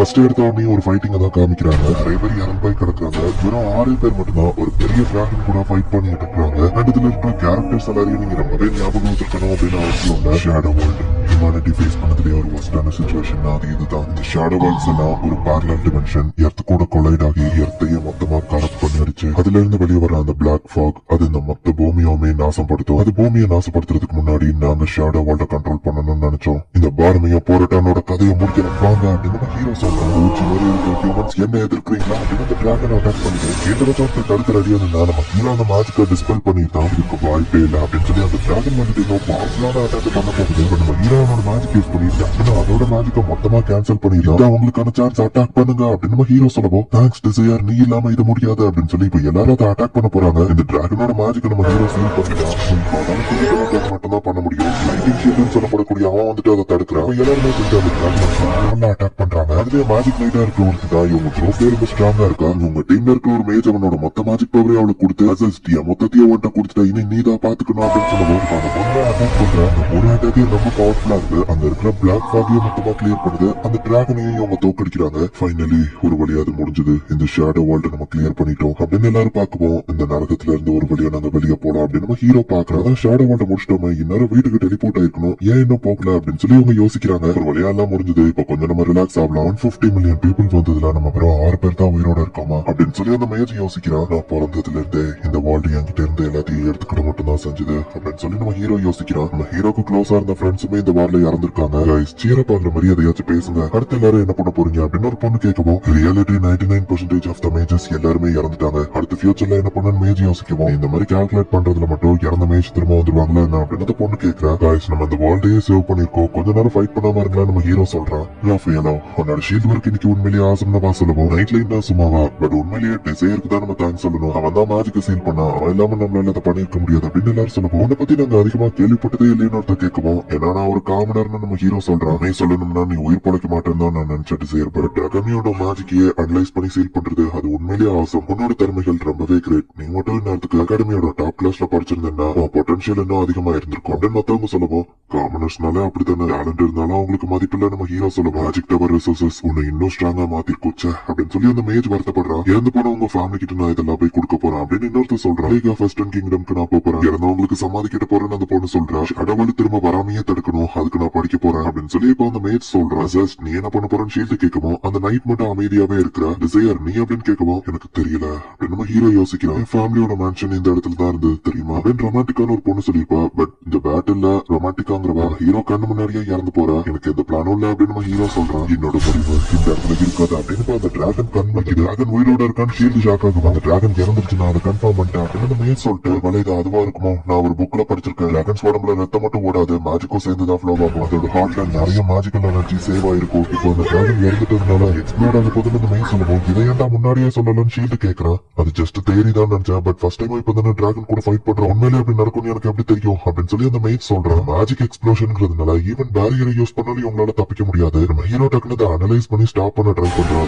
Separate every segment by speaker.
Speaker 1: First எடுத்த உடனே ஒரு ஃபைட்டிங் தான் காமிக்கிறாங்க. நிறைய பேர் இறந்து போய் கிடக்குறாங்க. வெறும் 6 பேர் மட்டும்தான் ஒரு பெரிய டிராகன் கூட ஃபைட் பண்ணிட்டு இருக்காங்க. அண்ட் இதுல இருக்கிற கேரக்டர்ஸ் எல்லாரையும் நீங்க ரொம்பவே ஞாபகம் வச்சிருக்கணும் அப்படின்னு அவசியம் இல்ல. ஷேடோ வேர்ல்டு ஹியூமனிட்டி ஃபேஸ் பண்ணதுலேயே ஒரு ஒஸ்டான சிச்சுவேஷன் அது இதுதான். இந்த ஷேடோ வேர்ல்ட்ஸ் எல்லாம் ஒரு பார்லர் டிமென்ஷன் எர்த் கூட கொலைட் ஆகி எர்த்தையே மொத்தமா கலெக்ட் பண்ணிடுச்சு. அதுல இருந்து வெளியே வர அந்த பிளாக் ஃபாக் அது இந்த மொத்த பூமியுமே நாசப்படுத்தும். அது பூமியை நாசப்படுத்துறதுக்கு முன்னாடி நாங்க ஷேடோ வேர்ல்ட கண்ட்ரோல் பண்ணணும்னு நினைச்சோம். இந்த பார்மையோ போராட்டனோட கதையை முடிக்கணும் வாங்க அப்படின்னு ஹீரோ சொல்றாங்க. என்ன எதிர்க்கிறீங்களா அப்படின்னு அந்த டிராகன் அட்டாக் பண்ணுது. கேட்டவச்சாட்டு தடுக்கிற அடியான நம்ம ஹீரோ அந்த மேஜிக்கை டிஸ்பெல் பண்ணிட்டான். இதுக்கு வாய்ப்பே இல்லை அப்படின்னு சொல்லி அந்த டிராகன் வந்துட்டு இன்னும் பவர்ஃபுல்லான அட்டாக் பண்ண போகுது. நம்ம ஹீரோனோட மேஜிக் யூஸ் பண்ணிருக்காங்க. அதோட மேஜிக்கை மொத்தமா கேன்சல் பண்ணிருக்கா. உங்களுக்கான சான்ஸ் அட்டாக் பண்ணுங்க அப்படின்னு நம்ம ஹீரோ சொல்லவும் தேங்க்ஸ் டிசையர் நீ இல்லாம இது முடியாது அப்படின்னு சொல்லி இப்ப எல்லாரும் அதை அட்டாக் பண்ண போறாங்க. இந்த டிராகனோட மேஜிக் நம்ம ஹீரோ சீல் பண்ணிட்டான். மட்டும்தான் பண்ண முடியும். லைட்டிங் ஷீல்ட்னு சொல்லப்படக்கூடிய அவன் வந்துட்டு அதை தடுக்கிறான். எல்லாருமே அட்டாக் பண்றாங்க. அதுவே மேஜிக் லைட்டா இருக்க ஒருத்தா இவங்க ட்ரோஃபே ரொம்ப ஸ்ட்ராங்கா இருக்கா. உங்க டீம்ல இருக்க ஒரு மேஜ் அவனோட மொத்த மேஜிக் பவரே அவளுக்கு கொடுத்து அசஸ்டியா மொத்தத்தையும் அவன்கிட்ட கொடுத்துட்டா இனி நீதான் பாத்துக்கணும் அப்படின்னு சொல்லுவோம். அந்த பொண்ணை அட்டாக் பண்றாங்க. ஒரு அட்டாக்கே ரொம்ப பவர்ஃபுல்லா இருக்கு. அங்க இருக்கிற பிளாக் ஃபாகையும் மொத்தமா கிளியர் பண்ணுது. அந்த டிராகனையும் இவங்க தோக்கடிக்கிறாங்க. ஃபைனலி ஒரு வழியா அது முடிஞ்சது. இந்த ஷேடோ வேர்ல்ட நம்ம கிளியர் பண்ணிட்டோம் அப்படின்னு எல்லாரும் பாக்குவோம். இந்த நரகத்துல இருந்து ஒரு வழியா நாங்க வெளியே போலாம் அப்படின்னு நம்ம ஹீரோ பாக்குறோம். ஷேடோ வேர்ல்ட முடிச்சிட்டோமே இந்நேரம் வீட்டுக்கு டெலிபோர்ட் ஆயிருக்கணும். ஏன் இன்னும் போகல அப்படின்னு சொல்லி இவங்க யோசிக்கிறாங்க. ஒரு வழியா எல்லாம் முடிஞ்சது. இப்ப கொஞ்சம் நம்ம ரிலாக்ஸ் ஆகலாம். 150 மில்லியன் பீப்புள் வந்ததுல நம்ம வெறும் 6 பேர் தான் உயிரோட இருக்கோமா அப்படின்னு சொல்லி அந்த மேஜ் யோசிக்கிறான். நான் பிறந்ததுல இருந்தே இந்த வேர்ல்டு என்கிட்ட இருந்து எல்லாத்தையும் எடுத்துக்கிட்டு மட்டும் தான் செஞ்சது அப்படின்னு சொல்லி நம்ம ஹீரோ யோசிக்கிறான். நம்ம ஹீரோக்கு க்ளோஸா இருந்த ஃப்ரெண்ட்ஸுமே இந்த வார்ல இறந்திருக்காங்க. சீரப் ஆகுற மாதிரி எதையாச்சும் பேசுங்க. அடுத்து எல்லாரும் என்ன பண்ண போறீங்க அப்படின்னு ஒரு பொண்ணு கேட்கவும் ரியாலிட்டி 99% ஆஃப் த மேஜஸ் எல்லாருமே இறந்துட்டாங்க. அடுத்த ஃபியூச்சர்ல என்ன பண்ணு மேஜ் யோசிக்கவும் இந்த மாதிரி கால்குலேட் பண்றதுல மட்டும் இறந்த மேஜ் திரும்ப வந்துருவாங்களா என்ன அப்படின்னு பொண்ணு கேட்கிறா. நம்ம இந்த வேர்ல்டையே சேவ் பண்ணிருக்கோம். கொஞ்ச நேரம் ஃபைட் பண்ணாம இருக்கலாம் நம்ம ஹீரோ சொல்றான். உன்னோட ஷீல்ட் ஒர்க் இன்னைக்கு உண்மையிலேயே ஆசம்னு சொல்லுவோம். நைட் லைட் தான் சும்மாவா பட் உண்மையிலேயே டிசைருக்கு தான் நம்ம தேங்க்ஸ் சொல்லணும். அவன் தான் மேஜிக் சீல் பண்ணா. அவன் இல்லாம நம்மளால அதை பண்ணிருக்க முடியாது அப்படின்னு எல்லாரும் சொல்லுவோம். உன்னை பத்தி நாங்க அதிகமா கேள்விப்பட்டதே இல்லைன்னு ஒருத்த கேட்கவும் ஏன்னா நான் ஒரு காமனர்னு நம்ம ஹீரோ சொல்றான். நீ சொல்லணும்னா நீ உயிர் பழைக்க மாட்டேன்னு தான் நான் நினைச்ச டிசைர். பட் அகமியோட மேஜிக்கையே அனலைஸ் பண்ணி சீல் பண்றது அது உண்மையிலேயே ஆசம். உன்னோட திறமைகள் ரொம்பவே கிரேட். நீ மட்டும் நேரத்துக்கு அகாடமியோட டாப் கிளாஸ்ல படிச்சிருந்தா பொட்டன்ஷியல் இன்னும் அதிகமா இருந்திருக்கும் அப்படின்னு மத்தவங்க சொல்லுவோம். காமனர்ஸ்னால அப்படித்தானே டேலண்ட் இருந்தாலும் அவங்களுக்கு மதிப்பில்ல நம்ம ஹீரோ சொல்லுவோம். மேஜிக் டவர் ரிசோர்சஸ் உன்னை இன்னும் ஸ்ட்ராங்கா மாத்திருக்கோச்ச அப்படின்னு சொல்லி அந்த மேஜ் வருத்தப்படுறான். இறந்து போன உங்க ஃபேமிலி கிட்ட நான் இதெல்லாம் போய் கொடுக்க போறேன் அப்படின்னு இன்னொருத்தர் சொல்றான். லீக் ஆஃப் வெஸ்டர்ன் கிங்டம்க்கு நான் போறேன். இறந்தவங்களுக்கு சமாதிக்கிட்ட போறேன்னு அந்த பொண்ணு சொல்றா. கடவுள் திரும்ப வராமையே தடுக்கணும். அதுக்கு நான் படிக்க போறேன் அப்படின்னு சொல்லி இப்ப அந்த மேஜ் சொல்றான். ஜஸ்ட் நீ என்ன பண்ண போறேன்னு ஷீல்டு கேட்கவும் அந்த நைட் மட்டும் அமைதியாவே இருக்கிற. டிசையர் நீ அப்படின்னு கேட்கவும் எனக்கு தெரியல அப்படின்னு நம்ம ஹீரோ யோசிக்கிறான். ஃபேமிலியோட மேன்ஷன் இந்த இடத்துல தான் இருந்தது தெரியுமா அப்படின்னு ரொமான்டிக்கான ஒரு பொண்ணு சொல்லிருப்பா. பட் இந்த பேட்டில்ல ரொமான்டிக்காங்கிறவா ஹீரோ கண்ணு முன்னாடியே இறந்து போறா. எனக்கு எந்த பிளானும் இல்ல அப்படின்னு நம்ம ஹீரோ சொல்றான். என்னோட முடிவு இந்த இடத்துல இருக்காது அப்படின்னு அந்த டிராகன் கண்மைக்கு டிராகன் உயிரோட இருக்கான்னு ஷீல்டு ஷாக் ஆகும். அந்த டிராகன் இறந்துருச்சு நான் அதை கன்ஃபார்ம் பண்ணிட்டேன் அப்படின்னு அந்த மேஜ் சொல்லிட்டு வலைது அதுவா இருக்குமோ நான் ஒரு புக்ல படிச்சிருக்கேன். டிராகன்ஸ் உடம்புல ரத்தம் மட்டும் ஓடாது மேஜிக்கும் சேர்ந்துதான் ஃப்ளோ ஆகும். அதோட ஹார்ட்ல நிறைய மேஜிக்கல் எனர்ஜி சேவ் ஆயிருக்கும். இப்போ அந்த டிராகன் இறந்துட்டதுனால எக்ஸ்ப்ளோர் ஆக போதுன்னு அந்த மேஜ் சொல்லுவோம். இதை ஏன்டா முன்னாடியே சொல்லலன்னு ஷீல்டு கேட்கறான். அது ஜஸ்ட் தேரி தான் நினைச்சேன். பட் ஃபர்ஸ்ட் டைம் இப்ப தானே டிராகன் கூட ஃபைட் பண்றோம். உண்மையிலே அப்படி நடக்கும்னு எனக்கு எப்படி தெரியும் அப்படின்னு சொல்லி அந்த மேஜ் சொல்றான். மேஜிக் எக்ஸ்ப்ளோஷன்ங்கிறதுனால ஈவன் பேரியரை யூஸ் பண்ணாலும் இவங்களால தப்பிக்க முடியாது. நம்ம ஹீரோ டக்குனு அதை அனலைஸ் பண்ணி ஸ்டாப் பண்ண ட்ரை பண்றோம்.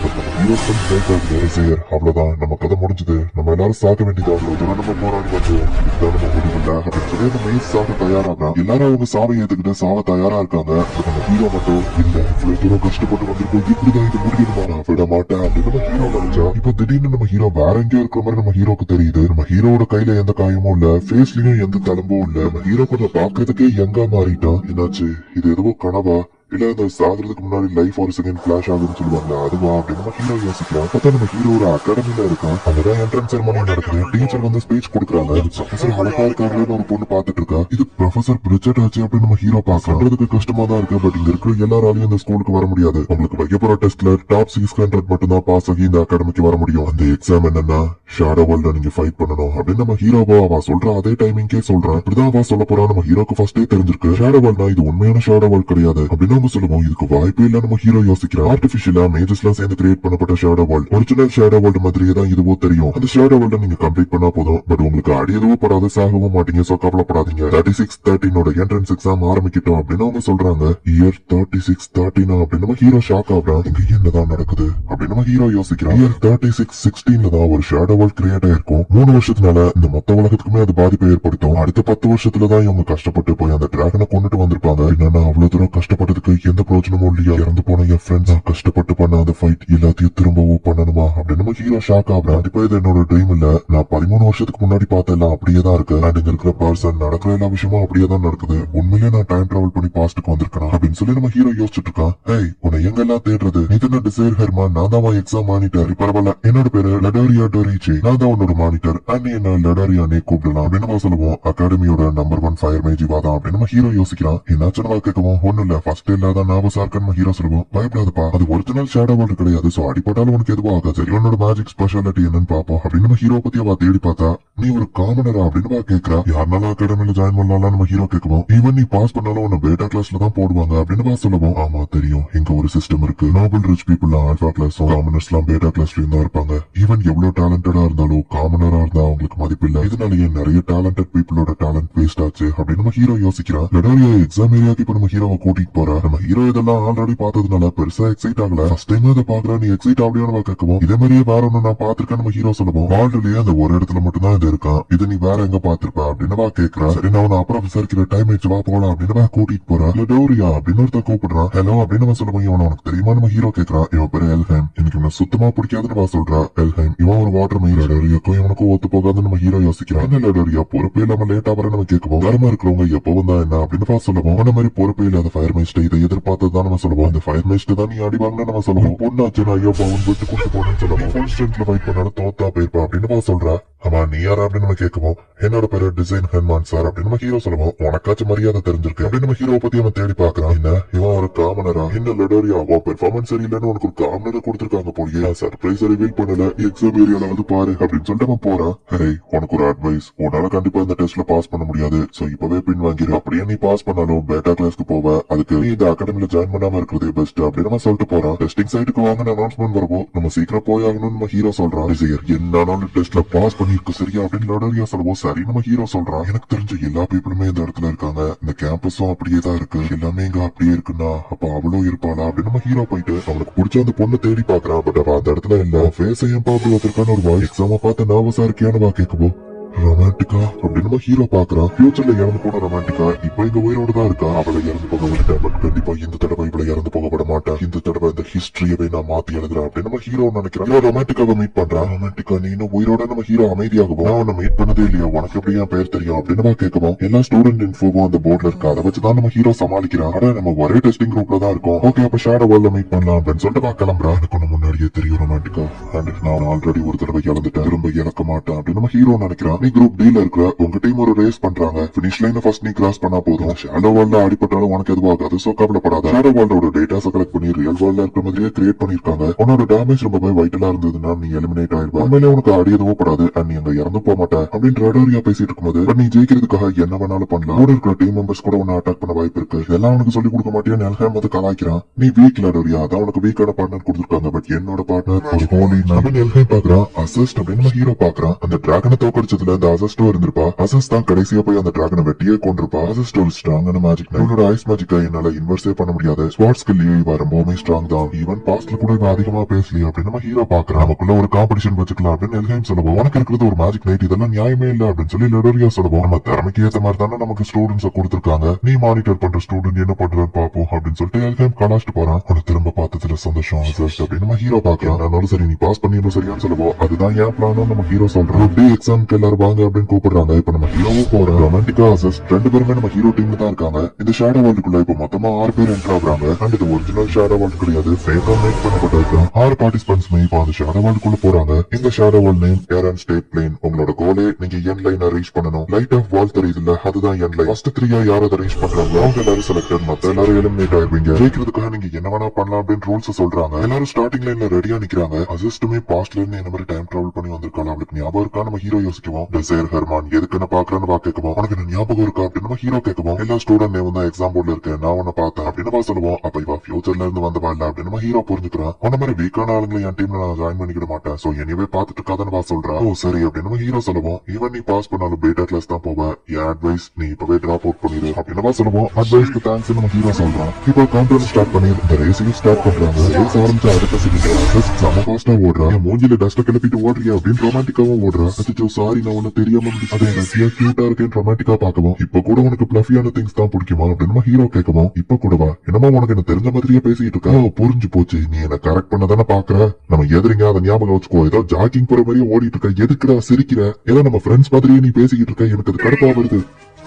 Speaker 1: அவ்வளவுதான் நம்ம கதை முடிஞ்சது. நம்ம எல்லாரும் சாக வேண்டியது. அவ்வளவு தூரம் நம்ம போராடி வந்தோம். இதுதான் நம்ம முடிவில்லை அப்படின்னு சொல்லி அந்த மேஜ் சாக தயாராகிறான். எல்லாரும் அவங்க சாவை ஏத்துக்கிட்டு சாவ தயாரா இருக்காங்க. நம்ம ஹீரோ மட்டும் இல்ல இவ்வளவு தூரம் கஷ்டப்பட்டு வந்திருக்கோம். இப்படிதான் இது முடியணுமா நான் விட மாட்டேன் அப்படின்னு நம்ம ஹீரோ நினைச்சா இப்போ திடீர்னு நம்ம ஹீரோ வேற எங்கேயோ இருக்கிற மாதிரி நம்ம ஹீரோக்கு தெரியுது. நம்ம ஹீரோட கையில எந்த காயமும் இல்ல. ஃபேஸ்லயும் எந்த தளம்பும் இல்ல. நம்ம ஹீரோ கொஞ்சம் பாக்குறதுக்கே யங்கா மாறிட்டான். என்னாச்சு இது எதுவோ கனவா இல்ல அந்த சாகிறதுக்கு முன்னாடி லைஃப் ஒரு செகண்ட் பிளாஷ் ஆகுதுன்னு சொல்லுவாங்க அதுவா அப்படின்னு நம்ம ஹீரோ யோசிக்கலாம். பார்த்தா நம்ம ஹீரோ ஒரு அகாடமில இருக்கான். அங்கதான் என்ட்ரன்ஸ் செரமனி நடக்குது. டீச்சர் வந்து ஸ்பீச் கொடுக்குறாங்க. ப்ரொஃபசர் அழகா இருக்காங்களேன்னு ஒரு பொண்ணு பாத்துட்டு இருக்கா. இது ப்ரொஃபசர் பிரிச்சட் ஆச்சு அப்படின்னு நம்ம ஹீரோ பாக்குறதுக்கு கஷ்டமா தான் இருக்கு. பட் இங்க இருக்கிற எல்லாராலையும் இந்த ஸ்கூலுக்கு வர முடியாது. உங்களுக்கு வைக்க போற டெஸ்ட்ல டாப் 600 மட்டும் தான் பாஸ் ஆகி இந்த அகாடமிக்கு வர முடியும். அந்த எக்ஸாம் என்னன்னா ஷேடோ வேர்ல்ட நீங்க ஃபைட் பண்ணணும் அப்படின்னு நம்ம ஹீரோவா அவ சொல்ற அதே டைமிங்கே சொல்றான். இப்படிதான் அவ சொல்ல போறா. நம்ம ஹீரோக்கு ஃபர்ஸ்டே தெரிஞ்சிருக்கு ஷேடோ வேர்ல்ட்னா இது உண்மையான ஷேடோ வேர்ல்ட் கிடையாது அப்படின்னு அவங்க சொல்லுவோம். இதுக்கு வாய்ப்பே இல்ல நம்ம ஹீரோ யோசிக்கிறான். ஆர்டிபிஷியலா மேஜஸ்லாம் சேர்ந்து கிரியேட் பண்ணப்பட்ட shadow world original shadow world மாதிரியே தான் இதுவோ தெரியும். அந்த ஷேடோ வேர்ல்ட நீங்க கம்ப்ளீட் பண்ணா போதும். பட் உங்களுக்கு அடி எதுவும் படாது சாகவும் மாட்டீங்க. சோ கவலைப்படாதீங்க. 3613 என்ட்ரன்ஸ் எக்ஸாம் ஆரம்பிக்கட்டும் அப்படின்னு அவங்க சொல்றாங்க. இயர் 3613 அப்படின்னு ஹீரோ ஷாக் ஆகுறான். இங்க என்னதான் நடக்குது அப்படின்னு ஹீரோ யோசிக்கிறான். இயர் 3616 தான் ஒரு ஷேடோ வேர்ல்ட் கிரியேட் ஆயிருக்கும். 3 வருஷத்துனால இந்த மொத்த உலகத்துக்குமே அது பாதிப்பை ஏற்படுத்தும். அடுத்த 10 வருஷத்துலதான் இவங்க கஷ்டப்பட்டு போய் அந்த டிராகனை கொண்டுட்டு வந்திருப்பாங்க. என்னன்னா அவ்வளவு தூரம் கஷ்டப்பட்டதுக்கு எந்த பிரயோஜனமும் இல்லையா? இறந்து போன என் ஃப்ரெண்ட்ஸ் கஷ்டப்பட்டு பண்ண அந்த ஃபைட் எல்லாத்தையும் திரும்பவும் பண்ணணுமா அப்படின்னு நம்ம ஹீரோ ஷாக் ஆகுறேன். கண்டிப்பா இது என்னோட ட்ரீம் இல்ல, நான் 13 வருஷத்துக்கு முன்னாடி பார்த்த எல்லாம் அப்படியே தான் இருக்கு. அண்ட் இங்க இருக்கிற பர்சன் நடக்கிற எல்லா விஷயமும் அப்படியே தான் நடக்குது. உண்மையிலே நான் டைம் டிராவல் பண்ணி பாஸ்ட்டுக்கு வந்திருக்கேன் அப்படின்னு சொல்லி நம்ம ஹீரோ யோசிச்சுட்டு இருக்கான். ஏய், உன்னை எங்கெல்லாம் தேடுறது? நீ தானே டிசைர் ஹெர்மான், நான் தான் எக்ஸாம் மானிட்டர். பரவாயில்ல, என்னோட பேரு லடாரியா டோரிச்சி, நான் தான் உன்னோட மானிட்டர். அண்ட் என்ன லடாரியானே கூப்பிடலாம் அப்படின்னு நம்ம சொல்லுவோம். அகாடமியோட நம்பர் 1 ஃபயர் மேஜ் வாதான் அப்படின்னு நம்ம ஹீரோ யோசிக்கிறான். என்னாச்சுன்னு கேட்கவும் ஒண்ணும் இல்ல, ஃபர்ஸ்ட் இல்லாத நாவசா இருக்குன்னு நம்ம ஹீரோ சொல்லுவோம். பயப்படாதப்பா, அது ஒரிஜினல் ஷேடோ வேர்ல்ட் கிடையாது. சோ அடிப்பட்டாலும் உனக்கு எதுவும் ஆகாது. சரி, உன்னோட மேஜிக் ஸ்பெஷாலிட்டி என்னன்னு பாப்போம் அப்படின்னு நம்ம ஹீரோ பத்தி அவ தேடி பார்த்தா, நீ ஒரு காமனரா அப்படின்னு கேக்குறா. யாருனாலும் அகாடமியில ஜாயின் பண்ணலாம் நம்ம ஹீரோ கேட்கவும், ஈவன் நீ பாஸ் பண்ணாலும் உன்னை பேட்டா கிளாஸ்ல தான் போடுவாங்க அப்படின்னு சொல்லுவோம். ஆமா தெரியும், இங்க ஒரு சிஸ்டம் இருக்கு. நோபல் ரிச் பீப்புள் ஆல்பா கிளாஸும் காமனர்ஸ் எல்லாம் பேட்டா கிளாஸ்லயும் தான் இருப்பாங்க. ஈவன் எவ்வளவு டேலண்டடா இருந்தாலும் காமனரா இருந்தா அவங்களுக்கு மதிப்பு இல்ல. இதனாலேயே நிறைய டேலண்டட் பீப்புளோட டேலண்ட் வேஸ்ட் ஆச்சு அப்படின்னு நம்ம ஹீரோ யோசிக்கிறான். லடாரியா எக்ஸாம் ஏரியாக்கு இப்ப நம்ம ஹீரோவை கூட்டிட்டு போறா. நம்ம ஹீரோ இதெல்லாம் ஆல்ரெடி பார்த்ததுனால பெருசா எக்ஸைட் ஆகல. ஃபர்ஸ்ட் டைம் இதை பாக்குறா. நீ எக்ஸைட் ஆகலையோன்னு கேட்கவும், இதே மாதிரியே வேற ஒண்ணு நான் பாத்திருக்கேன் நம்ம ஹீரோ சொல்லுவோம். வேர்ல்டுலயே அந்த ஒரு இடத்துல மட்டும் தான் இது இருக்கான். இது நீ வேற எங்க பாத்திருப்ப அப்படின்னு கேக்குறா. சரி, நான் உன்னை அப்புறம் விசாரிக்கிற டைம் ஆயிடுச்சு, வா போலாம் அப்படின்னு கூட்டிட்டு போறா. லடாரியா அப்படின்னு ஒருத்தர் கூப்பிடுறான். ஹலோ அப்படின்னு சொல்லுவோம். இவன் உனக்கு தெரியுமா நம்ம ஹீரோ கேக்குறான். இவன் பேரு எல்ஹைம். எனக்கு இவன் சுத்தமா பிடிக்காதுன்னு சொல்றா. எல்ஹைம் இவன் ஒரு வாட்டர் மெயின். லடாரியாக்கும் இவனுக்கும் ஒத்து போகாதுன்னு நம்ம ஹீரோ யோசிக்கிறான். என்ன லடாரியா பொறுப்பே இல்லாம லேட்டா வர நம்ம கேட்கவும், வரமா இருக்கிறவங்க எப்போ வந்தா என்ன அப்படின்னு சொல்லுவோம். அந்த மாதிரி பொறுப்பே இல்லாத ஃபயர் மேஸ்ட் இதை எதிர்பார்த்ததுதான் நம்ம சொல்லுவோம். அந்த ஃபயர் மேஸ்ட் தான் நீ அடி வாங்கினா நம்ம சொல்லுவோம். பொண்ணாச்சு ஐயோ பவுன் வச்சு கூட்டு போனேன்னு சொல்லுவோம். ஃபுல் ஸ்ட்ரென்த்ல ஃபைட் பண்ணாலும் தோத்தா போயிருப்பா அப்படின்னு சொல்றா. ஆமா, நீ யாரா அப்படின்னு நம்ம கேட்கவும், என்னோட பேரு டிசைன் ஹெர்மான் சார் அப்படின்னு நம்ம ஹீரோ சொல்லுவோம். உனக்காச்சும் மரியாதை தெரிஞ்சிருக்கு அப்படின்னு நம்ம ஹீரோ பத்தி அவன் தேடி பாக்குறான். என்ன இவன் ஒரு காமனரா? என்ன லடாரியா பெர்ஃபார்மன்ஸ் சரியில்லைன்னு உனக்கு ஒரு காமனரை கொடுத்திருக்காங்க போலியே, சர்ப்ரைஸ் ரிவீல் பண்ணல, எக்ஸாம் ஏரியால வந்து பாரு அப்படின்னு சொல்லிட்டு அவன் போறான். ஹே, உனக்கு ஒரு அட்வைஸ், உன்னால கண்டிப்பா இந்த டெஸ்ட்ல பாஸ் பண்ண முடியாது. சோ இப்பவே பின் வாங்கிரு. அப்படியே நீ பாஸ் பண்ணாலும் பேட்டா கிளாஸ்க்கு போவ, அதுக்கு நீ இந்த அகாடமில ஜாயின் பண்ணாம இருக்கிறதே பெஸ்ட் அப்படின்னு நம்ம சொல்லிட்டு போறான். டெஸ்டிங் சைட்டுக்கு வாங்க அனௌன்ஸ்மெண்ட் வரப்போ நம்ம சீக்கிரம் போய் ஆகணும்னு நம்ம ஹீரோ சொல்றான். டிசைர் என்னாலும் டெஸ்ட்ல பாஸ் பண்ணிருக்கு சரியா அப்படின்னு லடாரியா சொல்லுவோம். சரி நம்ம ஹீரோ சொல்றான். எனக்கு தெரிஞ்ச எல்லா பீப்புளுமே இந்த இடத்துல இருக்காங்க, இந்த கேம்பஸும் அப்படியே தான் இருக்கு, எல்லாமே இங்க அப்படியே இருக்குன்னா அப்ப அவளும் இருப்பாளா அப்படின்னு நம்ம ஹீரோ போயிட்டு அவனுக்கு பிடிச்ச அந்த பொண்ணு தேடி பாக்குறான். பட் அவ அந்த இடத்துல இல்ல. ஃபேஸ் ஏன் பாத்து வச்சிருக்கான்னு ஒரு வாய்ஸ். எக்ஸாம பார்த்து நர்வஸா இருக்கியான்னு கேட்கவும், ரொமான்டிக்கா அப்படின்னு நம்ம ஹீரோ பாக்குறான். ஃபியூச்சர்ல இறந்து போன ரொமான்டிக்கா இப்ப இங்க உயிரோட தான் இருக்கா. அவளை இறந்து போக விட்டேன், பட் கண்டிப்பா இந்த தடவை இவளை இறந்து போக விட மாட்டேன். இந்த தடவை இந்த ஹிஸ்டரியவே நான் மாத்தி எழுதுறேன் அப்படின்னு நம்ம ஹீரோ நினைக்கிறான். ரொமான்டிக்காவை மீட் பண்றான். ரொமான்டிக்கா நீ இன்னும் உயிரோட நம்ம ஹீரோ அமைதியாகவும், நான் உன்னை மீட் பண்ணதே இல்லையா, உனக்கு எப்படி என் பேர் தெரியும் அப்படின்னு கேட்கவும், எல்லா ஸ்டூடெண்ட் இன்ஃபோவும் அந்த போர்ட்ல இருக்கு, அதை வச்சுதான் நம்ம ஹீரோ சமாளிக்கிறான். ஆனா நம்ம ஒரே டெஸ்டிங் குரூப்ல தான் இருக்கோம். ஓகே, அப்ப ஷேடோ வேர்ல்ட்ல மீட் பண்ணலாம் அப்படின்னு சொல்லிட்டு கிளம்புறான். எனக்கு ஒண்ணு முன்னாடியே தெரியும் ரொமான்டிக்கா, அண்ட் நான் ஆல்ரெடி ஒரு தடவை இழந்துட்டேன், திரும்ப இழக்க மாட்டேன் அப்படின்னு நம்ம ஹீரோ நினைக்கிறான். நீ குரூப் டீல இருக்கிற உங்க டீம் ஒரு ரேஸ் பண்றாங்க. பினிஷ் லைன் ஃபர்ஸ்ட் நீ கிராஸ் பண்ணா போதும். ஷேடோ வேர்ல்ட்ல அடிபட்டாலும் உனக்கு எதுவும் ஆகாது, சோ கவலைப்படாத. ஷேடோ வேர்ல்டோட டேட்டாஸ கலெக்ட் பண்ணி ரியல் வேர்ல்ட்ல இருக்கிற மாதிரியே கிரியேட் பண்ணிருக்காங்க. உன்னோட டேமேஜ் ரொம்ப வைட்டலா இருந்ததுன்னா நீ எலிமினேட் ஆயிடுவ. உண்மையிலே உனக்கு அடி எதுவும் படாது, அண்ட் நீ அங்க இறந்து போக மாட்டேன் அப்படின்னு லடாரியா பேசிட்டு இருக்கும்போது, நீ ஜெயிக்கிறதுக்காக என்ன வேணாலும் பண்ணலாம், கூட இருக்கிற டீம் மெம்பர்ஸ் கூட உன்னை அட்டாக் பண்ண வாய்ப்பு இருக்கு, இதெல்லாம் உனக்கு சொல்லி கொடுக்க மாட்டேன்னு எல்ஹைம் வந்து கலாய்க்கிறான். நீ வீக் லடாரியா, அதான் உனக்கு வீக்கான பார்ட்னர் கொடுத்திருக்காங்க, பட் என்னோட பார்ட்னர் ஒரு ஹோலி அப்படின்னு எல்ஹைம் பாக்குறான். அசஸ்ட் அப்படின்னு ஹீரோ பாக்குறான். அந்த டிராகனை தோக்கடிச்சதுல அந்த அசஸ்டோ இருந்திருப்பா. அசஸ்ட் தான் கடைசியா போய் அந்த டிராகனை வெட்டியே கொண்டிருப்பா. அசஸ்ட் ஒரு ஸ்ட்ராங்கான மேஜிக். இவனோட ஐஸ் மேஜிக்கை என்னால இன்வெர்ஸே பண்ண முடியாது. ஸ்வாட் ஸ்கில்லையே இவ ரொம்பவுமே ஸ்ட்ராங் தான். ஈவன் பாஸ்ட்ல கூட இவ அதிகமா பேசலையே அப்படின்னு நம்ம ஹீரோ பாக்குறான். நமக்குள்ள ஒரு காம்படிஷன் வச்சுக்கலாம் அப்படின்னு எல்ஹைம் சொல்லுவோம். உனக்கு இருக்கிறது ஒரு மேஜிக் நைட், இதெல்லாம் நியாயமே இல்ல அப்படின்னு சொல்லி லடாரியா சொல்லுவோம். நம்ம திறமைக்கு ஏத்த மாதிரி தானே நமக்கு ஸ்டூடெண்ட்ஸ் கொடுத்திருக்காங்க, நீ மானிட்டர் பண்ற ஸ்டூடெண்ட் என்ன பண்றான்னு பாப்போம் அப்படின்னு சொல்லிட்டு எல்ஹைம் கலாச்சிட்டு போறான். உன்னை திரும்ப பார்த்ததுல சந்தோஷம் அசஸ்ட் அப்படின்னு நம்ம ஹீரோ பாக்குறான். அதனால சரி நீ பாஸ் பண்ணிடும் சரியான்னு சொல்லுவோம். அதுதான் ஏன் பிளானும் நம்ம ஹீரோ சொல்றோம். டே எக்ஸாம்க்கு எல்லாரும் வாங்க அப்படின்னு கூப்பிடுறாங்க. இப்ப நம்ம ஹீரோவும் போறோம். ரொமான்டிக்கா அசஸ்ட் ரெண்டு பேருமே நம்ம ஹீரோ டீம்ல தான் இருக்காங்க. இந்த ஷேடோ வேர்ல்டுக்குள்ள இப்ப மொத்தமா 6 பேர் என்டர் ஆகுறாங்க. அண்ட் இது ஒரிஜினல் ஷேடோ வேர்ல்ட் கிடையாது, ஃபேக்கா மேக் பண்ணப்பட்டிருக்கு. 6 பார்ட்டிசிபென்ட்ஸ்மே இப்ப அந்த ஷேடோ வேர்ல்டுக்குள்ள போறாங்க. இந்த ஷேடோ வேர்ல்ட் நேம் ஏரன் ஸ்டேட் பிளேன். உங்களோட கோலே நீங்க என் லைனை ரீச் பண்ணணும். லைட் ஆஃப் வால் தெரியுதுல்ல, அதுதான் என் லைன். ஃபர்ஸ்ட் 3 யார் அதை ரீச் பண்றாங்க அவங்க எல்லாரும் செலக்டட், மத்த எல்லாரும் எலிமினேட் ஆயிருவீங்க. ஜெயிக்கிறதுக்காக நீங்க என்ன வேணா பண்ணலாம் அப்படின்னு ரூல்ஸ் சொல்றாங்க. எல்லாரும் ஸ்டார்டிங் லைன்ல ரெடியா நிக்கிறாங்க. அசிஸ்டுமே பாஸ்ட்ல இருந்து என்ன மாதிரி டைம் டிராவல் பண்ணி வந்திருக்காங்க, அவளுக்கு ஞாபகம் இருக்கா நம்ம ஹீரோ யோசிக்குவோம். டிசைர் ஹெர்மான் எதுக்குன்னு பாக்குறேன்னு வா கேட்குவோம். உனக்கு என்ன ஞாபகம் இருக்கா அப்படின்னு நம்ம ஹீரோ கேட்குவோம். எல்லா ஸ்டூடெண்ட் நேம் தான் எக்ஸாம் போர்ட்ல இருக்கு, நான் உன்னை பார்த்தேன் அப்படின்னு வா சொல்லுவோம். அப்ப இவ ஃபியூச்சர்ல இருந்து வந்தவா இல்ல அப்படின்னு நம்ம ஹீரோ புரிஞ்சுக்கிறான். உன்ன மாதிரி வீக்கான ஆளுங்களை என் டீம்ல நான் ஜாயின் பண்ணிக்கிட மாட்டேன், சோ எனிவே பாத்துட்டு இருக்காதன்னு வா சொல்றா. ஓ சரி அப்படின்னு நம்ம ஹீரோ சொல்லுவோம். ஈவன் நீ பாஸ் பண்ணாலும் பீட்டா கிளாஸ் தான் போவ, என் அட்வைஸ் நீ இப்பவே டிராப் அவுட் பண்ணிடு அப்படின்னு வா சொல்லுவோம். அட்வைஸ்க்கு தேங்க்ஸ் நம்ம ஹீரோ சொல்றான். இப்போ கவுண்டர் ஸ்டார்ட் பண்ணி இந்த ரேஸையும் ஸ்டார்ட் பண்றாங்க. ரேஸ் ஆரம்பிச்ச அடுத்த செகண்ட் செம ஃபாஸ்டா ஓடுறா. என் மூஞ்சில டஸ்ட கிளப்பிட்டு ஓடுறியா அப்படின்னு ரொமான்டிக்காவும் ஓடுறா. அச்சோ சாரி நான் உன்ன தெரியாம அதை ரசியா கியூட்டா இருக்கேன்னு ரொமான்டிக்கா பாக்கவும். இப்ப கூட உனக்கு பிளஃபியான திங்ஸ் தான் பிடிக்குமா அப்படின்னு நம்ம ஹீரோ கேட்கவும். இப்ப கூடவா என்னமா உனக்கு என்ன தெரிஞ்ச மாதிரியே பேசிட்டு இருக்கா. புரிஞ்சு போச்சு, நீ என்ன கரெக்ட் பண்ணதானே பாக்குற. நம்ம எதிரிங்க அதை ஞாபகம் வச்சுக்கோ. ஏதோ ஜாக்கிங் போற மாதிரியே ஓடிட்டு இருக்க, எதுக்குடா சிரிக்கிற? ஏதோ நம்ம ஃப்ரெண்ட்ஸ் மாதிரியே நீ பேசிக்கிட்டு இருக்க, எனக்கு அது கடுப்பா வருது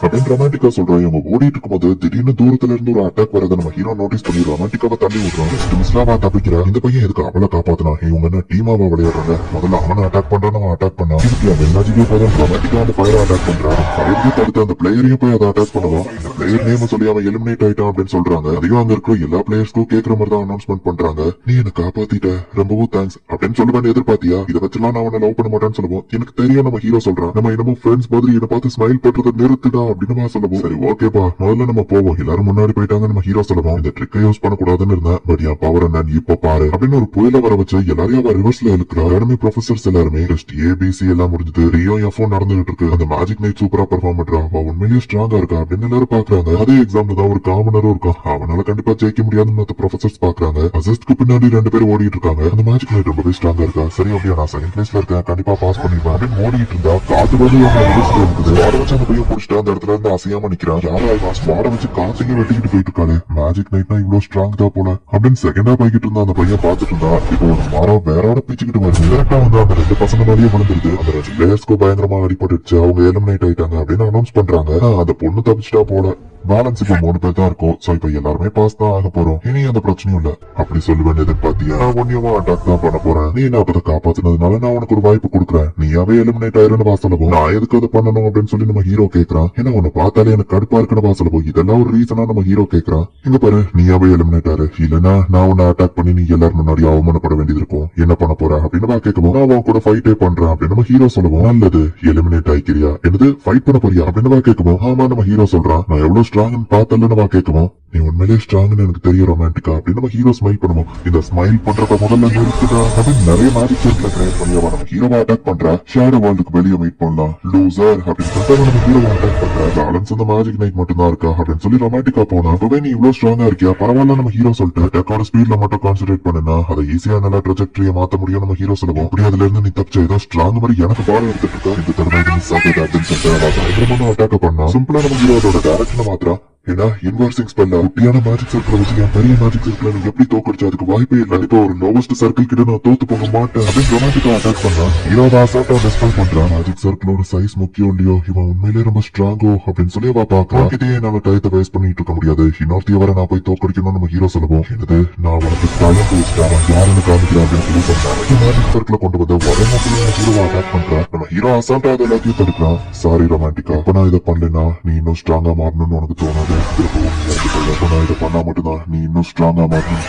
Speaker 1: அப்படின்னு ரொமான்டிக்கா சொல்றான். இவங்க ஓடிட்டு இருக்கும்போது திடீர்னு தூரத்துல இருந்து ஒரு அட்டாக் வரதை நம்ம ஹீரோ நோட்டீஸ் பண்ணி ரொமான்டிக்காவை தள்ளி விடுறான். மிஸ்லாவா தப்பிக்கிறா. இந்த பையன் எதுக்கு அவளை காப்பாத்தினா? இவங்க என்ன டீமாவா விளையாடுறாங்க? முதல்ல அவனை அட்டாக் பண்றான், அவன் அட்டாக் பண்ணா. இதுக்கு வெள்ளாஜிக்கே போதும் ரொமான்டிக்கா அந்த ஃபயரை அட்டாக் பண்றான். ஃபயரையும் தடுத்து அந்த பிளேயரையும் போய் அதை அட்டாக் பண்ணுவோம். இந்த பிளேயர் நேம் சொல்லி அவன் எலிமினேட் ஆயிட்டான் அப்படின்னு சொல்றாங்க. அதையும் அங்க இருக்கிற எல்லா பிளேயர்ஸ்க்கும் கேட்கற மாதிரி தான் அனௌன்ஸ்மெண்ட் பண்றாங்க. நீ என்ன காப்பாத்திட்ட, ரொம்பவும் தேங்க்ஸ் அப்படின்னு சொல்லுவேன் எதிர்பார்த்தியா? இதை வச்சுலாம் நான் அவனை லவ் பண்ண மாட்டேன்னு சொல்லுவோம். எனக்கு தெரியும் நம்ம ஹீரோ சொல்றான். நம்ம என்னமோ ஃப்ரெண்ட்ஸ் மாதிரி என்ன பார்த்து ஸ்மைல் பண்றதை நிறுத்துடா அப்படின்னு சொல்லுவோம். சரி ஓகேப்பா முதல்ல நம்ம போவோம். எல்லாரும் முன்னாடி போயிட்டாங்க. நம்ம ஹீரோ சொல்லுவோம். இந்த ட்ரிக்கை யூஸ் பண்ணக்கூடாதுன்னு இருந்தேன், பட் என் பவர் என்ன இப்ப பாரு அப்படின்னு ஒரு புயல வர வச்சு எல்லாரையும் அவ ரிவர்ஸ்ல இருக்கிற அகாடமி ப்ரொஃபசர்ஸ் எல்லாருமே டெஸ்ட் ஏபிசி எல்லாம் முடிஞ்சது. ரியோ எஃப்ஓ நடந்துகிட்டு இருக்கு. அந்த மேஜிக் நைட் சூப்பரா பெர்ஃபார்ம் பண்றா. அவ உண்மையிலேயே ஸ்ட்ராங்கா இருக்கா அப்படின்னு எல்லாரும் பாக்குறாங்க. அதே எக்ஸாம்ல தான் ஒரு காமனரும் இருக்கான். அவனால கண்டிப்பா ஜெயிக்க முடியாதுன்னு மத்த ப்ரொஃபசர்ஸ் பாக்குறாங்க. அசிஸ்ட்க்கு பின்னாடி 2 பேர் ஓடிட்டு இருக்காங்க. அந்த மேஜிக் நைட் ரொம்பவே ஸ்ட்ராங்கா இருக்கா. சரி அப்படியா நான் செகண்ட் பிளேஸ்ல இருக்கேன், கண்டிப்பா பாஸ் பண்ணிடுவேன் அப்படின்னு ஓடிட்டு இருந்தா காத்து வந்து ரிவர்ஸ்ல இருக்குது. அதை வச்சு அந்த பையன் பிடிச்சிட்டு அந்த இடத்துல இருந்து அசையாம நிக்கிறான். யாரா ஸ்வாட வச்சு காத்தையும் வெட்டிக்கிட்டு போயிட்டு இருக்காரு. மேஜிக் நைட்னா இவ்வளவு ஸ்ட்ராங் தான் போல அப்படின்னு செகண்டா போய்கிட்டு இருந்தா அந்த பையன் பாத்துட்டு இருந்தா. இப்போ ஒரு மரம் வேறோட பிச்சுக்கிட்டு வருது. கரெக்டா வந்து அந்த 2 பசங்க மேலேயே விழுந்துருது. அந்த 2 பிளேயர்ஸ்க்கு பயங்கரமா அடிபட்டுச்சு. அவங்க எலிமினேட் ஆயிட்டாங்க அப்படின்னு அனௌன்ஸ் பண்றாங்க. அந்த பொண்ணு தப்பிச்சிட்டா போல. பேலன்ஸ் இப்ப 3 பேர் தான் இருக்கும். சோ இப்ப எல்லாருமே பாஸ் தான் ஆக போறோம். இனி அந்த பிரச்சனையும் இல்ல அப்படி சொல்லுவேன் எதிர்பார்த்தியா? நான் ஒன்னியமா அட்டாக் தான் பண்ண போறேன். நீ நான் அப்ப காப்பாத்தினதுனால நான் உனக்கு ஒரு வாய்ப்பு கொடுக்குறேன். நீயாவே எலிமினேட் ஆயிருன்னு வா சொல்லவும். நான் எதுக்கு அதை பண்ணணும் அப்படின்னு சொல்லி நம்ம ஹீரோ கேட்கறான். ஏன்னா உன்னை பார்த்தாலே எனக்கு கடுப்பா இருக்குன்னு வா சொல்லவும். இதெல்லாம் ஒரு ரீசனா நம்ம ஹீரோ கேட்கறான். இங்க பாரு நீயாவே எலிமினேட் ஆறு, இல்லன்னா நான் உன்னை அட்டாக் பண்ணி நீ எல்லாரும் முன்னாடி அவமானப்பட வேண்டியது இருக்கும். என்ன பண்ண போற அப்படின்னு வா கேட்கவும். நான் அவன் கூட ஃபைட்டே பண்றேன் அப்படின்னு நம்ம ஹீரோ சொல்லுவோம். நல்லது எலிமினேட் ஆயிக்கிறியா? என்னது ஃபைட் பண்ண போறியா அப்படின்னு வா கேட்கவும். ஆமா நம்ம ஹீரோ சொல்றான். நான் எவ்வளவு ஸ்ட்ராங் பார்த்தல வா கேட்கவும். நீ உண்மையிலே ஸ்ட்ராங்னு எனக்கு தெரியும் ரொமான்டிக்கா அப்படின்னு நம்ம ஹீரோ ஸ்மைல் பண்ணுவோம். இந்த ஸ்மைல் பண்றத முதல்ல நிறுத்துடா அப்படின்னு நிறைய மேஜிக் சர்க்கிள் கிரியேட் பண்ணி அவன் நம்ம ஹீரோவை அட்டாக் பண்றா. ஷேடோ வேர்ல்டுக்கு வெளியே மீட் பண்ணலாம் லூசர் அப்படின்னு சொல்லிட்டு நம்ம ஹீரோவை அட்டாக் பண்றா. பேலன்ஸ் அந்த மேஜிக் நைட் மட்டும் தான் இருக்கா அப்படின்னு சொல்லி ரொமான்டிக்கா போனா. அப்பவே நீ இவ்வளவு ஸ்ட்ராங்கா இருக்கியா, பரவாயில்ல நம்ம ஹீரோ சொல்லிட்டு அட்டாக்கோட ஸ்பீட்ல மட்டும் கான்சென்ட்ரேட் பண்ணுனா அதை ஈஸியா நல்லா ட்ரெஜெக்டரியை மாத்த முடியும் நம்ம ஹீரோ சொல்லுவோம். அப்படி அதுல இருந்து நீ தப்பிச்ச ஏதோ ஸ்ட்ராங் மாதிரி எனக்கு பாடம் எடுத்துட்டு இருக்கா. இந்த தடவை மிஸ் ஆகுது அப்படின்னு சொல்லிட்டு பயங்கரமான அட்டாக் பண்ணா. சிம்பிளா நம்ம ஹீரோட டைரக்ஷனை மாத்திரா. ஏன்னா இன்வர்சிங் ஸ்பெல்ல குட்டியான மேஜிக் சர்க்கிள் வச்சு என் பெரிய மேஜிக் சர்க்கிள் நீ எப்படி தோக்கடிச்சு அதுக்கு வாய்ப்பே இல்லை. இப்போ ஒரு நோவஸ்ட் சர்க்கிள் கிட்ட நான் தோத்து போக மாட்டேன் அப்படின்னு ரொமான்டிக்கா அட்டாக் பண்ணா. ஹீரோ ஆசாட்டா டிஸ்பெல் பண்றான். மேஜிக் சர்க்கிளோட சைஸ் முக்கியம் இல்லையோ, இவன் உண்மையிலே ரொம்ப ஸ்ட்ராங்கோ அப்படின்னு சொல்லி அவ பாக்கலாம். கிட்டே என்னால டயத்தை வேஸ்ட் பண்ணிட்டு இருக்க முடியாது. இன்னொருத்திய வர நான் போய் தோக்கடிக்கணும்னு நம்ம ஹீரோ சொல்லுவோம். என்னது நான் உனக்கு டயம் போஸ்டான் யாருன்னு காமிக்கிறேன் அப்படின்னு சொல்லி சொன்னாங்க. மேஜிக் சர்க்கிளை கொண்டு வந்து ஒரே மாதிரி ஹீரோவை அட்டாக் பண்றான். நம்ம ஹீரோ அசால்ட்டா அதை எல்லாத்தையும் தடுக்கிறான். சாரி ரொமான்டிக்கா, அப்ப நான் இதை பண்ணலனா நீ இன்னும் ஸ்ட்ராங்கா மாறணும்னு உனக்கு தோணாது. இதை பண்ணா மட்டும்தான் நீ இன்னும் ஸ்ட்ராங்கா மாறணும்.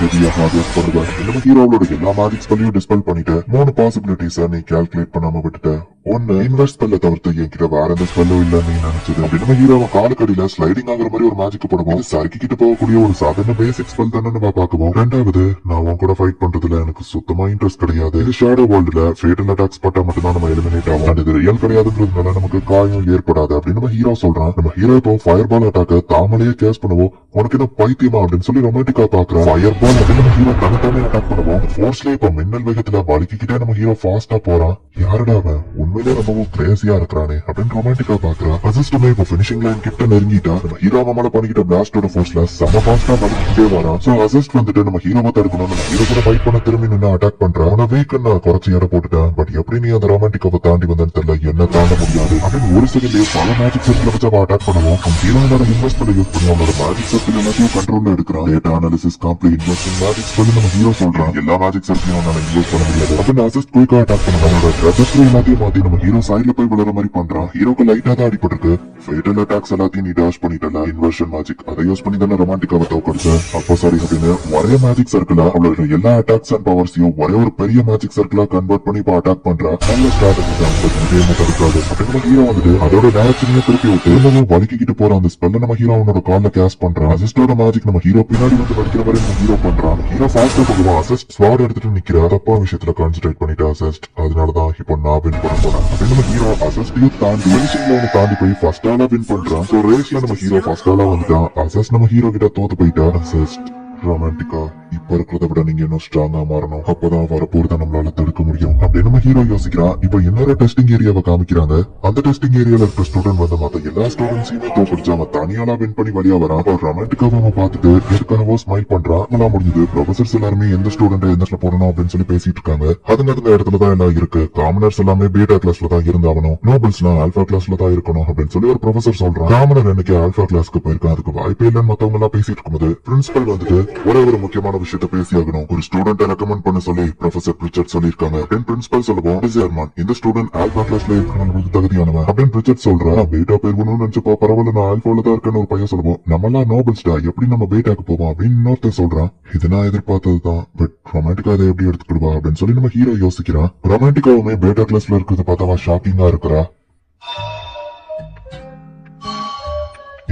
Speaker 1: நம்ம ஹீரோவோட எல்லா மேஜிக் ஸ்பெல்லையும் டிஸ்பெல் பண்ணிட்டு 3 பாசிபிலிட்டிஸ நீ கால்குலேட் பண்ணாம விட்டுட்ட. ஒன்னு இன்வெர்ஸ் ஸ்பெல்ல தவிர்த்து என்கிட்ட வேற எந்த ஸ்பெல்லும் இல்ல நீ நினைச்சது அப்படின்னு நம்ம ஹீரோவை காலுக்கடியில ஸ்லைடிங் ஆகுற மாதிரி ஒரு மேஜிக் போடுவோம். சறுக்கி கிட்ட போகக்கூடிய ஒரு சாதாரண பேசிக் ஸ்பெல் தானே பாக்குவோம். ரெண்டாவது நான் உன் கூட ஃபைட் பண்றதுல எனக்கு சுத்தமா இன்ட்ரெஸ்ட் கிடையாது. இது ஷேடோ வேர்ல்டுல ஃபேட்டல் அட்டாக்ஸ் பட்டா மட்டும்தான் நம்ம எலிமினேட் ஆகும். இது ரியல் கிடையாதுன்றதுனால நமக்கு காயம் ஏற்படாது அப்படின்னு நம்ம ஹீரோ சொல்றான். நம்ம ஹீரோ இப்போ ஃபயர் பால் அட்டாக்க தாமலையே கேஸ் பண்ணுவோம். உனக்கு என்ன பைத்தியமா அப்படின்னு சொல்லி ரொமான்டிக்கா பாக்குறோம். ஃபயர் பால் அப்படின்னு நம்ம ஹீரோ தனித்தானே அட்டாக் பண்ணுவோம். ஃபோர்ஸ்ல இப்ப மின்னல் வேகத்துல வலிக்கிட்டே நம்ம ஹீரோ ஃபாஸ்டா போறான். யாருடா அவன் உண்மையிலே ரொம்பவும் கிரேசியா இருக்கிறானே அப்படின்னு ரொமான்டிக்கா பாக்குறான். அசிஸ்டுமே இப்ப பினிஷிங் லைன் கிட்ட நெருங்கிட்டா. நம்ம ஹீரோ மேல பண்ணிக்கிட்ட பிளாஸ்டோட ஃபோர்ஸ்ல செம ஃபாஸ்டா வலிக்கிட்டே வரான். சோ அசிஸ்ட் வந்துட்டு நம்ம ஹீரோவை தடுக்கணும். நம்ம ஹீரோ கூட ஃபைட் பண்ண திரும்பி நின்று அட்டாக் பண்றான். அவனை வீக் நான் குறைச்சி எடை போட்டுட்டேன். பட் எப்படி நீ அந்த ரொமான்டிக்காவை தாண்டி வந்தேன்னு தெரியல. என்ன தாண்ட முடியாது அப்படின்னு ஒரு செகண்ட்லயே பல மேஜிக் சர்க்கிள் வச்சு அவன் அட்டாக் பண்ணுவோம். ஹீரோனோட இன்வெஸ்ட்மெண்ட் யூஸ் பண்ணி அவனோட மேஜிக் சர்க்கிள் எல்லாத்தையும் கண்ட்ரோல்ல எடுக்கிறான். Data analysis complete investing magic சொல்லி நம்ம ஹீரோ சொல்றான். எல்லா மேஜிக் சர்க்கிளையும் அவனால இன்வெஸ்ட் பண்ண முடியாது அப்படின்னு அசிஸ்ட் குயிக்கா அட்டாக் பண்ணுவான். அவனோட ட்ரெஜெக்டரி எல்லாத்தையும் மாத்தி நம்ம ஹீரோ சைடுல போய் விழுற மாதிரி பண்றான். ஹீரோக்கு லைட்டா தான் அடிபட்டிருக்கு. ஃபேட்டல் அட்டாக்ஸ் எல்லாத்தையும் நீ டாஷ் பண்ணிட்டல. இன்வர்ஷன் மேஜிக் அதை யூஸ் பண்ணி தானே ரொமான்டிக்காவை தோக்கடிச்ச. அப்போ சரி அப்படின்னு ஒரே மேஜிக் சர்க்கிளா அவளோட எல்லா அட்டாக்ஸ் அண்ட் பவர்ஸையும் ஒரே ஒரு பெரிய மேஜிக் சர்க்கிளா கன்வெர்ட் பண்ணி இப்போ அட்டாக் பண்றா. நல்ல ஸ்ட்ராட்டஜி தான். தடுக்காது அப்படின்னு நம்ம ஹீரோ வந்துட்டு அதோட டைரக்ஷனையே திருப்பி விட்டு திரும்பவும் வலிக்கிட்டு போற அந்த ஸ்பெல்ல நம்ம ஹீரோ அவனோட கால்ல கேஸ்ட் பண்றான். அசிஸ்டோட மேஜிக் நம்ம ஹீரோ பின்னாடி வந்து படிக்கிற மாதிரி நம்ம ஹீரோ பண்றான். ஹீரோ ஃபாஸ்டா போகுவான். அசிஸ்ட் ஸ்வாட் எடுத்துட்டு நிக்கிற தப்பா விஷயத்துல கான்சென்ட்ரேட் பண்ணிட்டு அசிஸ்ட் அதனாலதான் இப்போ நான் வின் பண்ண போறேன் அப்படின்னு நம்ம ஹீரோ அசிஸ்டையும் தாண்டி ஒன்னு தாண்டி போய் ஃபர்ஸ்ட் ஆளா வின் பண்றான். சோ ரேஸ்ல நம்ம ஹீரோ ஃபர்ஸ்ட் ஆளா வந்துட்டான். அசிஸ்ட் நம்ம ஹீரோ கிட்ட தோத்து போயிட்டா. அசிஸ்ட் ரொமான்டிக்கா இப்ப இருக்கிறத விட நீங்க இன்னும் ஸ்ட்ராங்கா மாறணும். அப்பதான் வரப்போறத நம்மளால தடுக்க முடியும் அப்படின்னு நம்ம ஹீரோ யோசிக்கிறான். இப்ப இன்னொரு டெஸ்டிங் ஏரியாவை காமிக்கிறாங்க. அந்த டெஸ்டிங் ஏரியால இருக்கிற ஸ்டூடெண்ட் வந்து மத்த எல்லா ஸ்டூடெண்ட்ஸையுமே தோக்கடிச்சு அவன் தனியாலா வின் பண்ணி வெளியா வரான். அப்ப ரொமான்டிக்காவை அவன் பார்த்துட்டு எதுக்காகவோ ஸ்மைல் பண்றான். நல்லா முடிஞ்சது. ப்ரொஃபசர்ஸ் எல்லாருமே எந்த ஸ்டூடெண்ட் எந்த போடணும் அப்படின்னு சொல்லி பேசிட்டு இருக்காங்க. அது நடந்த இடத்துலதான் எல்லாம் இருக்கு. காமனர்ஸ் எல்லாமே பீட்டா கிளாஸ்ல தான் இருந்தாகணும். நோபல்ஸ் எல்லாம் ஆல்பா கிளாஸ்ல தான் இருக்கணும் அப்படின்னு சொல்லி ஒரு ப்ரொஃபசர் சொல்றான். காமனர் இன்னைக்கு ஆல்பா கிளாஸ்க்கு போயிருக்கான். அதுக்கு வாய்ப்பே இல்லைன்னு மத்தவங்க எல்லாம் பேசிட்டு இருக்கும்போது பிரின்சிபல் வந்துட்டு ஒரே ஒரு முக்கியமான விஷயத்த பேசியாகணும். ஒரு ஸ்டூடெண்ட் ரெக்கமெண்ட் பண்ண சொல்லி ப்ரொஃபசர் பிரிச்சர்ட் சொல்லிருக்காங்க. பிரின்சிபல் சொல்லுவோம் சேர்மன் இந்த ஸ்டூடெண்ட் ஆல்பா கிளாஸ்ல இருக்கணும் தகுதியானவன் அப்படின்னு பிரிச்சர்ட் சொல்றா. பீட்டா போயிருக்கணும்னு நினைச்சப்பா பரவாயில்ல நான் ஆல்பால தான் இருக்கேன்னு ஒரு பையன் சொல்லுவோம். நம்மளாம் நோபல்ஸ்டா எப்படி நம்ம பீட்டாக்கு போவோம் அப்படின்னு இன்னொருத்தர் சொல்றான். இது நான் எதிர்பார்த்ததுதான். பட் ரொமான்டிக்கா அதை எப்படி எடுத்துக்கிடுவா அப்படின்னு சொல்லி நம்ம ஹீரோ யோசிக்கிறான். ரொமான்டிக்காவுமே பீட்டா கிளாஸ்ல இருக்கிறத பார்த்தா ஷாக்கிங்கா இருக்கிறா.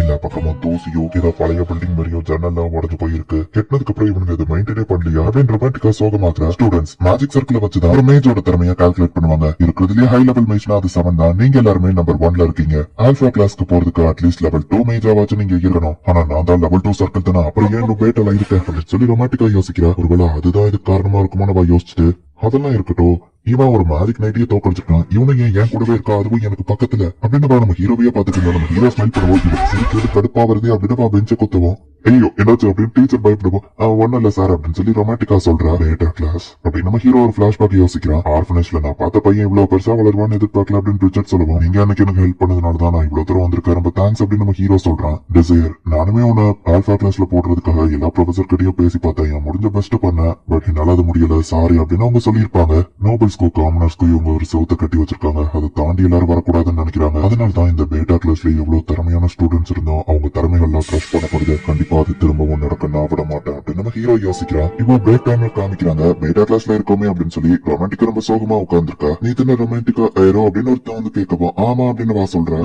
Speaker 1: எல்லா பக்கமும் தூசியோ ஏதோ பழைய பில்டிங் மாதிரியோ ஜன்னல்லாம் உடஞ்சு போயிருக்கு. கெட்டினதுக்கு அப்புறம் இவனுங்க அதை மெயின்டைனே பண்ணலையா அப்படின்னு ரொமான்டிக்கா சோகமாக்குற. ஸ்டூடெண்ட்ஸ் மேஜிக் சர்க்கிள் வச்சுதான் ஒரு மேஜோட திறமையை கால்குலேட் பண்ணுவாங்க. இருக்கிறதுலயே ஹை லெவல் மேஜ்னா அது 7 தான். நீங்க எல்லாருமே நம்பர் 1ல இருக்கீங்க. ஆல்பா கிளாஸ்க்கு போறதுக்கு அட்லீஸ்ட் லெவல் 2 மேஜாவாச்சும் நீங்க இருக்கணும். ஆனா நான் தான் லெவல் 2 சர்க்கிள் தானே. அப்புறம் ஏன் பேட்டெல்லாம் இருக்கேன் அப்படின்னு சொல்லி ரொமான்டிக்கா யோசிக்கிறா. ஒருவேளை அதுதான் இது காரணமா இருக்குமோ நம்ம யோசிச்சுட்டு அதெல்லாம் இருக்கட்டும். இவன் ஒரு மேஜிக் நைட்டியே தோக்கடிச்சிருக்கான். இவனும் ஏன் கூடவே இருக்கா அதுவும் எனக்கு பக்கத்துல அப்படின்னு நம்ம ஹீரோவையே பாத்துட்டு நம்ம ஹீரோ ஸ்மைல் பண்ணுவோம். இவருக்கு சிரிக்கிறது கடுப்பா வருது அப்படின்னு பெஞ்ச குத்துவோம். ஐயோ என்னாச்சு அப்படின்னு டீச்சர் பயப்படுவோம். ஒன்னும் இல்ல சார் அப்படின்னு சொல்லி ரொமான்டிக்கா சொல்றா. பேட்டா கிளாஸ் அப்படின்னு நம்ம ஹீரோ ஒரு பிளாஷ்பேக் யோசிக்கிறான். ஆர்ஃபனேஜ்ல நான் பார்த்த பையன் இவ்வளவு பெருசா வளருவான்னு எதிர்பார்க்கல அப்படின்னு ரிச்சர்ட் சொல்லுவோம். நீங்க எனக்கு ஹெல்ப் பண்ணதுனாலதான் நான் இவ்வளவு தூரம் வந்திருக்கேன். ரொம்ப தேங்க்ஸ் அப்படின்னு நம்ம ஹீரோ சொல்றான். டிசையர் நானுமே உன்னை ஆல்பா கிளாஸ்ல போடுறதுக்காக எல்லா ப்ரொஃபசர் கிட்டயும் பேசி பார்த்தேன். என் முடிஞ்ச பெஸ்ட் பண்ண பட் என்னால அது முடியல சாரி அப்படின்னு அவங்க சொல்லியிருப்பாங்க. நோபல்ஸ்கோ காமனர்ஸ்கோ இவங்க ஒரு செவத்தை கட்டி வச்சிருக்காங்க. அதை தாண்டி எல்லாரும் வரக்கூடாதுன்னு நினைக்கிறாங்க. அதனாலதான் இந்த பேட்டா கிளாஸ்ல எவ்வளவு திறமையான ஸ்டூடெண்ட்ஸ் இருந்தோம் அவங்க திறமைகள்லாம் கிரஷ் பண்ணப்படுது. கண்டிப்பா அது திரும்பவும் நடக்க நான் விட மாட்டேன் அப்படின்னு நம்ம ஹீரோ யோசிக்கிறான். இப்போ பிரேக் டைம்ல காமிக்கிறாங்க. பேட்டா கிளாஸ்ல இருக்கோமே அப்படின்னு சொல்லி ரொமான்டிக்கா ரொம்ப சோகமா உட்கார்ந்துருக்கா. நீ தானே ரொமான்டிக்கா ஏரோ அப்படின்னு ஒருத்தன் வந்து கேட்கவும் ஆமா அப்படின்னு வா சொல்றேன்.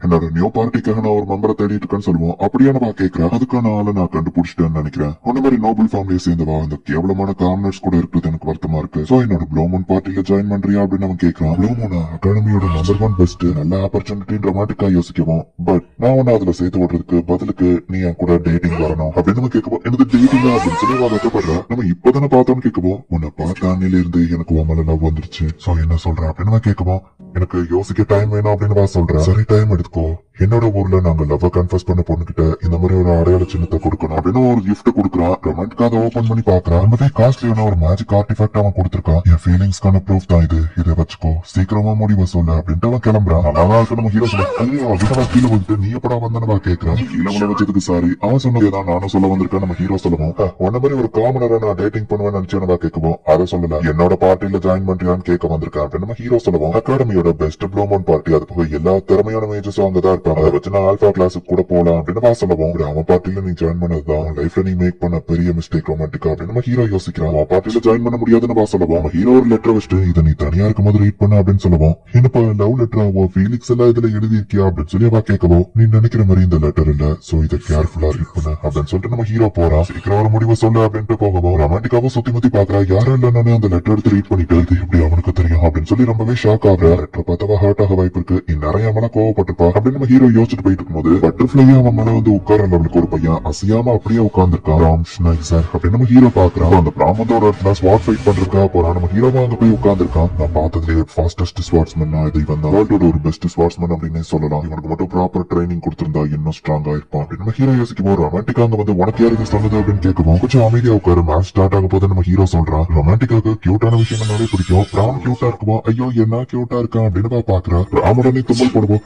Speaker 1: என்னோட நியூ பார்ட்டிக்காக நான் ஒரு மெம்பரை தேடிட்டு இருக்கேன்னு சொல்லுவோம். அப்படியே வா கேட்கிறேன். அதுக்கான ஆளை நான் கண்டுபிடிச்சிட்டேன்னு நினைக்கிறேன். உன்ன மாதிரி நோபல் ஃபேமிலியை சேர்ந்தவா இந்த கேவலமான காமனர்ஸ் கூட இருக்கிறது எனக்கு வருத்தமா இருக்கு. சோ என்னோட ப்ளூமூன் பார்ட்டில ஜாயின் பண்றியா அப்படின்னு அவன் கேட்கிறான். ப்ளூமூன் அகாடமியோட நம்பர் 1 பெஸ்ட் நல்ல ஆப்பர்ச்சுனிட்டி ரொமான்டிக்கா யோசிக்கவும். பட் நான் உன்னை அதுல சேர்த்து விடுறதுக்கு பதிலுக்கு நீ என் கூட டேட்டிங் வரணும் அப்படின்னு நம்ம கேட்கவும். எனக்கு டேட்டிங் அப்படின்னு சொல்லி வெட்டப்படுற. நம்ம இப்பதானே பார்த்தோம்னு கேட்கவும். உன்னை பார்த்த அன்னில இருந்து எனக்கு உமல லவ் வந்துருச்சு. சோ என்ன சொல்ற அப்படின்னு நம்ம கேட்கவும். எனக்கு யோசிக்க டைம் வேணும் அப்படின்னு சொல்றேன். சரி டைம் எடுத்துக்கோ. என்னோட ஊர்ல நாங்க லவ் கன்ஃபர்ஸ் பண்ண பொண்ணுகிட்ட இந்த மாதிரி ஒரு அடையாள சின்னத்தை கொடுக்கணும் அப்படின்னு ஒரு கிஃப்ட் கொடுக்குறான். ரொமான்டிக்கா அதை ஓபன் பண்ணி பாக்குறான். ரொம்பவே காஸ்ட்லியான ஒரு மேஜிக் ஆர்டிஃபேக்ட் அவன் கொடுத்திருக்கான். என் ஃபீலிங்ஸ்க்கான ப்ரூஃப் தான் இது. இதை வச்சுக்கோ சீக்கிரமா முடிவு சொல்ல அப்படின்ட்டு அவன் கிளம்புறான். நல்லா இருக்கு நம்ம ஹீரோ சொல்ல ஐயோ அப்படின்னு கீழே வந்துட்டு நீ எப்படா வந்தா கேட்கிறான். கீழே விட வச்சதுக்கு சாரி. அவன் சொன்னதுதான் நானும் சொல்ல வந்திருக்கேன் நம்ம ஹீரோ சொல்லுவோம். உன்ன மாதிரி ஒரு காமனரை நான் டேட்டிங் பண்ணுவேன்னு நினைச்சேன்னு கேட்கவும். அதை சொல்லல என்னோட பார்ட்டியில ஜாயின் பண்றியான்னு கேட்க வந்திருக்கேன் அப்படின்னு நம்ம ஹீரோ சொல்லுவோம். அகாடமியோட பெஸ்ட் ப்ளூமோன் பார்ட்டி அது போக எல்லா திறமையான மேஜஸும் அங்கதான் இருப்பாங்க. அதை வச்சு நான் ஆல்பா கிளாஸுக்கு கூட போலாம் அப்படின்னு சொல்லுவோம். அவன் பார்ட்டில நீ ஜாயின் பண்ணதுதான் லைஃப்ல நீ மேக் பண்ண பெரிய மிஸ்டேக் ரொமான்டிக்கா அப்படின்னு நம்ம ஹீரோ யோசிக்கிறான். அவன் பார்ட்டில ஜாயின் பண்ண முடியாதுன்னு சொல்லுவோம். ஹீரோ ஒரு லெட்டர் வச்சுட்டு இதை நீ தனியா இருக்கும் போது ரீட் பண்ண அப்படின்னு சொல்லுவோம். என்னப்பா லவ் லெட்டர் ஆவோ ஃபீலிக்ஸ் எல்லாம் இதுல எழுதி இருக்கியா அப்படின்னு சொல்லி அவ கேட்கவும். நீ நினைக்கிற மாதிரி இந்த லெட்டர் இல்ல சோ இதை கேர்ஃபுல்லா ரீட் பண்ண அப்படின்னு சொல்லிட்டு நம்ம ஹீரோ போறான். சீக்கிரம் ஒரு முடிவு சொல்ல அப்படின்ட்டு போகவும். ரொமான்டிக்காவும் சுத்தி முத்தி பாக்குறா. யாரும் இல்லன்னு அந்த லெட்டர் எடுத்து ரீட் பண்ணிட்டு இப்படி அவனுக்கு தெரியும் அப்படின்னு சொல்லி ரொம்பவே ஷாக் ஆகுற. லெட்டர் பார்த்தவா ஹர்ட் ஆக வாய்ப்பு இருக்கு. நிறைய மன கோவப்பட்டிருப்பா அப்படின்னு நம்ம ஹீரோ யோசிச்சுட்டு போயிட்டு இருக்கும்போது பட்டர்ஃபிளையா அவன் மேல வந்து உட்கார லெவலுக்கு ஒரு பையன் அசையாம அப்படியே உட்கார்ந்துருக்கான். சார் அப்படின்னு நம்ம ஹீரோ பாக்குறான். அந்த பிராமந்தோட இடத்துல ஸ்வாட் ஃபைட் பண்றதுக்காக போறான். நம்ம ஹீரோவா அங்க போய் உட்கார்ந்துருக்கான். நான் பார்த்ததுலேயே ஃபாஸ்டஸ்ட் ஸ்வாட்ஸ்மேன் இது இவன் வேர்ல்டோட ஒரு பெஸ்ட் ஸ்வாட்ஸ்மேன் அப்படின்னு சொல்லலாம். இவனுக்கு மட்டும் ப்ராப்பர் ட்ரைனிங் கொடுத்திருந்தா இன்னும் ஸ்ட்ராங்கா இருப்பான் அப்படின்னு நம்ம ஹீரோ யோசிக்கும். ரொமான்டிக்கா அங்க வந்து உனக்கு யாருக்கு சொன்னது அப்படின்னு கேட்கவும். கொஞ்சம் அமைதியா உட்காரு மேட்ச் ஸ்டார்ட் ஆக போது நம்ம ஹீரோ சொல்றான். ரொமான்டிக்காக கியூட்டான விஷயங்கள்னாலே பிடிக்கும். ராம் கியூட்டா இருக்குமோ ஐயோ என்ன கியூட்டா இருக்கான் அப்படின்னு பாக்குறா. ராமுடனே தும்மல் போடுவோம்.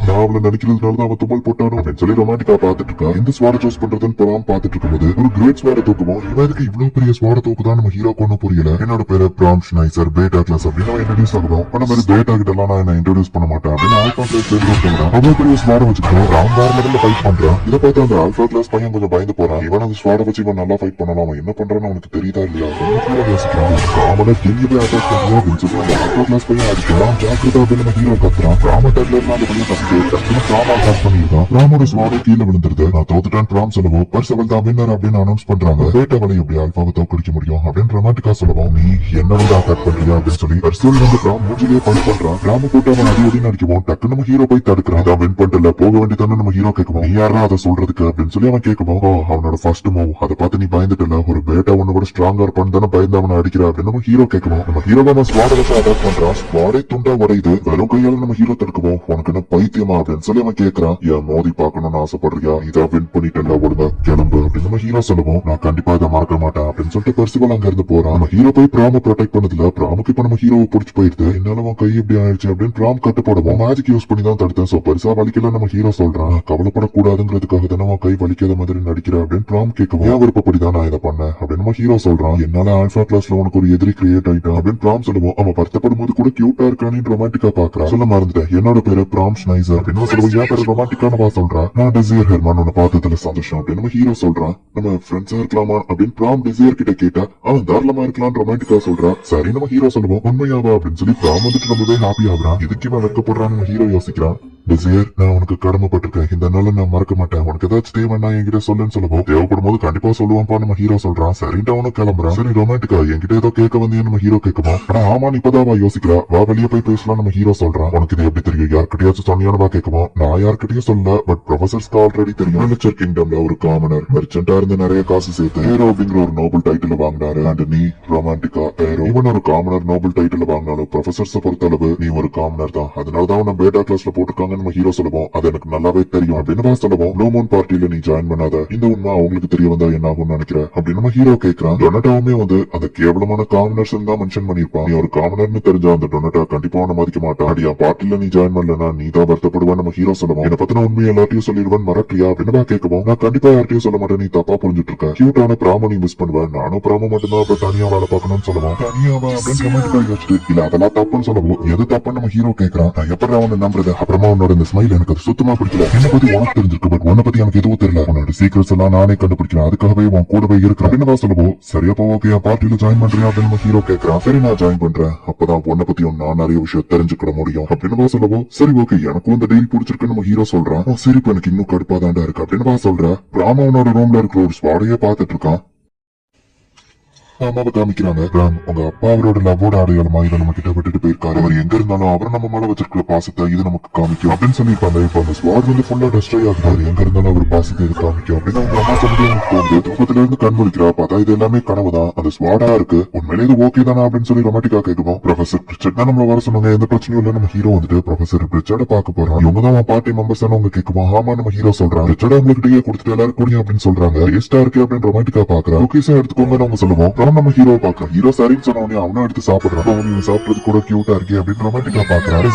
Speaker 1: நான் அவளை நினைக்கிறதுனாலதான் அவன் தும்மல் போட்டானோ அப்படின்னு சொல்லி ரொமான்டிக்கா பாத்துட்டு இருக்கா. இந்த ஸ்வாட சூஸ் பண்றதுன்னு பராம் பாத்துட்டு இருக்கும்போது ஒரு கிரேட் ஸ்வாட தூக்குவோம். இவன் இதுக்கு இவ்வளவு பெரிய ஸ்வாட தூக்குதான் நம்ம ஹீரோ கொண்டு புரியல. என்னோட பேரு பிராம் ஷ்னைசர் பேட்டா கிளாஸ் அப்படின்னு இன்ட்ரோடியூஸ் ஆகணும். அந்த மாதிரி பேட்டா கிட்ட எல்லாம் நான் என்ன இன்ட்ரோடியூஸ் பண்ண மாட்டேன் அப்படின்னு ஆல்பா கிளாஸ் பேர் அவ்வளவு பெரிய ஸ்வாட வச்சுக்கணும். ராம் வேற லெவல்ல ஃபைட் பண்றான். இதை பார்த்து அந்த ஆல்பா கிளாஸ் பையன் கொஞ்சம் பயந்து போறான். இவன் அந்த ஸ்வாட வச்சு இவன் நல்லா ஃபைட் பண்ணலாம். அவன் என்ன பண்றான்னு அவனுக்கு தெரியுதா இல்லையா யோசிக்கிறான். ராமனை எங்க போய் அட்டாக் பண்ணுவோம் அப்படின்னு சொல்லி அந்த ஆல்பா கிளாஸ் பையன் அடிக்கிறான். ஜாக்கிரதா அப்படின்னு நம்ம ஹீரோ கத்துறான். ராம டர்ல இருந்து அந்த பையன் ராம அட்டாக் பண்ணிருக்கான். ராமோட ஸ்வாட கீழே விழுந்துருது. நான் தோத்துட்டான் ராம் சொல்லவும் பர்சவல் தான் வின்னர் அப்படின்னு அனௌன்ஸ் பண்றாங்க. பேட்டா வலை எப்படி ஆல்பாவை தோக்கடிக்க முடியும் அப்படின்னு ரொமான்டிக்கா சொல்லவும் நீ என்ன வந்து அட்டாக் பண்றியா அப்படின்னு சொல்லி பர்சவல் வந்து ராம் மூஞ்சிலேயே பஞ்ச் பண்றான். ராம போட்டு அவன் அடி அடி நடிக்குவோம். டக்கு நம்ம ஹீரோ போய் தடுக்கிறான். அவன் வின் பண்ணல போக வேண்டியதானே நம்ம ஹீரோ கேட்குவோம். நீ யாரா அதை சொல்றதுக்கு அப்படின்னு சொல்லி அவன் கேட்குவோம். அவனோட ஃபர்ஸ்ட் மூவ் அதை பார்த்து நீ பயந்துட்டல ஒரு பேட்டா ஒன்னு கூட ஸ்ட்ராங்கா இருப்பான்னு தானே பயந்து அவனை அடிக்கிறா அப்படின்னு நம்ம ஹீரோ கேட்குவோம். நம்ம ஹீரோ நம்ம ஸ்வாட வச்சு அட்டாக் பண்றான். ஸ்வாடே துண்டா உடையுது. வெறும் கையால நம்ம ஹீரோ தடுக்குவோம். உனக்கு என்ன பைத்தியமா அப்படின்னு சொல்லி அவன் கேட்கறான். ஏன் மோதி பாக்கணும்னு ஆசைப்படுறியா? இதை வின் பண்ணிட்டல ஒழுங்கா கிளம்பு அப்படின்னு நம்ம ஹீரோ சொல்லுவோம். நான் கண்டிப்பா இதை மறக்க மாட்டேன் அப்படின்னு சொல்லிட்டு பர்சிவல் அங்க இருந்து போறான். நம்ம ஹீரோ போய் பிராம ப்ரொடெக்ட் பண்ணதுல பிராமுக்கு இப்ப நம்ம ஹீரோவை பிடிச்சு போயிருது. என்னால அவன் கை எப்படி ஆயிடுச்சு அப்படின்னு பிராம் கட்டு போடுவோம். மேஜிக் யூஸ் பண்ணி தான் தடுத்தேன். சோ பெருசா வலிக்கல நம்ம ஹீரோ சொல்றான். கவலைப்படக்கூடாதுங்கிறதுக்காக தானே அவன் கை வலிக்காத மாதிரி நடிக்கிற அப்படின்னு பிராம் கேட்கவும் என் விருப்பப்படிதான் நான் இதை பண்ணேன் அப்படின்னு நம்ம ஹீரோ சொல்றான். என்னால ஆல்பா கிளாஸ்ல உனக்கு ஒரு எதிரி கிரியேட் ஆயிட்டான் அப்படின்னு பிராம் சொல்லுவோம். அவன் வருத்தப்படும் போது கூட கியூட்டா இருக்கானு ரொமான்டிக்கா பாக்குறான். சொல்ல மறந்துட்டேன். என்னோட பேரு பிராம் ஷ்னைசர் அப்படின்னு சொல்லுவோம். என் பேரு ரொமான்டிக்கானவா சொல்றான். நான் டிசைர் ஹெர்மான் உன்னை பார்த்ததுல சந்தோஷம் அப்படின்னு நம்ம ஹீரோ சொல்றான். நம்ம ஃப்ரெண்ட்ஸா இருக்கலாமா அப்படின்னு பிராம் டிசைர் கிட்ட கேட்டா அவன் தாராளமா இருக்கலாம் ரொமான்டிக்கா சொல்றான். சரி நம்ம ஹீரோ சொல்லுவோம். உண்மையாவா அப்படின்னு சொல்லி பிராம் வந்துட்டு ரொம்பவே ஹாப்பி ஆகுறான். இதுக்கு இவன் வெக்கப்படுறான்னு நம்ம ஹீரோ யோசிக்கிறான். டிசைர் நான் உனக்கு கடமைப்பட்டிருக்கேன். இந்த நாள நான் மறக்க மாட்டேன். உனக்கு ஏதாச்சும் தேவைன்னா என்கிட்ட சொல்லுன்னு சொல்லுவோம். தேவைப்படும் போது கண்டிப்பா சொல்லுவான்ப்பா நம்ம ஹீரோ சொல்றான். சரின்ட்டு அவனும் கிளம்புறான். சரி ரொமான்டிக்கா என்கிட்ட ஏதோ கேட்க வந்தேன்னு நம்ம ஹீரோ கேட்குமா. ஆனா ஆமா இப்பதான் வா யோசிக்கிறா. வா வெளியே போய் பேசலாம் நம்ம ஹீரோ சொல்றான். உனக்கு இது எப்படி தெரியும்? யார்கிட்டயாச்சும் சொன்னியானவா கேட்குமா. நான் யார்கிட்டயும் சொல்ல பட் ப்ரொஃபசர்ஸ்க்கு ஆல்ரெடி தெரியும். மினிச்சர் கிங்டம்ல ஒரு காமனர் மெர்ச்சென்டா இருந்து நிறைய காசு சேர்த்து ஏரோ அப்படிங்கிற ஒரு நோபல் டைட்டில் வாங்கினாரு. அண்ட் நீ ரொமான்டிக்கா ஏரோ இவன் ஒரு காமனர் நோபல் டைட்டில் வாங்கினாலும் ப்ரொஃபசர்ஸ பொறுத்த அளவு நீ ஒரு காமனர் தான். அதனாலதான் உன்னை பேட்டா கிளாஸ்ல போட்டுருக்காங்கன்னு நம்ம ஹீரோ சொல்லுவோம். அது எனக்கு நல்லாவே தெரியும் அப்படின்னு சொல்லுவோம். ப்ளூ மூன் பார்ட்டியில நீ ஜாயின் பண்ணாத. இந்த உண்மை அவங்களுக்கு தெரிய வந்தா என்ன ஆகும்னு நினைக்கிறேன் அப்படின்னு நம்ம ஹீரோ கேட்கிறான். டொனட்டாவுமே வந்து அந்த கேவலமான காமனர்ஸ் தான் மென்ஷன் பண்ணிருப்பான். நீ ஒரு காமனர்னு தெரிஞ்சா அந்த டொனட்டா கண்டிப்பா உன்னை மதிக்க மாட்டான். அடியா பார்ட்டில நீ ஜாயின் பண்ணலன்னா நீ தான் வருத்தப்படுவான் நம்ம ஹீரோ சொல்லுவோம். என்ன பத்தின உண்மை எல்லாத்தையும் சொல்லிடுவேன் மறக்கலையா அப்படின்னு கேட்கவும் நான் கண்டிப்பா யார்ட்டையும் சொல்ல மாட்டேன். நீ தப்பா புரிஞ்சுட்டு இருக்க. கியூட்டான பிராம நீ மிஸ் பண்ணுவேன். நானும் பிராம மட்டும்தான் அப்ப தனியா வேலை பார்க்கணும்னு சொல்லுவோம். தனியாவா அப்படின்னு ரொமான்டிக்கா யோசிச்சு இல்ல அதெல்லாம் தப்புன்னு சொல்லுவோம். எது தப்புன்னு நம்ம ஹீரோ கேட்கறான். நான் எப்படி அவனை நம்புறது? அப்புறமா உன்னோட இந்த ஸ்மைல் எனக்கு அது சுத்தமா பிடிக்கல. என்ன பத்தி உனக்கு தெரிஞ்சிருக்கு பட் உன்னை பத்தி எனக்கு எதுவும் தெரியல. உன்னோட சீக்கிரட்ஸ் எல்லாம் நானே கண்டுபிடிக்கிறேன். அதுக்காகவே உன் கூடவே இருக்கிறேன் அப்படின்னு சொல்லுவோம். சரியா ஓகே பார்ட்டியில ஜாயின் பண்றியா அப்படின்னு நம்ம ஹீரோ கேட்கறான். சரி நான் ஜாயின் பண்றேன். அப்பதான் உன்னை பத்தியும் நான் நிறைய விஷயம் தெரிஞ்சுக்கிட முடியும் அப்படின்னு சொல்லுவோம். சரி ஓகே எனக்கும் இந்த டீல் பிடிச்சிருக்குன்னு நம்ம ஹீரோ சொல்றான். சரி இப்ப எனக்கு இன்னும் கடுப்பாதாண்டா இருக்கு அப்படின்னு சொல்ற. ராமவனோட ரூம்ல இருக்கிற ஒரு ஸ்வாடையே பாத்துட்டு இருக்கான். அம்மாவை காமிக்கிறாங்க. ராம் உங்க அப்பா அவரோட லவ்வோட அடையாளமா இதை நம்ம கிட்ட விட்டுட்டு போயிருக்காரு. அவர் எங்க இருந்தாலும் அவர் நம்ம மேல வச்சிருக்கிற பாசத்தை இது நமக்கு காமிக்கும் அப்படின்னு சொல்லியிருப்பாங்க. இப்ப அந்த ஸ்வாட் வந்து ஃபுல்லா டெஸ்ட்ராய் ஆகுது. எங்க இருந்தாலும் அவர் பாசத்தை இது காமிக்கும் அப்படின்னு அவங்க அம்மா சொல்லிட்டு தூக்கத்துல இருந்து கண் முழிக்கிறா. பார்த்தா இது எல்லாமே கனவுதான். அந்த ஸ்வாடா இருக்கு. உண்மையிலே இது ஓகே தானா அப்படின்னு சொல்லி ரொமான்டிக்கா கேட்கும். ப்ரொஃபசர் பிரிச்சர்ட் தான் நம்மள வர சொன்னாங்க. எந்த பிரச்சனையும் இல்ல. நம்ம ஹீரோ வந்துட்டு ப்ரொஃபசர் பிரிச்சர்ட பாக்க போறோம். இவங்க தான் பார்ட்டி மெம்பர்ஸ் அவங்க கேட்குமா. ஆமா நம்ம ஹீரோ சொல்றாங்க. பிரிச்சர்ட உங்ககிட்டயே கொடுத்துட்டு எல்லாரும் கூடிய அப்படின்னு சொல்றாங்க. டேஸ்டா இருக்கு அப்படின்னு ரொமான்டிக்கா பாக்குறா. ஓகேஸா எடுத்துக்கோங்க அவங்க சொல்லுவோம். நம்ம ஹீரோ பாக்குறோம். ஹீரோ சரின்னு சொன்ன அவனும் எடுத்து சாப்பிடுறான். நீங்க சாப்பிடுறது கூட கியூட்டா இருக்கே அப்படின்னு ரொமான்டிக்கா பாக்குறாரு.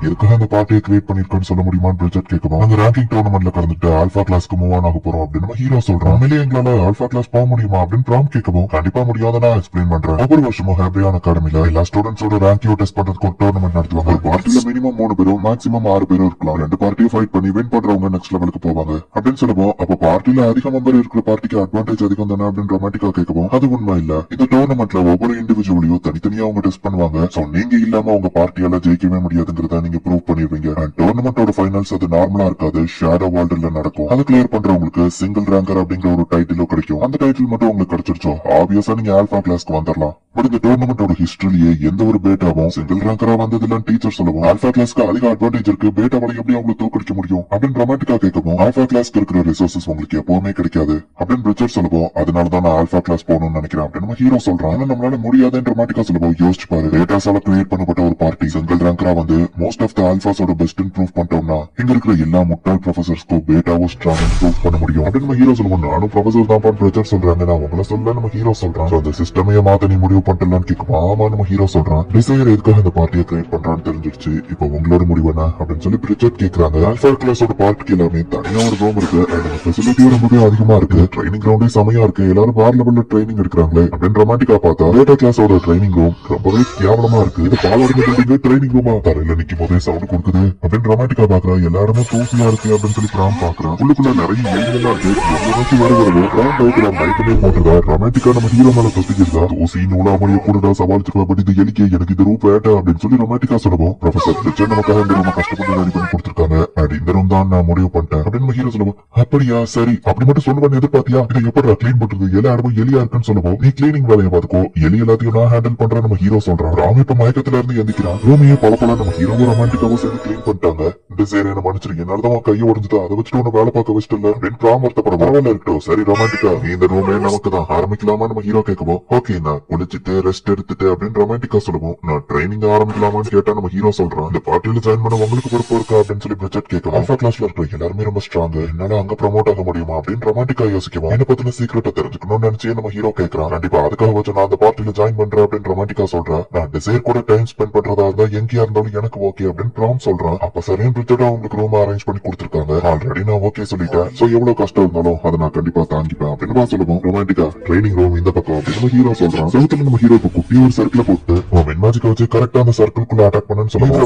Speaker 1: எதுக்காக அந்த பார்ட்டியை கிரியேட் பண்ணிருக்கோன்னு சொல்ல முடியுமான்னு பிரிச்சர்ட் கேட்கணும். அந்த ரேங்கிங் டோர்னமெண்ட்ல கலந்துட்டு ஆல்பா கிளாஸ்க்கு மூவ் ஆன் ஆக போறோம் அப்படின்னு நம்ம ஹீரோ சொல்றான். உண்மையிலேயே எங்களால ஆல்பா கிளாஸ் போக முடியுமா அப்படின்னு பிராம் கேட்கவும் கண்டிப்பா முடியாத நான் எக்ஸ்பிளைன் பண்றேன். ஒவ்வொரு வருஷமும் ஹேப்ரியான் அகாடமில எல்லா ஸ்டூடெண்ட்ஸோட ரேங்கையும் டெஸ்ட் பண்றதுக்கு ஒரு டோர்னமெண்ட் நடத்துவாங்க. ஒரு பார்ட்டில மினிமம் 3 பேரும் மேக்ஸிமம் 6 பேரும் இருக்கலாம். 2 பார்ட்டியும் ஃபைட் பண்ணி வின் பண்றவங்க நெக்ஸ்ட் லெவலுக்கு போவாங்க அப்படின்னு சொல்லுவோம். அப்ப பார்ட்டில அதிக மெம்பர் இருக்கிற பார்ட்டிக்கு அட்வான்டேஜ் அதிகம் தானே அப்படின்னு ரொமான்டிக்கா கேட்கவும் அது உண்மை இல்ல. இந்த டோர்னமெண்ட்ல ஒவ்வொரு இண்டிவிஜுவல் தனித்தனியா அவங்க டெஸ்ட் பண்ணுவாங்க. சோ நீங்க இல்லாம உங்க பார்ட்டியால ஜெயிக்கவே முடியாதுங்கறத நீங்க ப்ரூவ் பண்ணிருவீங்க. டோர்னமெண்டோட ஃபைனல்ஸ் அது நார்மலா இருக்காது. ஷேடோ வேர்ல்ட்ல நடக்கும். அது கிளியர் பண்றவங்களுக்கு சிங்கிள் ரேங்கர் அப்படிங்கிற ஒரு டைட்டிலும் கிடைக்கும். அந்த டைட்டில் மட்டும் உங்களுக்கு கிடைச்சிருச்சோ ஆப்வியஸா நீங்க ஆல்பா கிளாஸ்க்கு வந்துடலாம். பட் இந்த டோர்னமெண்டோட ஹிஸ்டரியிலேயே எந்த ஒரு பேட்டாவும் சிங்கிள் ரேங்கரா வந்ததுல டீச்சர் சொல்லுவோம். ஆல்பா கிளாஸ்க்கு அதிக அட்வான்டேஜ் இருக்கு. பேட்டாவால எப்படி அவங்களுக்கு தோக்கடிக்க முடியும் அப்படின்னு ரொமான்டிக்கா கேட்கவும் ஆல்பா கிளாஸ்க்கு இருக்கிற ரிசோர்சஸ் உங்களுக்கு எப்பவுமே கிடைக்காது அப்படின்னு பிரிச்சர் சொல்லுவோம். அதனாலதான் நான் ஆல்பா கிளாஸ் போகணும்னு நினைக்கிறேன் அப்படின்னு நம்ம ஹீரோ சொல்றான். நம்மளால முடியாது ரொமான்டிக்கா சொல்லுவோம். யோசிச்சு பாரு. டேட்டாஸால கிரியேட் பண்ணப்பட்ட ஒரு பார்ட்டி சிங்கிள் ரேங்கரா வந்து மோஸ்ட் ஆஃப் த ஆல்பாஸோட பெஸ்ட் ப்ரூவ் பண்ணிட்டோம்னா இங்க இருக்கிற எல்லா முட்டாள் ப்ரொஃபசர்ஸ்க்கும் பேட்டாவோ ஸ்ட்ராங் ப்ரூவ் பண்ண முடியும் அப்படின்னு நம்ம ஹீரோ சொல்லுவோம். நானும் ப்ரொஃபசர் தான் ப்ரொஃபசர் சொல்றாங்க. நான் உங்களை சொல்ல நம்ம ஹீரோ சொல்றான். அந்த சிஸ்டமையே மாத்த நீ முடிவு முடிவு பண்ணலாம்னு கேட்கும். ஆமா நம்ம ஹீரோ சொல்றான். டிசைர் எதுக்காக இந்த பார்ட்டியை கிரியேட் பண்றான்னு தெரிஞ்சிருச்சு. இப்போ உங்களோட முடிவுனா அப்படின்னு சொல்லி பிரிச்சர்ட் கேக்குறாங்க. ஆல்பா கிளாஸோட பார்ட்டிக்கு எல்லாமே தனியா ஒரு ரூம் இருக்கு. ஃபெசிலிட்டியும் ரொம்பவே அதிகமா இருக்கு. ட்ரைனிங் கிரவுண்டே செமையா இருக்கு. எல்லாரும் வேற லெவல்ல ட்ரைனிங் எடுக்கிறாங்களே அப்படின்னு ரொமான்டிக்கா பார்த்தா டேட்டா கிளாஸோட ட்ரைனிங் ரூம் ரொம்பவே கேவலமா இருக்கு. இது பாலோட பில்டிங் ட்ரைனிங் ரூமா தரையில நிக்கும் போதே சவுண்ட் கொடுக்குது அப்படின்னு ரொமான்டிக்கா பாக்குறா. எல்லாருமே தூசியா இருக்கு அப்படின்னு சொல்லி பிராம் பாக்குறான். உள்ளுக்குள்ள நிறைய எலிகளா இருக்கு. நோக்கி வருகிறது பிராம் பயத்துல மைக்கமே போட்டுதா ரொமான்டிக்கா நம்ம ஹீரோ மேல தொத்திக்கிறதா. தூசி நூலாமணிய கூடடா சமாளிச்சிருவா. பட் இது எலிக்கே எனக்கு இது ரூம் வேட்டா அப்படின்னு சொல்லி ரொமான்டிக்கா சொல்லுவோம். ப்ரொஃபசர் பிரிச்சர் நமக்காக இந்த ரூம் கஷ்டப்பட்டு ரெடி பண்ணி கொடுத்திருக்காங்க. அண்ட் இந்த ரூம் தான் நான் முடிவு பண்ணிட்டேன் அப்படின்னு நம்ம ஹீரோ சொல்லுவோம். அப்படியா சரி அப்படி மட்டும் சொல்லுவேன்னு எதிர்பார்த்தியா? இதை எப்படி கிளீன் பண்றது? எல்லா இடமும் எலியா இருக்குன்னு சொல்லுவோம். நீ கிளீனிங் வேலையை பார்த்துக்கோ. எலி எல்லாத்தையும் நான் ஹேண்டில் பண்றேன் நம்ம ஹீரோ சொல்றான். ராம் இப்ப மயக்கத்துல இருந்து எந்திக்கிறான். ரூமையே பல நம்ம ஹீரோவும் ரொமான்டிக்காவும் சேர்ந்து கிளீன் பண்ணிட்டாங்க. இந்த சரி என்ன மன்னிச்சிருக்கேன். என்னாலதான் கையை உடஞ்சுட்டா. அதை வச்சுட்டு உன்னை வேலை பார்க்க வச்சுட்டு அப்படின்னு ராம் வருத்தப்பட பரவாயில்ல இருக்கட்டும். சரி ரொமான்டிக்கா நீ இந்த ரூமே நமக்கு தான் ஆரம்பிக்கலாமா நம்ம ஹீரோ கேட்கவும். ஓகே நான் குளிச்சுட்டு ரெஸ்ட் எடுத்துட்டு அப்படின்னு ரொமான்டிக்கா சொல்லுவோம். நான் ட்ரைனிங் ஆரம்பிக்கலாமான்னு கேட்டா நம்ம ஹீரோ சொல்றான். இந்த பார்ட்டியில ஜாயின் பண்ண உங்களுக்கு பொறுப்பு இருக்கா அப்படின்னு சொல்லி பிரிச்சர்ட் கேட்கும். ஆல்பா கிளாஸ்ல இருக்கிற எல்லாருமே ரொம்ப ஸ்ட்ராங். என்னால அங்க ப்ரமோட் ஆக முடியுமா அப்படின்னு ரொமான்டிக்கா யோசிக்குவோம். என்ன பத்தின சீக்கிரட்டை தெரிஞ்சுக்கணும்னு நினைச்சே நம்ம ஹீரோ கேட்கறான். கண்டிப்பா அதுக்காக வச்சு நான் அந்த பார்ட்டியில ஜாயின் பண்றேன் அப்படின்னு ரொமான்டிக்கா சொல்றேன். நான் டிசைர் கூட டைம் ஸ்பெண்ட் பண்றதா இருந்தா எங்கேயா இருந்தாலும் எனக்கு ஓகே அப்படின்னு பிராம் சொல்றான். அப்ப சரியான பிரிச்சர்ட் உங்களுக்கு ரூம் அரேஞ்ச் பண்ணி கொடுத்திருக்காங்க. ஆல்ரெடி நான் ஓகே சொல்லிட்டேன். சோ எவ்வளவு கஷ்டம் இருந்தாலும் அதை நான் கண்டிப்பா தாங்கிப்பேன் அப்படின்னு சொல்லுவோம். ரொமான்டிக்கா ட்ரைனிங் ரூம் இந்த பக்கம் அப்படின்னு நம்ம ஹீரோ சொல்றான். செவத்துல நம்ம ஹீரோ குட்டி ஒரு சர்க்கிள் போட்டு மென் மேஜிக் வச்சு கரெக்டா அந்த சர்க்கிள்குள்ள அட்டாக் பண்ணு சொல்லுவோம்.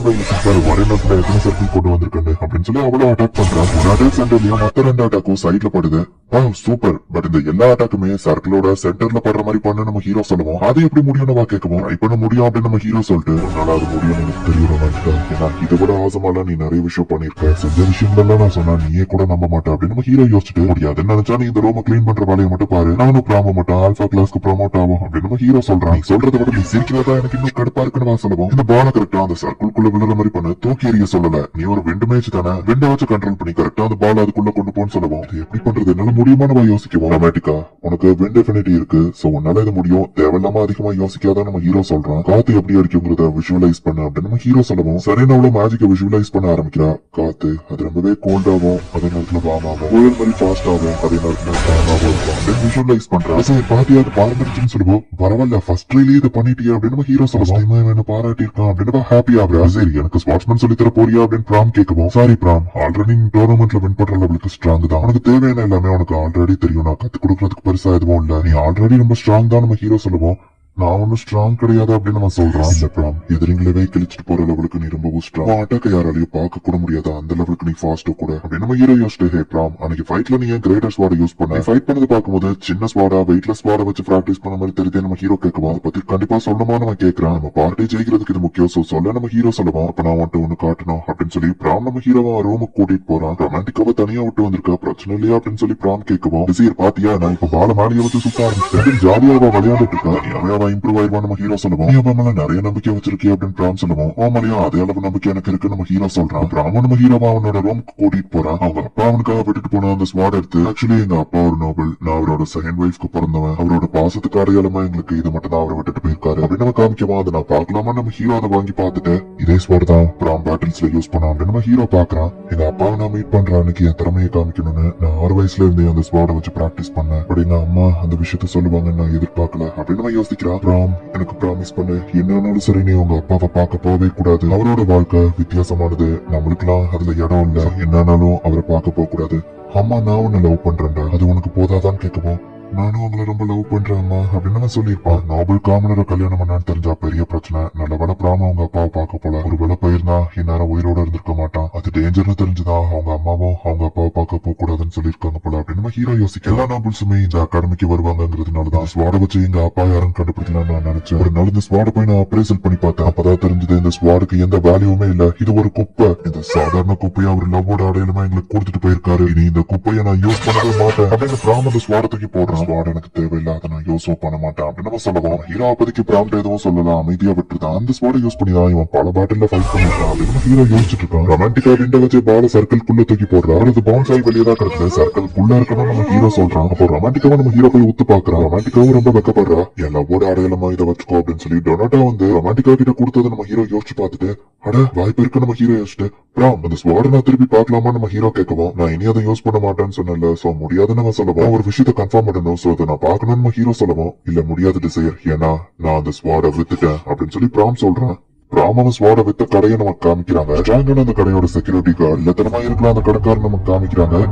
Speaker 1: ஒரே நேரத்துல எத்தனை சர்க்கிள் கொண்டு வந்திருக்கேன் அப்படின்னு சொல்லி அவ்வளவு அட்டாக் பண்றான். ஒரு அட்டாக் சென்டர்லயும் மொத்த 2 அட்டாக்கும் சைட்ல படுது. சூப்பர். பட் இந்த எல்லா அட்டாக்குமே சர்க்கிளோட சென்டர்ல படுற மாதிரி பண்ணு நம்ம ஹீரோ சொல்லுவோம். அது எப்படி முடியும்னு கேட்கவும் ட்ரை பண்ண முடியும் அப்படின்னு நம்ம ஹீரோ சொல்லிட்டு உன்னால அது முடியும் எனக்கு தெரியும் ரொமான்டிக்கா. ஏன்னா இதை விட ஆசமால நீ நிறைய விஷயம் பண்ணிருக்க. செஞ்ச விஷயங்கள்லாம் நான் சொன்னா நீயே கூட நம்ப மாட்டேன் அப்படின்னு நம்ம ஹீரோ யோசிச்சுட்டு முடியாதுன்னு நினைச்சா நீ இந்த ரூம கிளீன் பண்ற வேலையை மட்டும் பாரு. நானும் பிராம மட்டும் ஆல்பா கிளாஸ்க்கு ப்ரமோட் ஆகும் அப்படின்னு நம்ம ஹீரோ சொல்றான். நீ சொல்றதை விட நீ சிரிக்கிறதா எனக்கு இன்னும் கடுப்பா இருக்குன்னு சொல்லுவோம். இந்த பால கரெக்டா அந்த சர்க்கிள்குள்ள விழுற மாதிரி பண்ணு. தூக்கி எறிய சொல்லல. நீ ஒரு விண்டு மேட்ச் தானே. விண்ட வச்சு கண்ட்ரோல் பண்ணி கரெக்டா அந்த பால் அதுக்குள்ள கொண்டு போன்னு சொல்லுவோம். இது எப்படி பண்றது என்னால முடியுமான்னு யோசிக்குவோம். ரொமான்டிக்கா உனக்கு விண்ட் எஃபினிட்டி இருக்கு. சோ உன்னால இது முடியும். தேவையில்லாம அதிகமா யோசிக்காத நம்ம ஹீரோ சொல்றான். காத்து எப்படி அடிக்குங்கிறத விஷுவலைஸ் பண்ணு அப்படின்னு நம்ம ஹீரோ சொல்லுவோம். சரியான அவ்வளவு மேஜிக்க விஷுவலைஸ் பண்ண ஆரம்பிக்கிறா. காத்து அது ரொம்பவே கோல்ட் ஆகும். அதே நேரத்துல வார்ம் ஆகும். புயல் மாதிரி ஃபாஸ்ட் ஆகும். அதே நேரத்துல டைமாகவும் இருக்கும் அப்படின்னு விஷுவலைஸ் பண்றா. சரி பாத்தியாவது பாரம்பரிச்சுன்னு சொல்லுவோம். பரவாயில்ல ஃபர்ஸ்ட் ட்ரைலயே இதை பண்ணிட்டியா அப்படின்னு நம்ம ஹீரோ சொல்லுவோம். என்ன பாராட்டி இருக்கான் அப்படின்னு ஹாப்பி ஆகுறா. சரி எனக்கு ஸ்போர்ட்ஸ்மேன் சொல்லி தர போறியா அப்படின்னு பிராம் கேட்கவும். சாரி பிராம் ஆல்ரெடி டோர்னமெண்ட்ல வின் பண்ற லெவலுக்கு ஸ்ட்ராங் தான். உனக்கு தேவையான எல்லாமே உனக்கு ஆல்ரெடி தெரியும். நான் கத்து கொடுக்கறதுக்கு பெருசா எதுவும் இல்ல. நீ ஆல்ரெடி ரொம்ப ஸ்ட்ராங் தான் நம்ம ஹீரோ சொல்லுவோம். நான் ஒன்னும் ஸ்ட்ராங் கிடையாது அப்படின்னு நம்ம சொல்றான். இல்ல பிராம் எதிரிங்களவே கிழிச்சிட்டு போற லெவலுக்கு நீ ரொம்ப ஸ்ட்ராங். அட்டாக்க யாராலையும் பார்க்க கூட முடியாது. அந்த லெவலுக்கு நீ ஃபாஸ்ட் கூட அப்படின்னு நம்ம ஹீரோ யோசிச்சு. ஹே பிராம் அன்னைக்கு ஃபைட்ல நீ கிரேட்டர் ஸ்வாட யூஸ் பண்ண. ஃபைட் பண்ணது பார்க்கும்போது சின்ன ஸ்வாடா வெயிட்லெஸ் ஸ்வாட வச்சு பிராக்டிஸ் பண்ண மாதிரி தெரியுது நம்ம ஹீரோ கேட்குவோம். அதை பத்தி கண்டிப்பா சொல்லணுமா நம்ம கேட்கறான். நம்ம பார்ட்டி ஜெயிக்கிறதுக்கு இது முக்கியம். சொல்ல நம்ம ஹீரோ சொல்லுவோம். அப்ப நான் வந்துட்டு ஒண்ணு காட்டணும் அப்படின்னு சொல்லி பிராம் நம்ம ஹீரோவா ரூமுக்கு கூட்டிட்டு போறான். ரொமான்டிக்காவை தனியா விட்டு வந்திருக்கா. பிரச்சனை இல்லையா அப்படின்னு சொல்லி பிராம் கேட்குவோம். டிசைர் பாத்தியா நான் இப்ப பால மாடியை வச்சு சுத்த ஆரம்பிச்சேன். ஜாலியாவா விளையாண்டுட்டு இருக்கா. அவ இம்ப்ரூவ் ஆயிடுவான் நம்ம ஹீரோ சொல்லுவோம். நீ மேல நிறைய நம்பிக்கை வச்சிருக்கே அப்படின்னு பிராம் சொல்லுவோம். ஓமலையா அதே அளவு நம்பிக்கை எனக்கு இருக்கு நம்ம ஹீரோ சொல்றான். பிராம நம்ம ஹீரோவா அவனோட ரூமுக்கு கூட்டிட்டு போறான். அவங்க அப்பா அவனுக்காக விட்டுட்டு போன அந்த ஸ்வாட் எடுத்து ஆக்சுவலி எங்க அப்பா ஒரு நோபல். நான் அவரோட செகண்ட் ஒய்ஃப்க்கு பிறந்தவன். அவரோட பாசத்துக்கு அடையாளமா எங்களுக்கு இதை மட்டும் தான் அவரை விட்டுட்டு போயிருக்காரு அப்படின்னு நம்ம காமிக்கவா. அதை நான் பாக்கலாமா நம்ம ஹீரோ அதை வாங்கி பார்த்துட்டு இதே ஸ்வாட் தான் பிராம் பேட்டில்ஸ்ல யூஸ் பண்ணான் அப்படின்னு நம்ம ஹீரோ பாக்குறான். எங்க அப்பாவை நான் மீட் பண்ற அன்னைக்கு என் திறமையை காமிக்கணும்னு நான் 6 வயசுல இருந்தே அந்த ஸ்வாட வச்சு பிராக்டிஸ் பண்ணேன். அப்படி எங்க அம்மா அந்த விஷயத்த சொல்லுவாங்கன்னு நான் எதிர்பார்க்கல அப்படின்னு நம்ம யோசிக்கிறான். பிராம் எனக்கு ப்ராமிஸ் பண்ணு என்னன்னாலும் சரி நீ உங்க அப்பாவை பார்க்க போகவே கூடாது. அவரோட வாழ்க்கை வித்தியாசமானது. நம்மளுக்கெல்லாம் அதுல இடம் இல்ல. என்னன்னாலும் அவரை பார்க்க போக கூடாது. அம்மா நான் உன்னை லவ் பண்றேன்டா அது உனக்கு போதாதான்னு கேட்கவும் நானும் அவங்களை ரொம்ப லவ் பண்றேன் அம்மா அப்படின்னு நான் சொல்லியிருப்பான். நோபல் காமனரை கல்யாணம் பண்ணான்னு தெரிஞ்சா பெரிய பிரச்சனை. நல்ல வேலை பிராம அவங்க அப்பாவை பார்க்க போல. ஒரு வேலை போயிருந்தா இந்நேரம் உயிரோட இருந்திருக்க மாட்டான். அது டேஞ்சர்னு தெரிஞ்சுதான் அவங்க அம்மாவும் அவங்க அப்பாவை பார்க்க போக கூடாதுன்னு சொல்லியிருக்காங்க போல அப்படின்னு நம்ம ஹீரோ யோசிக்க. எல்லா நோபல்ஸுமே இந்த அகாடமிக்கு வருவாங்கிறதுனாலதான் ஸ்வாட வச்சு எங்க அப்பா யாரும் கண்டுபிடிக்கலாம்னு நான் நினைச்சேன். ஒரு நாள் இந்த ஸ்வாட போய் நான் அப்ரேசல் பண்ணி பார்த்தேன். அப்பதான் தெரிஞ்சது இந்த ஸ்வாடுக்கு எந்த வேல்யூமே இல்ல. இது ஒரு குப்பை. இந்த சாதாரண குப்பையை அவர் லவ்வோட அடையாளமா எங்களுக்கு கொடுத்துட்டு போயிருக்காரு. இனி இந்த குப்பையை நான் யூஸ் பண்ணவே மாட்டேன் அப்படின்னு பிராம அந்த ஸ்வாட தூக்கி போடுறான். ஸ்வாட் எனக்கு தேவையில்லை அதை நான் யூஸ் பண்ண மாட்டேன் அப்படின்னு நம்ம சொல்லுவோம். ஹீரோ அப்போதைக்கு பிராம்ட் எதுவும் சொல்லலாம். அமைதியா விட்டுருதான். அந்த ஸ்வாட யூஸ் பண்ணி தான் இவன் பல பாட்டில ஃபைட் பண்ணிருக்கான் அப்படின்னு ஹீரோ யோசிச்சுட்டு இருக்கான். ரொமான்டிக்கா விண்ட வச்சு பால சர்க்கிள்குள்ள தூக்கி போடுறான். அவரது பவுன்ஸ் ஆகி வெளியே தான் கிடக்குது. சர்க்கிள்குள்ள இருக்கணும் நம்ம ஹீரோ சொல்றான். அப்போ ரொமான்டிக்காவை நம்ம ஹீரோ போய் ஊத்து பாக்குறான். ரொமான்டிக்காவும் ரொம்ப வெக்கப்படுறா. என் லவ்வோட அடையாளமா இதை வச்சுக்கோ அப்படின்னு சொல்லி டொனாட்டா வந்து ரொமான்டிக்கா கிட்ட கொடுத்ததை நம்ம ஹீரோ யோசிச்சு பார்த்துட்டு அட வாய்ப்பு இருக்கு நம்ம ஹீரோ யோசிச்சுட்டு ராம் அந்த ஸ்வாட நான் திருப்பி பார்க்கலாமா நம்ம ஹீரோ கேட்கவும், நான் இனி அதை யூஸ் பண்ண மாட்டேன்னு சொன்னல, சோ முடியாதுன்னு அவன் சொல்லவும், ஒரு விஷயத்த கன்ஃபார்ம் பண்ணணும், சோ அதை நான் பார்க்கணும்னு நம்ம ஹீரோ சொல்லவும், இல்ல முடியாது டிசையர், ஏன்னா நான் அந்த ஸ்வாட வித்துட்டேன் அப்படின்னு சொல்லி பிராம் சொல்றான். பிராம் அவன் ஸ்வாட வித்த கடையை நமக்கு காமிக்கிறாங்க. ஸ்ட்ராங்கான அந்த கடையோட செக்யூரிட்டி கார்டு இல்லத்தனமா இருக்கலாம் அந்த கடைக்காரன் நமக்கு காமிக்கிறாங்க.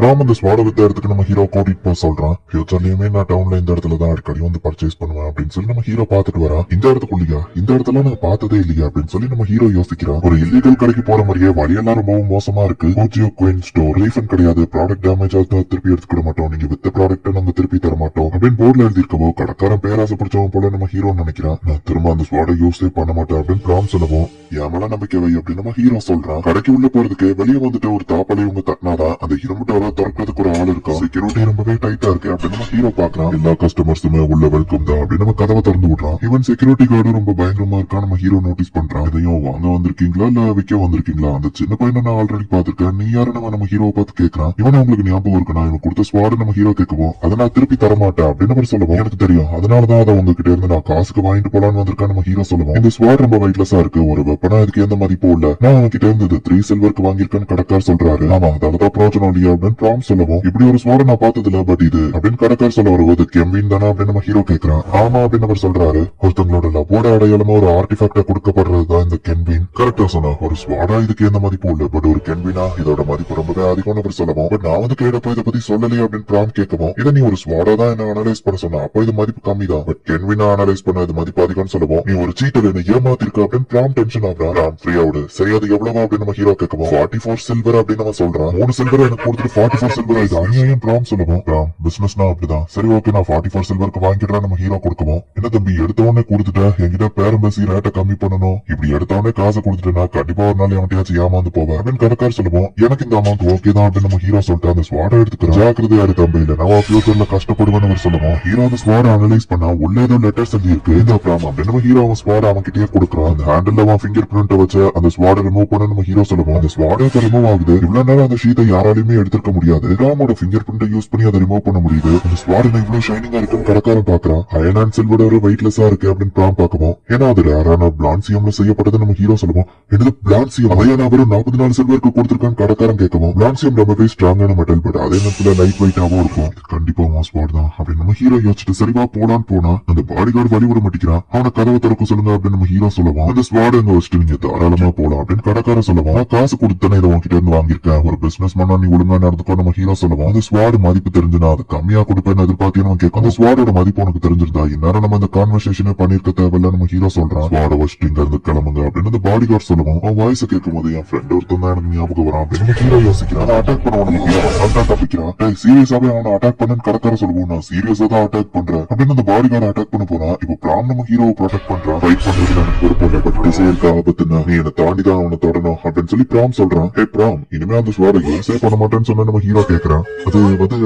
Speaker 1: ராம் அந்த ஸ்வாட வித்த இடத்துக்கு நம்ம ஹீரோ கூட்டிட்டு போக சொல்றான். ஃபியூச்சர்லயுமே நான் டவுன்ல இந்த இடத்துல தான் அடிக்கடி வந்து பர்ச்சேஸ் பண்ணுவேன் அப்படின்னு சொல்லி நம்ம ஹீரோ பாத்துட்டு வரான். இந்த இடத்துக்குள்ளயா, இந்த இடத்துல நான் பார்த்ததே இல்லையா அப்படின்னு சொல்லி நம்ம ஹீரோ யோசிக்கிறான். ஒரு இல்லீகல் கடைக்கு போற மாதிரியே வழியெல்லாம் ரொம்பவும் மோசமா இருக்கு. கோஜியோ குயின் ஸ்டோர், ரீஃபண்ட் கிடையாது, ப்ராடக்ட் டேமேஜ் ஆகுது, திருப்பி எடுத்துக்கிட மாட்டோம், நீங்க வித்த ப்ராடக்ட் நம்ம திருப்பி தர மாட்டோம் அப்படின்னு போர்ட்ல எழுதிருக்கவோ கடைக்காரன் பேராசை பிடிச்சவன் போல நம்ம ஹீரோ நினைக்கிறான். நான் திரும்ப அந்த ஸ்வாட யூஸே பண்ண மாட்டேன் அப்படின்னு பிராம் சொல்லவும், ஏமல நம்பிக்கை வை அப்படின்னு நம்ம ஹீரோ சொல்றான். கடைக்கு உள்ள போறதுக்கு வெளியே வந்துட்டு ஒரு தாப்பாளி இவங்க தட்டினாதான் அந்த இரும்பு டோரை திறக்கிறதுக்கு ஒரு ஆள் இருக்கா. செக்யூரிட்டி ரொம்பவே டைட்டா இருக்கு அப்படின்னு நம்ம ஹீரோ பாக்குறான். எல்லா கஸ்டமர்ஸுமே உள்ள வெல்கம் தான் அப்படின்னு நம்ம கதவை திறந்து விடுறான். இவன் செக்யூரிட்டி கார்டு ரொம்ப பயங்கரமா இருக்கா நம்ம ஹீரோ நோட்டீஸ் பண்றான். இதையும் வாங்க வந்திருக்கீங்களா இல்ல விற்க வந்திருக்கீங்களா, அந்த சின்ன பையனை நான் ஆல்ரெடி பாத்திருக்கேன், நீ யாரு நம்ம ஹீரோவை பார்த்து கேட்கறான். இவன் உங்களுக்கு ஞாபகம் இருக்குன்னா இவன் கொடுத்த ஸ்வாடு நம்ம ஹீரோ கேட்கவும், அதை நான் திருப்பி தரமாட்டேன் அப்படின்னு நம்ம சொல்லவும், எனக்கு தெரியும் அதனாலதான் அதை உங்ககிட்ட இருந்து நான் காசுக்கு வாங்கிட்டு போலான்னு வந்திருக்கேன் நம்ம ஹீரோ சொல்லுவோம். இந்த ஸ்வாட் ரொம்ப வெயிட்லெஸ்ஸா இருக்கு, ஒரு வெப்பனா இதுக்கு எந்த மதிப்பும் இல்ல, நான் அவன்கிட்ட இருந்து 3 சில்வருக்கு வாங்கியிருக்கேன்னு கடைக்கார் சொல்றாரு. ஆமா அதாலதான் பிரோஜனம் இல்லையா அப்படின்னு பிராம் சொல்லவும், இப்படி ஒரு ஸ்வாட நான் பார்த்ததுல பட் இது அப்படின்னு கடைக்கார் சொல்ல வருவது கெம்பின் தானே அப்படின்னு நம்ம ஹீரோ கேட்கறான். ஆமா அப்படின்னு அவர் சொல்றாரு. ஒருத்தங்களோட லவ்வோட அடையாளமா ஒரு ஆர்டிஃபேக்டா கொடுக்கப்படுறதுதான் இந்த கென்பின். கரெக்டா சொன்னா, ஒரு ஸ்வாடா இதுக்கு எந்த மதிப்பும் இல்ல, பட் ஒரு கென்பினா இதோட மதிப்பு ரொம்பவே அதிகம்னு அவர் சொல்லவும், பட் நான் வந்து கேட்டப்போ இதை பத்தி சொல்லலையே அப்படின்னு பிராம் கேட்கவும், இதை நீ ஒரு ஸ்வாடா தான் என்ன அனலைஸ் பண்ண சொன்ன, அப்போ இது மதிப்பு கம்மி தான், பட் கென்வினா அனலைஸ் பண்ண இது மதிப்பு அதிகம்னு சொல்லவும், நீ ஒரு சீட்டர் என்ன ஏமாத்திருக்க அப்படின்னு பிராம் டென்ஷன் ஆகுறான். பிராம் ஃப்ரீயா விடு, சரி அது எவ்வளவா அப்படின்னு நம்ம ஹீரோ கேட்கவும், 44 சில்வர் அப்படின்னு அவன் சொல்றான். 3 சில்வர் எனக்கு கொடுத்துட்டு 44 சில்வர் இது அநியாயம் பிராம் சொல்லவும், பிராம் பிசினஸ்னா அப்படிதான், சரி ஓகே நான் 44 சில்வருக்கு வாங்கிடுறேன் நம்ம ஹீரோ கொடுக்கவும், என்ன தம்பி எடுத்தவொடனே கொடுத்துட்ட, என்கிட்ட பேரம் பேசி ரேட்டை கம்மி பண்ணணும், இப்படி எடுத்தவொடனே காசை கொடுத்துட்டேன்னா கண்டிப்பா ஒரு நாள் எவன்டையாச்சும் ஏமாந்து போவேன் அப்படின்னு கடைக்கார் சொல்லுவோம். எனக்கு இந்த அமௌண்ட் ஓகே தான் அப்படின்னு நம்ம ஹீரோ சொல்லிட்டு அந்த ஸ்வாட எடுத்துக்கிறேன், ஜாக்கிரதையா இரு தம்பி, இல்ல நான் ஃபியூச்சர்ல கஷ்டப்படுவேன்னு அவர் சொல்லுவோம். ஹீரோ அந்த ஸ்வாட அனலைஸ் பண்ணா உள்ள ஏதோ லெட்டர்ஸ் எழுதி இருக்கு, இந்த பிராம் அப்படின்னு நம்ம ஹீரோ அவன் ஸ்வாட அவன் கிட்டே கொடுக்குறான். அந்த ஹேண்டில் அவன் ஃபிங்கர் பிரிண்ட் வச்சு அந்த ஸ்வாட ரிமூவ் பண்ண நம்ம ஹீரோ சொல்லுவோம். அந்த ஸ்வாட ரிமூவ் ஆகுது, இவ்வளவு நேரம் அந்த ஷீட்டை யாராலையுமே எடுத்திருக்க முடியாது, பிராமோட ஃபிங்கர் பிரிண்ட் யூஸ் பண்ணி அதை ரிமூவ் பண்ண முடியுது. அந்த ஸ்வாட் இவ்வளவு ஷைனிங்கா இருக்குன்னு கடைக்காரன் பாக்குறான். அயன் அண்ட் சில்வர் ஒரு வெயிட்லெஸ்ஸா இருக்கு அப்படின்னு பிராம் பாக்குவோம். ஏன்னா அது ரேரான பிளான்சியம்ல செய்யப்பட்டது நம்ம ஹீரோ சொல்லுவோம். என்னது பிளான்சியம், அதையான அவரும் 44 சில்வருக்கு கொடுத்திருக்கான்னு கடைக்காரன் கேட்கவும், பிளான்சியம் ரொம்பவே ஸ்ட்ராங்கான மெட்டல், பட் அதே நேரத்துல லைட் வெயிட்டாவும் இருக்கும், கண்டிப்பா உன் ஸ்வாட் தான் அப்படின்னு நம்ம ஹீரோ யோசிச்சுட்டு சரிவா போலான்னு போனா அந்த பாடி கார்டு வழி விட மாட்டேங்கிறான். அவனை கதவை திறக்க சொல்லுங்க அப்படின்னு நம்ம ஹீரோ சொல்லுவோம். அந்த ஸ்வாட் எங்க வச்சுட்டு நீங்க தாராளமா போலாம் அப்படின்னு கடைக்காரன் சொல்லுவோம். நான் காசு கொடுத்தனே இதை உங்ககிட்ட இருந்து வாங்கியிருக்கேன், ஒரு பிசினஸ் மண்ணா நீ ஒழுங்கா நடந்துக்கோ நம்ம ஹீரோ சொல்லுவோம். அந்த ஸ்வாட் மதிப்பு தெரிஞ்சுனா அது கம்மியா கொடுப்பேன்னு எதிர்பார்த்தீங்க கேட்கும். அந்த ஸ்வாடோட மதிப்பு உனக்கு தெரிஞ்சிருந்தா இந்நேரம் நம்ம இந்த கான்வர்சேஷனே பண்ணிருக்க தேவையில்ல நம்ம ஹீரோ சொல்றான். ஸ்வாட வச்சுட்டு இங்க இருந்து கிளம்புங்க அப்படின்னு அந்த பாடி கார்டு சொல்லுவோம். அவன் வாய்ஸ் கேட்கும் போது என் ஃப்ரெண்ட் ஒருத்தன் தான் எனக்கு ஞாபகம் வரான் அப்படின்னு நம்ம ஹீரோ யோசிக்கிறான். அட்டாக் பண்ண உனக்கு தப்பிக்கிறான். சீரியஸாவே அவனை அட்டாக் பண்ணு கடைக்கார சொல்லுவோம். நான் சீரியஸா தான் அட்டாக் பண்றேன் அப்படின்னு அந்த பாடி கார்டு அட்டாக் பண்ண போறான். இப்ப பிராம் நம்ம ஹீரோவை ப்ரொடெக்ட் பண்றான். ஃபைட் பண்றதுல எனக்கு விருப்பம், பட் டிசைருக்கு ஆபத்துனா நீ என்ன தாண்டி தான் அவனை தொடணும் அப்படின்னு சொல்லி பிராம் சொல்றான். ஹே பிராம், இனிமே அந்த ஸ்வாட யூஸே பண்ண மாட்டேன்னு சொன்னா நம்ம ஹீரோ கேட்கறான். அது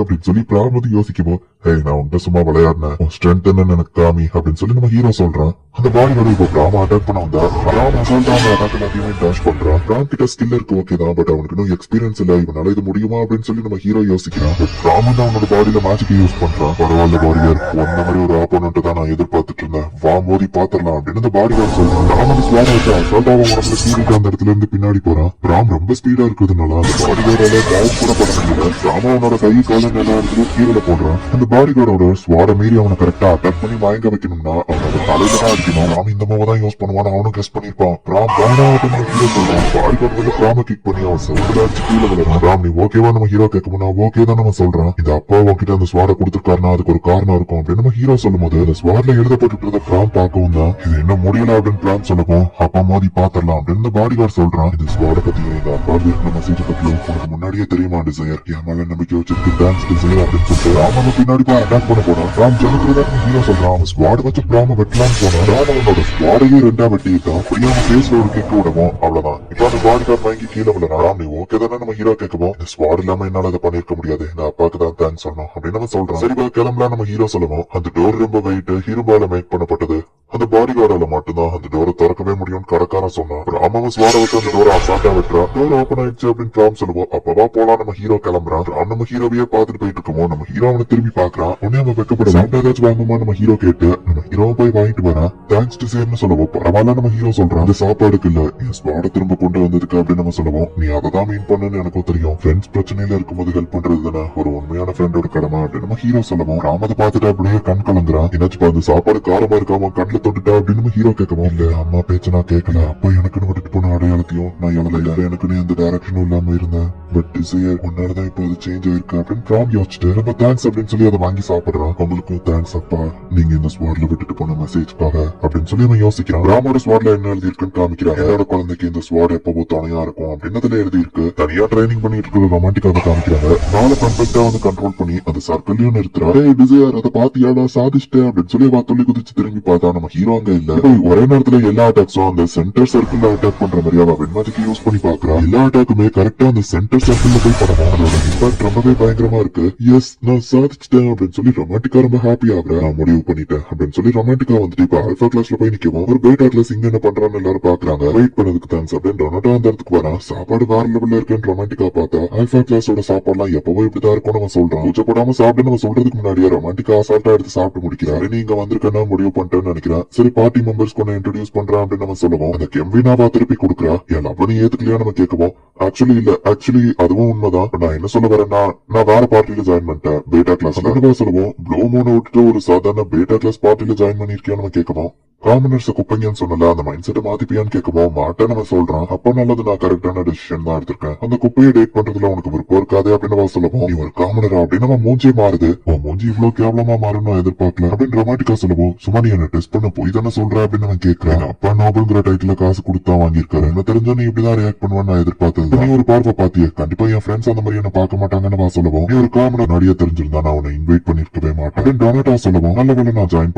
Speaker 1: அப்படின்னு சொல்லி பிராம் வந்து யோசிக்கும்போது, ஹே நான் உங்க சும்மா விளையாடுனேன், ஸ்ட்ரென்த் என்ன எனக்கு காமி அப்படின்னு சொல்லி நம்ம ஹீரோ சொல்றான். அந்த பாடி கார்டு இப்ப பிராம அட்டாக் பண்ண வந்தா பிராம் அசால்ட்டா அந்த அட்டாக் எல்லாத்தையுமே டேஷ் பண்றான். பிராம் கிட்ட ஸ்கில் இருக்கு ஓகே தான், பட் அவனுக்கு இன்னும் எக்ஸ்பீரியன்ஸ் இல்ல, இவனால இது முடியுமா அப்படின்னு சொல்லி நம்ம ஹீரோ யோசிக்கிறான். பிராம் வந்து அவனோட பாடியில மேஜிக் யூஸ் பண்றான். பரவாயில்ல வாரியர், ஒன்ன மாதிரி ஒரு ஆப்போனன்ட் தான் நான் எதிர்பார்த்துட்டு இருந்தேன், வா மோதி பாத்திரலாம் அப்படின்னு அந்த பாடி கார்டு சொல்றான். பிராம் வந்து ஸ்வாட் வச்சா அசால்ட்டா அவன் உடம்புல சீரிட்டு அந்த இடத்துல இருந்து பின்னாடி போறான். பிராம் ரொம்ப ஸ்பீடா இருக்கிறதுனால அந்த பாடி கார்டால டேஷ் கூட பண்ண முடியல. பிராம் அவனோட கை கால எல்லா இடத்துலயும் கீழே போடுறான். அந்த பாடி கார்டோட ஸ்வாட மீறி அவனை கரெக்டா அட்டாக் பண்ணி மயங்க வைக்கணும்னா அவனோட தலையில தான் அடிக்கணும். நாம இந்த மூவ் தான் யூஸ் பண்ணுவான், அவனும் கெஸ் பண்ணிருப்பான். பிராம் வேணா அப்படின்னு ஹீரோ சொல்றான். பாடி கார்டு வந்து பிராம கிக் பண்ணி அவன் செவத்துல அடிச்சு கீழே விடுறான். பிராம் நீ ஓகேவா நம்ம ஹீரோ கேட்கும், நான் ஓகே தான் நம்ம சொல்றான். இந்த அப்பா உன்கிட்ட அந்த ஸ்வாட கொடுத்திருக்காருன்னா அதுக்கு ஒரு காரணம் இருக்கும் அப்படின்னு நம்ம ஹீரோ சொல்லும் போது அந்த ஸ்வாட்ல எழுதப்பட்டு பிராம் பார்க்கவும் தான் இது என்ன முடியல அப்படின்னு பிராம் சொல்லவும், அப்பா மோதி பாத்திரலாம் அப்படின்னு பாடி கார்டு சொல்றான். இந்த ஸ்வாட பத்தியும் இந்த அப்பா இருக்கிற மெசேஜ் பத்தியும் உனக்கு முன்னாடியே தெரியுமா டிசையர், என் மேல நம்பிக்கை வச்சிருக்கு தேங்க்ஸ் டிசையர் அப்படின்னு சொல்லிட்டு ராம பின்னாடி போய் அட்டாக் பண்ண போறான். ராம் ஜனக்கிறதா ஹீரோ சொல்றான். அவன் ஸ்வாட வச்சு பிராம வெட்டலான்னு போனான். ராம் அவனோட ஸ்வாடையே ரெண்டா வெட்டிட்டான். அப்படியே அவன் பேஸ்ல ஒரு கிக் விடவும் அவ்வளவுதான். இப்ப அந்த பாடி கார்டு வாங்கி கீழே விடலாம். ராம் நீ ஓகே தானே நம்ம ஹீரோ கேட்கவும், இந்த ஸ்வாட் இல்லாம என்னால அதை பண்ணிருக்க முடியாது, இந்த அப்பாக்கு தான் தேங்க்ஸ் சொல்லணும் அப்படின்னு நம்ம சொல்றான். சரிவா கிளம்பலாம் நம்ம ஹீரோ சொல்லவும். அந்த டோர் ரொம்ப வெயிட் இரும்பால மேக் பண்ணப்பட்டது, அந்த பாடி கார்டால மட்டும்தான் அந்த டோரை திறக்கவே முடியும்னு கடைக்காரன் சொன்னான். ராமாவும் ஸ்வாட வச்சு அந்த டோரை அசால்ட்டா வெட்டுறா. டோர் ஓபன் ஆயிடுச்சு அப்படின்னு ராம் சொல்லுவோம். அப்பவா போலாம் நம்ம ஹீரோ கிளம்புறான். ராம் நம்ம ஹீரோவையே பாத்துட்டு போயிட்டு இருக்கோம். நம்ம ஹீரோ அவனை திரும்பி பாக்குறான். உடனே அவன் வெக்கப்படும். சாப்பிட்டா ஏதாச்சும் வாங்குமா நம்ம ஹீரோ கேட்டு நம்ம ஹீரோவை போய் வாங்கிட்டு வரான். தேங்க்ஸ் டு சேர்னு சொல்லுவோம். பரவாயில்ல நம்ம ஹீரோ சொல்றான். அந்த சாப்பாடுக்கு இல்ல என் ஸ்வாட திரும்ப கொண்டு வந்ததுக்கு அப்படின்னு நம்ம சொல்லுவோம். நீ அதை தான் மீன் பண்ணுன்னு எனக்கும் தெரியும். ஃப்ரெண்ட்ஸ் பிரச்சனையில இருக்கும்போது ஹெல்ப் பண்றது தானே ஒரு உண்மையான ஃப்ரெண்டோட கடமை அப்படின்னு நம்ம ஹீரோ சொல்லுவோம். ராம் அதை பார்த்துட்டு அப்படியே கண் கலங்குறான். என்னாச்சுப்பா அந்த சாப்பாடு காரமா இருக்காம கண்ணுல தொட்டுட்டா அப்படின்னு நம்ம ஹீரோ கேட்கவும். இல்ல அம்மா பேச்ச நான் கேட்கல. அப்பா எனக்குன்னு விட்டுட்டு போன அடையாளத்தையும் நான் எழல. எனக்குன்னு எந்த டைரக்ஷனும் இல்லாம இருந்தேன். பட் டிசையர் உன்னாலதான் இப்போ அது சேஞ்ச் ஆயிருக்கு அப்படின்னு ராம் யோசிச்சுட்டு ரொம்ப தேங்க்ஸ் அப்படின்னு சொல்லி அதை வாங்கி சாப்பிடுறான். உங்களுக்கும் தேங்க்ஸ் அப்பா, நீங்க இந்த ஸ்வாட்ல விட்டுட்டு போன மெசேஜ்க்காக அப்படின்னு சொல்லி அவன் யோசிக்கிறான். ராமோட ஸ்வாட்ல என்ன எழுதி இருக்குன்னு காமிக்கிறான். என்னோட குழந்தைக்கு இந்த ஸ்வாட் எப்போ துணையா இருக்கும் அப்படின்னு எழுதி இருக்கு. தனியா ட்ரைனிங் பண்ணிட்டு இருக்கிற ரொமான்டிக்காக காமிக்கிறாங்க. நாளை பர்ஃபெக்டா வந்து கண்ட்ரோல் பண்ணி அந்த சர்க்கிள்லயும் நிறுத்துறா. டிசையர் அதை பாத்தியாடா சாதிச்சிட்டேன் அப்படின்னு சொல்லி அவ துள்ளி குதிச்சு திரும்பி பார்த்தா நம்ம ஹீரோ அங்க இல்ல. ஒரே நேரத்துல எல்லா அட்டாக்ஸும் அந்த சென்டர் சர்க்கிள்ல அட்டாக் பண்ற மாதிரி அவ வெண்மதிக்கு யூஸ் பண்ணி பாக்குறா. எல்லா அட்டாக்குமே கரெக்டா அந்த சென்டர் சர்க்கிள்ல போய் படணும். அதோட இம்பாக்ட் ரொம்பவே பயங்கரமா இருக்கு. எஸ் நான் சாதிச்சிட்டேன் அப்படின்னு சொல்லி ரொமான்டிக்கா ரொம்ப ஹாப்பி ஆகுறா. நான் முடிவு பண்ணிட்டேன் அப்படின்னு சொல்லி ரொமான்டிக்கா வந்துட்டு இப்ப ஆல்பா கிளாஸ்ல போய் நிக்கவும் ஒரு பீட்டா கிளாஸ் இங்க என்ன பண்றான்னு எல்லாரும் பாக்குறாங்க. வெயிட் பண்ணதுக்கு தேங்க்ஸ் அப்படின்னு டொனாட்டோ அந்த இடத்துக்கு வரான். சாப்பாடு வேற லெவல்ல இருக்குன்னு ரொமான்டிக்கா பார்த்தா ஆல்பா கிளாஸோட சாப்பாடுலாம் எப்பவும் இப்படிதான் இருக்கும்னு அவன் சொல்றான். பூஜை போடாம சாப்பிட்டு நம்ம சொல்றதுக்கு முன்னாடியே ரொமான்டிக்கா அசால்ட்டா எடுத்து சாப்பிட்டு முடிக்கிறாரு. நீங்க வந்திருக்கேன்னா முடிவு பண்ணிட்டேன்னு நினைக்கிறேன். சரி பார்ட்டி மெம்பர்ஸ் கொண்டு இன்ட்ரோடியூஸ் பண்றான் அப்படின்னு நம்ம சொல்லுவோம். அந்த கெம்வினாவா திருப்பி கொடுக்குறா. என் லவ்வனி ஏத்துக்கலையா நம்ம கேட்கவும். ஆக்சுவலி இல்ல, ஆக்சுவலி அதுவும் உண்மைதான். நான் என்ன சொல்ல வரேன்னா நான் வேற பார்ட்டில ஜாயின் பண்ணிட்டேன் பீட்டா கிளாஸ் சொல்லுவோம். ப்ளூ மூணு விட்டுட்டு ஒரு சாதாரண பீட்டா கிளாஸ் பார்ட்டில ஜாயின் பண்ணிருக்கியா நம்ம கேட்கவும். காமனர்ஸ் குப்பைங்கன்னு சொன்னல அந்த மைண்ட் செட்டை மாத்திப்பியான்னு கேட்கவும் மாட்டேன் நம்ம சொல்றான். அப்ப நல்லது, நான் கரெக்டான டிசிஷன் தான் எடுத்திருக்கேன். அந்த குப்பையை டேட் பண்றதுல உனக்கு விருப்பம் இருக்காது அப்படின்னு சொல்லுவோம். நீ ஒரு காமனரா அப்படின்னு நம்ம மூஞ்சியே மாறுது. உன் மூஞ்சி இவ்வளவு கேவலமா மாறும் நான் எதிர்பார்க்கல அப்படின்னு ரொமான்டிக்கா சொல்லுவோம். சும்மா நீ என்ன டெஸ்ட் பண்ண போய் தானே சொல்ற அப்படின்னு நான் கேட்கிறேன். அப்பா நோபல்ங்கிற டைட்டில காசு கொடுத்தா வாங்கியிருக்காரு. என்ன தெரிஞ்சா நீ இப்படிதான் ரியாக்ட் பண்ணுவேன்னு நான் எதிர்பார்த்தது. நீ ஒரு பார்வை பாத்திய கண்டிப்பா என் ஃப்ரெண்ட்ஸ் அந்த மாதிரி என்ன பார்க்க மாட்டாங்கன்னு சொல்லுவோம். நீ ஒரு காமனர் நடிகை தெரிஞ்சிருந்தா நான் உன்னை இன்வைட் பண்ணிருக்கவே மாட்டேன் டொனாட்டா சொல்லுவோம். நல்ல வேலை நான் ஜாயின்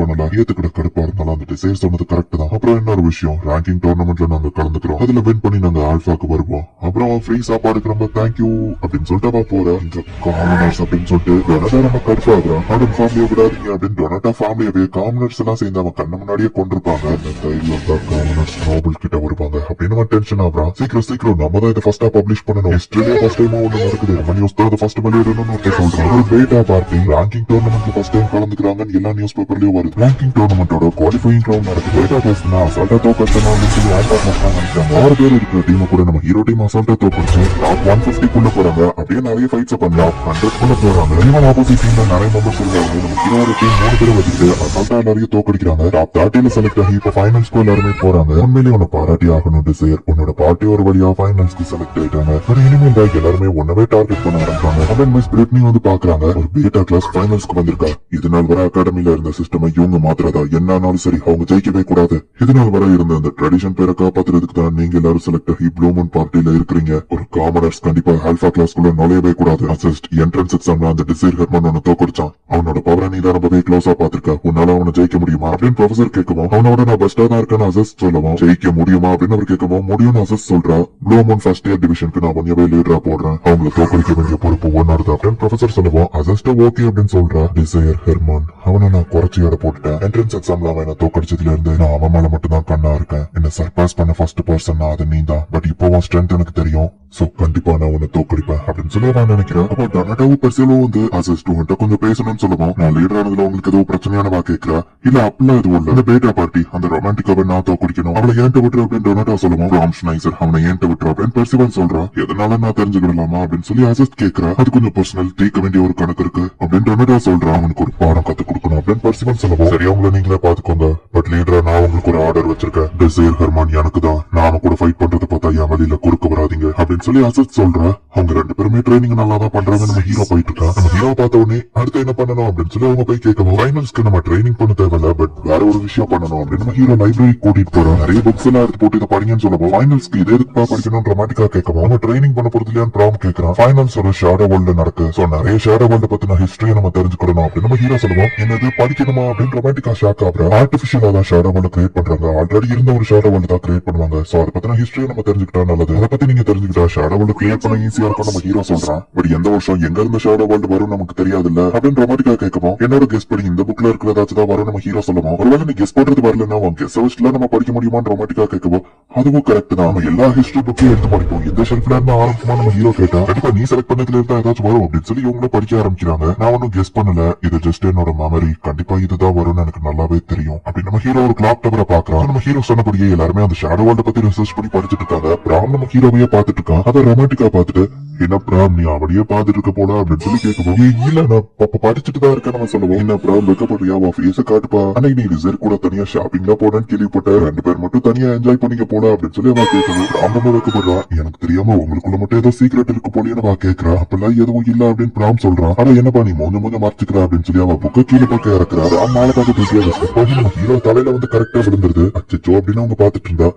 Speaker 1: பண்ணல. ஏத்துக்கிட கடுப்பா இருந்தாலும் அந்த டிசைர் சொன்னது கரெக்ட் தான். அப்புறம் இன்னொரு விஷயம், ரேங்கிங் டோர்னமெண்ட்ல நாங்க கலந்துக்கிறோம். அதுல வின் பண்ணி நாங்க ஆல்பாக்கு வருவோம். அப்புறம் ஃப்ரீ சாப்பாடுக்கு ரொம்ப தேங்க்யூ அப்படின்னு சொல்லிட்டு போற இந்த காமனர்ஸ் அப்படின்னு சொல்லிட்டு டொனாட்டா நம்ம கடுப்பாகிறோம். அவன் ஃபேமிலியை விடாதீங்க அப்படின்னு டொனாட்டா ஃபேமிலியவே காமனர்ஸ் எல்லாம் சேர்ந்து அவன் கண்ணு முன்னாடியே கொண்டிருப்பாங்க. இந்த தைரியம் தான் காமனர்ஸ் நோபல் கிட்ட வருவாங்க அப்படின்னு அவன் டென்ஷன் ஆகுறான். சீக்கிரம் நம்ம தான் இதை ஃபர்ஸ்டா பப்ளிஷ் பண்ணணும். ஹிஸ்டரியில ஃபர்ஸ்ட் டைம் ஒண்ணு நடக்குது. நம்ம நியூஸ் தான் ஃபர்ஸ்ட் வெளியிடணும்னு சொல்றான். ஒரு பேட்டா பார்ட்டி ரேங்கிங் டோர்னமெண்ட்ல ஃபர்ஸ்ட் டைம் கலந்துக்கிறாங்கன்னு எல்லா நியூஸ் பேப்பர்லயும் வருது. ரேங்கிங் டோர்னமெண்டோட குவாலிஃபையிங் ரவுண்ட் நடக்குது. பேட்டா டெஸ்ட் அசால்ட்டா தோக்கடிச்சோம்னு சொல்லி ஆல்பா கிளாஸ் நினைக்கிறாங்க. 6 பேர் இருக்கிற டீம் கூட நம்ம ஹீரோ டீம் அசால்ட்டா தோக்கடிச்சு டாப் 150 குள்ள போறாங்க. அப்படியே நிறைய ஃபைட்ஸ் பண்ணி டாப் 100 குள்ள போறாங்க. ஈவன் ஆப்போசிட் டீம்ல நிறைய மெம்பர்ஸ் இருக்காங்க. நம்ம ஹீரோட டீம் 3 பேரை வச்சுட்டு அசால்ட்டா எல்லாரையும் தோக்கடிக்கிறாங்க. டாப் 30ல செலக்ட் ஆகி இப்ப ஃபைனல்ஸ்க்கு எல்லாருமே போறாங்க. உண்மையிலேயே உன்னை பாராட்டி ஆகணும் டிசைர். உன்னோட பார்ட்டி ஒரு வழியா ஃபைனல்ஸ்க்கு செலக்ட் ஆயிட்டாங்க. பட் இனிமேல் தான் எல்லாருமே ஒன்னவே டார்கெட் பண்ண ஆரம்பிச்சாங்க. அப்படின்னு மிஸ் பிரிட்னி வந்து பாக்குறாங்க. ஒரு பீட்டா கிளாஸ் ஃபைனல்ஸ்க்கு வந்திருக்கா. இதனால் வர அகாடமில இருந்த சிஸ்டம் இவங்க மாத்திரதா என்னாலும் சரி அவங்க ஜெயிக்கவே கூடாது. இதனால் வர இருந்த அந்த ட்ரெடிஷன் பேரை காப்பாத்துறதுக்கு தான் நீங்க எல்லாரும் செலக்ட் ஆகி ப்ளூ மூன் பார்ட்டில இருக்கிறீங்க. ஒரு காமனர்ஸ் கண்டிப்பா ஆல்பா கிளாஸ்க்குள்ள நுழையவே கூடாது. அசிஸ்ட் என்ட்ரன்ஸ் எக்ஸாம்ல அந்த டிசைர் ஹெர்மன் ஒன்னு தோக்கடிச்சான். அவனோட பவரை நீ தான் ரொம்பவே க்ளோஸா பாத்திருக்க. உன்னால அவனை ஜெயிக்க முடியுமா அப்படின்னு ப்ரொஃபசர் கேட்கவும் அவனோட நான் பெஸ்டா தான் இருக்கேன்னு அசிஸ்ட் சொல்லவும் ஜெயிக்க முடியுமா அப்படின்னு அவர் கேட்கவும் முடியும்னு அசிஸ்ட் சொல்றா. ப்ளூ மூன் ஃபர்ஸ்ட் இயர் டிவிஷனுக்கு நான் ஒன்னியவே லீடரா போடுறேன். அவங்களை தோக்கடிக்க வேண்டிய பொறுப்பு ஒன்னோட அப்படின்னு ப்ரொஃபசர் சொல்லுவோம். அசிஸ்ட் ஓகே அப்படின்னு சொல்றா. டிசைர் ஹெர்மன் அவனை நான் குறைச்சி எடை போட்டுட்டேன். என்ட்ரன்ஸ் எக்ஸாம்ல அவன் தோக்கடிச்சதுல இருந்து நான் அவன் மேல மட்டும் தான் கண்ணா இருக்கேன். என்ன சர்பாஸ் பண்ண ஃபர்ஸ்ட் பர்சன் அது நீ தான். பட் இப்போ ஸ்ட்ரென்த் எனக்கு தெரியும். சோ கண்டிப்பா நான் உன்னை தோக்கடிப்பேன் அப்படின்னு சொல்லி அவன் நினைக்கிறேன். அப்போ டொனாட்டோவும் பெர்சிலும் வந்து அசிஸ்ட் உன்கிட்ட கொஞ்சம் பேசணும்னு சொல்லுவோம். நான் லீடர் ஆனதுல உங்களுக்கு ஏதோ பிரச்சனையானவா கேட்கிறா. இல்ல அப்படிலாம் எதுவும் இல்ல. அந்த பேட்டா பார்ட்டி அந்த ரொமான்டிக்காவை நான் தோக்கடிக்கணும். அவளை ஏன்ட்ட விட்டுரு அப்படின்னு டொனாட்டோ சொல்லுவோம். ராம்ஸ்னைசர் அவனை ஏன்ட்ட விட்டுரு அப்படின்னு பெர்சிவன் சொல்றான். எதனால நான் தெரிஞ்சுக்கிடலாமா அப்படின்னு சொல்லி அசிஸ்ட் கேட்கிறா. அது கொஞ்சம் பர்சனல், தீர்க்க வேண்டிய ஒரு கணக்கு இருக்கு அப்படின்னு டொனாட்டோ சொல்றான். அவனுக்கு ஒரு பாடம் கத்து கொடுக்கணும் அப்படின்னு பெர்சிவன் சொல்லுவோம். சரி அவங்கள நீங்களே பாத்துக்கோங்க. பட் லீடரா நான் உங்களுக்கு ஒரு ஆர்டர் வச்சிருக்கேன். டிசைர் ஹெர்மான் எனக்கு தான். நாம கூட ஃபைட் பண்றதை பார்த்தா என் வழியில குறுக்க வராதீங்க அப்படின்னு சொல்லி அசிஸ்ட் சொல்ற. அவங்க 2 பேருமே ட்ரைனிங் நல்லா தான் பண்றாங்க. நம்ம ஹீரோ போயிட்டு இருக்கா. நம்ம ஹீரோ பார்த்த உடனே அடுத்து என்ன பண்ணணும் அப்படின்னு சொல்லி அவங்க போய் கேட்கணும். ஃபைனல்ஸ்க்கு நம்ம ட்ரைனிங் பண்ண தேவையில்ல, பட் வேற ஒரு விஷயம் பண்ணணும் அப்படின்னு நம்ம ஹீரோ லைப்ரரி கூட்டிட்டு போறோம். நிறைய புக்ஸ் எல்லாம் எடுத்து போட்டு இதை படிங்கன்னு சொல்லுவோம். ஃபைனல்ஸ்க்கு இதே எதுக்குப்பா படிக்கணும் ரொமான்டிக்கா கேட்கவும் நம்ம ட்ரைனிங் பண்ண போறது இல்லையான்னு ப்ராம் கேட்கறான். ஃபைனல்ஸ் ஒரு ஷேடோ வேர்ல்டு நடக்கு. சோ நிறைய ஷேடோ வேர்ல்டு பத்தின ஹிஸ்டரியை நம்ம தெரிஞ்சுக்கணும் அப்படின்னு நம்ம ஹீரோ சொல்லுவோம். என்னது படிக்கணுமா அப்படின்னு ரொமான்டிக்கா ஷாக் ஆகுறா. ஆர்டிபிஷியலா தான் ஷேடோ வேர்ல்டு கிரியேட் பண்றாங்க. ஆல்ரெடி இருந்த ஒரு ஷேடோ வேர்ல்டு தான் கிரியேட் பண்ணுவாங்க. சோ அதை பத்தின ஹிஸ்டரியை நம்ம தெரிஞ்சுக்கிட்டா நல்லது. அதை பத்தி நீங்க தெரிஞ்சுக்கிட்டா ஷேடோ வேர்ல்டு கிளியர் பண்ண ஈஸியா இருக்கும் நம்ம ஹீரோ சொல்றான். பட் எந்த வருஷம் எங்க இருந்து ஷேடோ வேர்ல்டு வரும் நமக்கு தெரியாது இல்ல அப்படின்னு ரொமாட்டிக்கா கேட்கப்போம். என்னோட கெஸ் படி இந்த புக்ல இருக்கிறதாச்சும் தான் வரும் நம்ம ஹீரோ சொல்லுவோம். ஒருவேளை நீ கெஸ் பண்றது வரலன்னா உன் கெஸ் வச்சுல நம்ம படிக்க முடியுமான்னு ரொமாட்டிக்கா கேட்கப்போம். அதுவும் கரெக்ட் தான். நம்ம எல்லா ஹிஸ்டரி புக்கையும் எடுத்து படிப்போம். எந்த ஷெல்ஃப்ல இருந்து ஆரம்பிக்குமா நம்ம ஹீரோ கேட்டா கண்டிப்பா நீ செலக்ட் பண்ணதுல இருந்தா ஏதாச்சும் வரும் அப்படின்னு சொல்லி இவங்களும் படிக்க ஆரம்பிக்கிறாங்க. நான் ஒன்னும் கெஸ் பண்ணல, இது ஜஸ்ட் என்னோட மெமரி, கண்டிப்பா இதுதான் வரும்னு எனக்கு நல்லாவே தெரியும் அப்படின்னு நம்ம ஹீரோ ஒரு கிளாக் டவரை பாக்குறான். நம்ம ஹீரோ சொன்னபடியே எல்லாருமே அந்த ஷேடோ வேர்ல்ட பத்தி ரிசர்ச் பண்ணி படிச்சுட்டு இருக்காங்க. பிராம் நம்ம ஹீரோவையே பாத்துட்டு இருக்கான். அதை ரொமாட்டிக்கா பாத்துட்டு என்ன பிராம் நீ அப்படியே பாத்துட்டு இருக்க போல அப்படின்னு சொல்லி கேட்கணும். இல்ல நான் படிச்சுட்டு தான் இருக்கேன் நம்ம சொல்லுவோம். என்ன பிராம் வைக்கப்படுறியா உன் ஃபேஸ காட்டுப்பா, அன்னைக்கு நீ ரிசர்வ் கூட தனியா ஷாப்பிங் தான் போனேன்னு கேள்விப்பட்டேன், 2 பேர் மட்டும் தனியா என்ஜாய் பண்ணிக்க போல அப்படின்னு சொல்லி அவன் கேட்கணும். பிராம் வைக்கப்படுறா, எனக்கு தெரியாம உங்களுக்குள்ள மட்டும் ஏதோ சீக்ரெட் இருக்கு போலியே அவ கேட்கறா. அப்பெல்லாம் எதுவும் இல்ல அப்படின்னு பிராம் சொல்றான். ஆனா என்னப்பா நீ கொஞ்சம் மறைச்சுக்கிறா அப்படின்னு சொல்லி அவ புக்க கீழே பக்கம் இறக்குறா. பிராம் மேல பார்க்க பேசியா நம்ம ஹீரோ தலையில வந்து கரெக்டா விழுந்துருது. அச்சோ அப்படின்னு அவங்க பாத்துட்டு இருந்தா.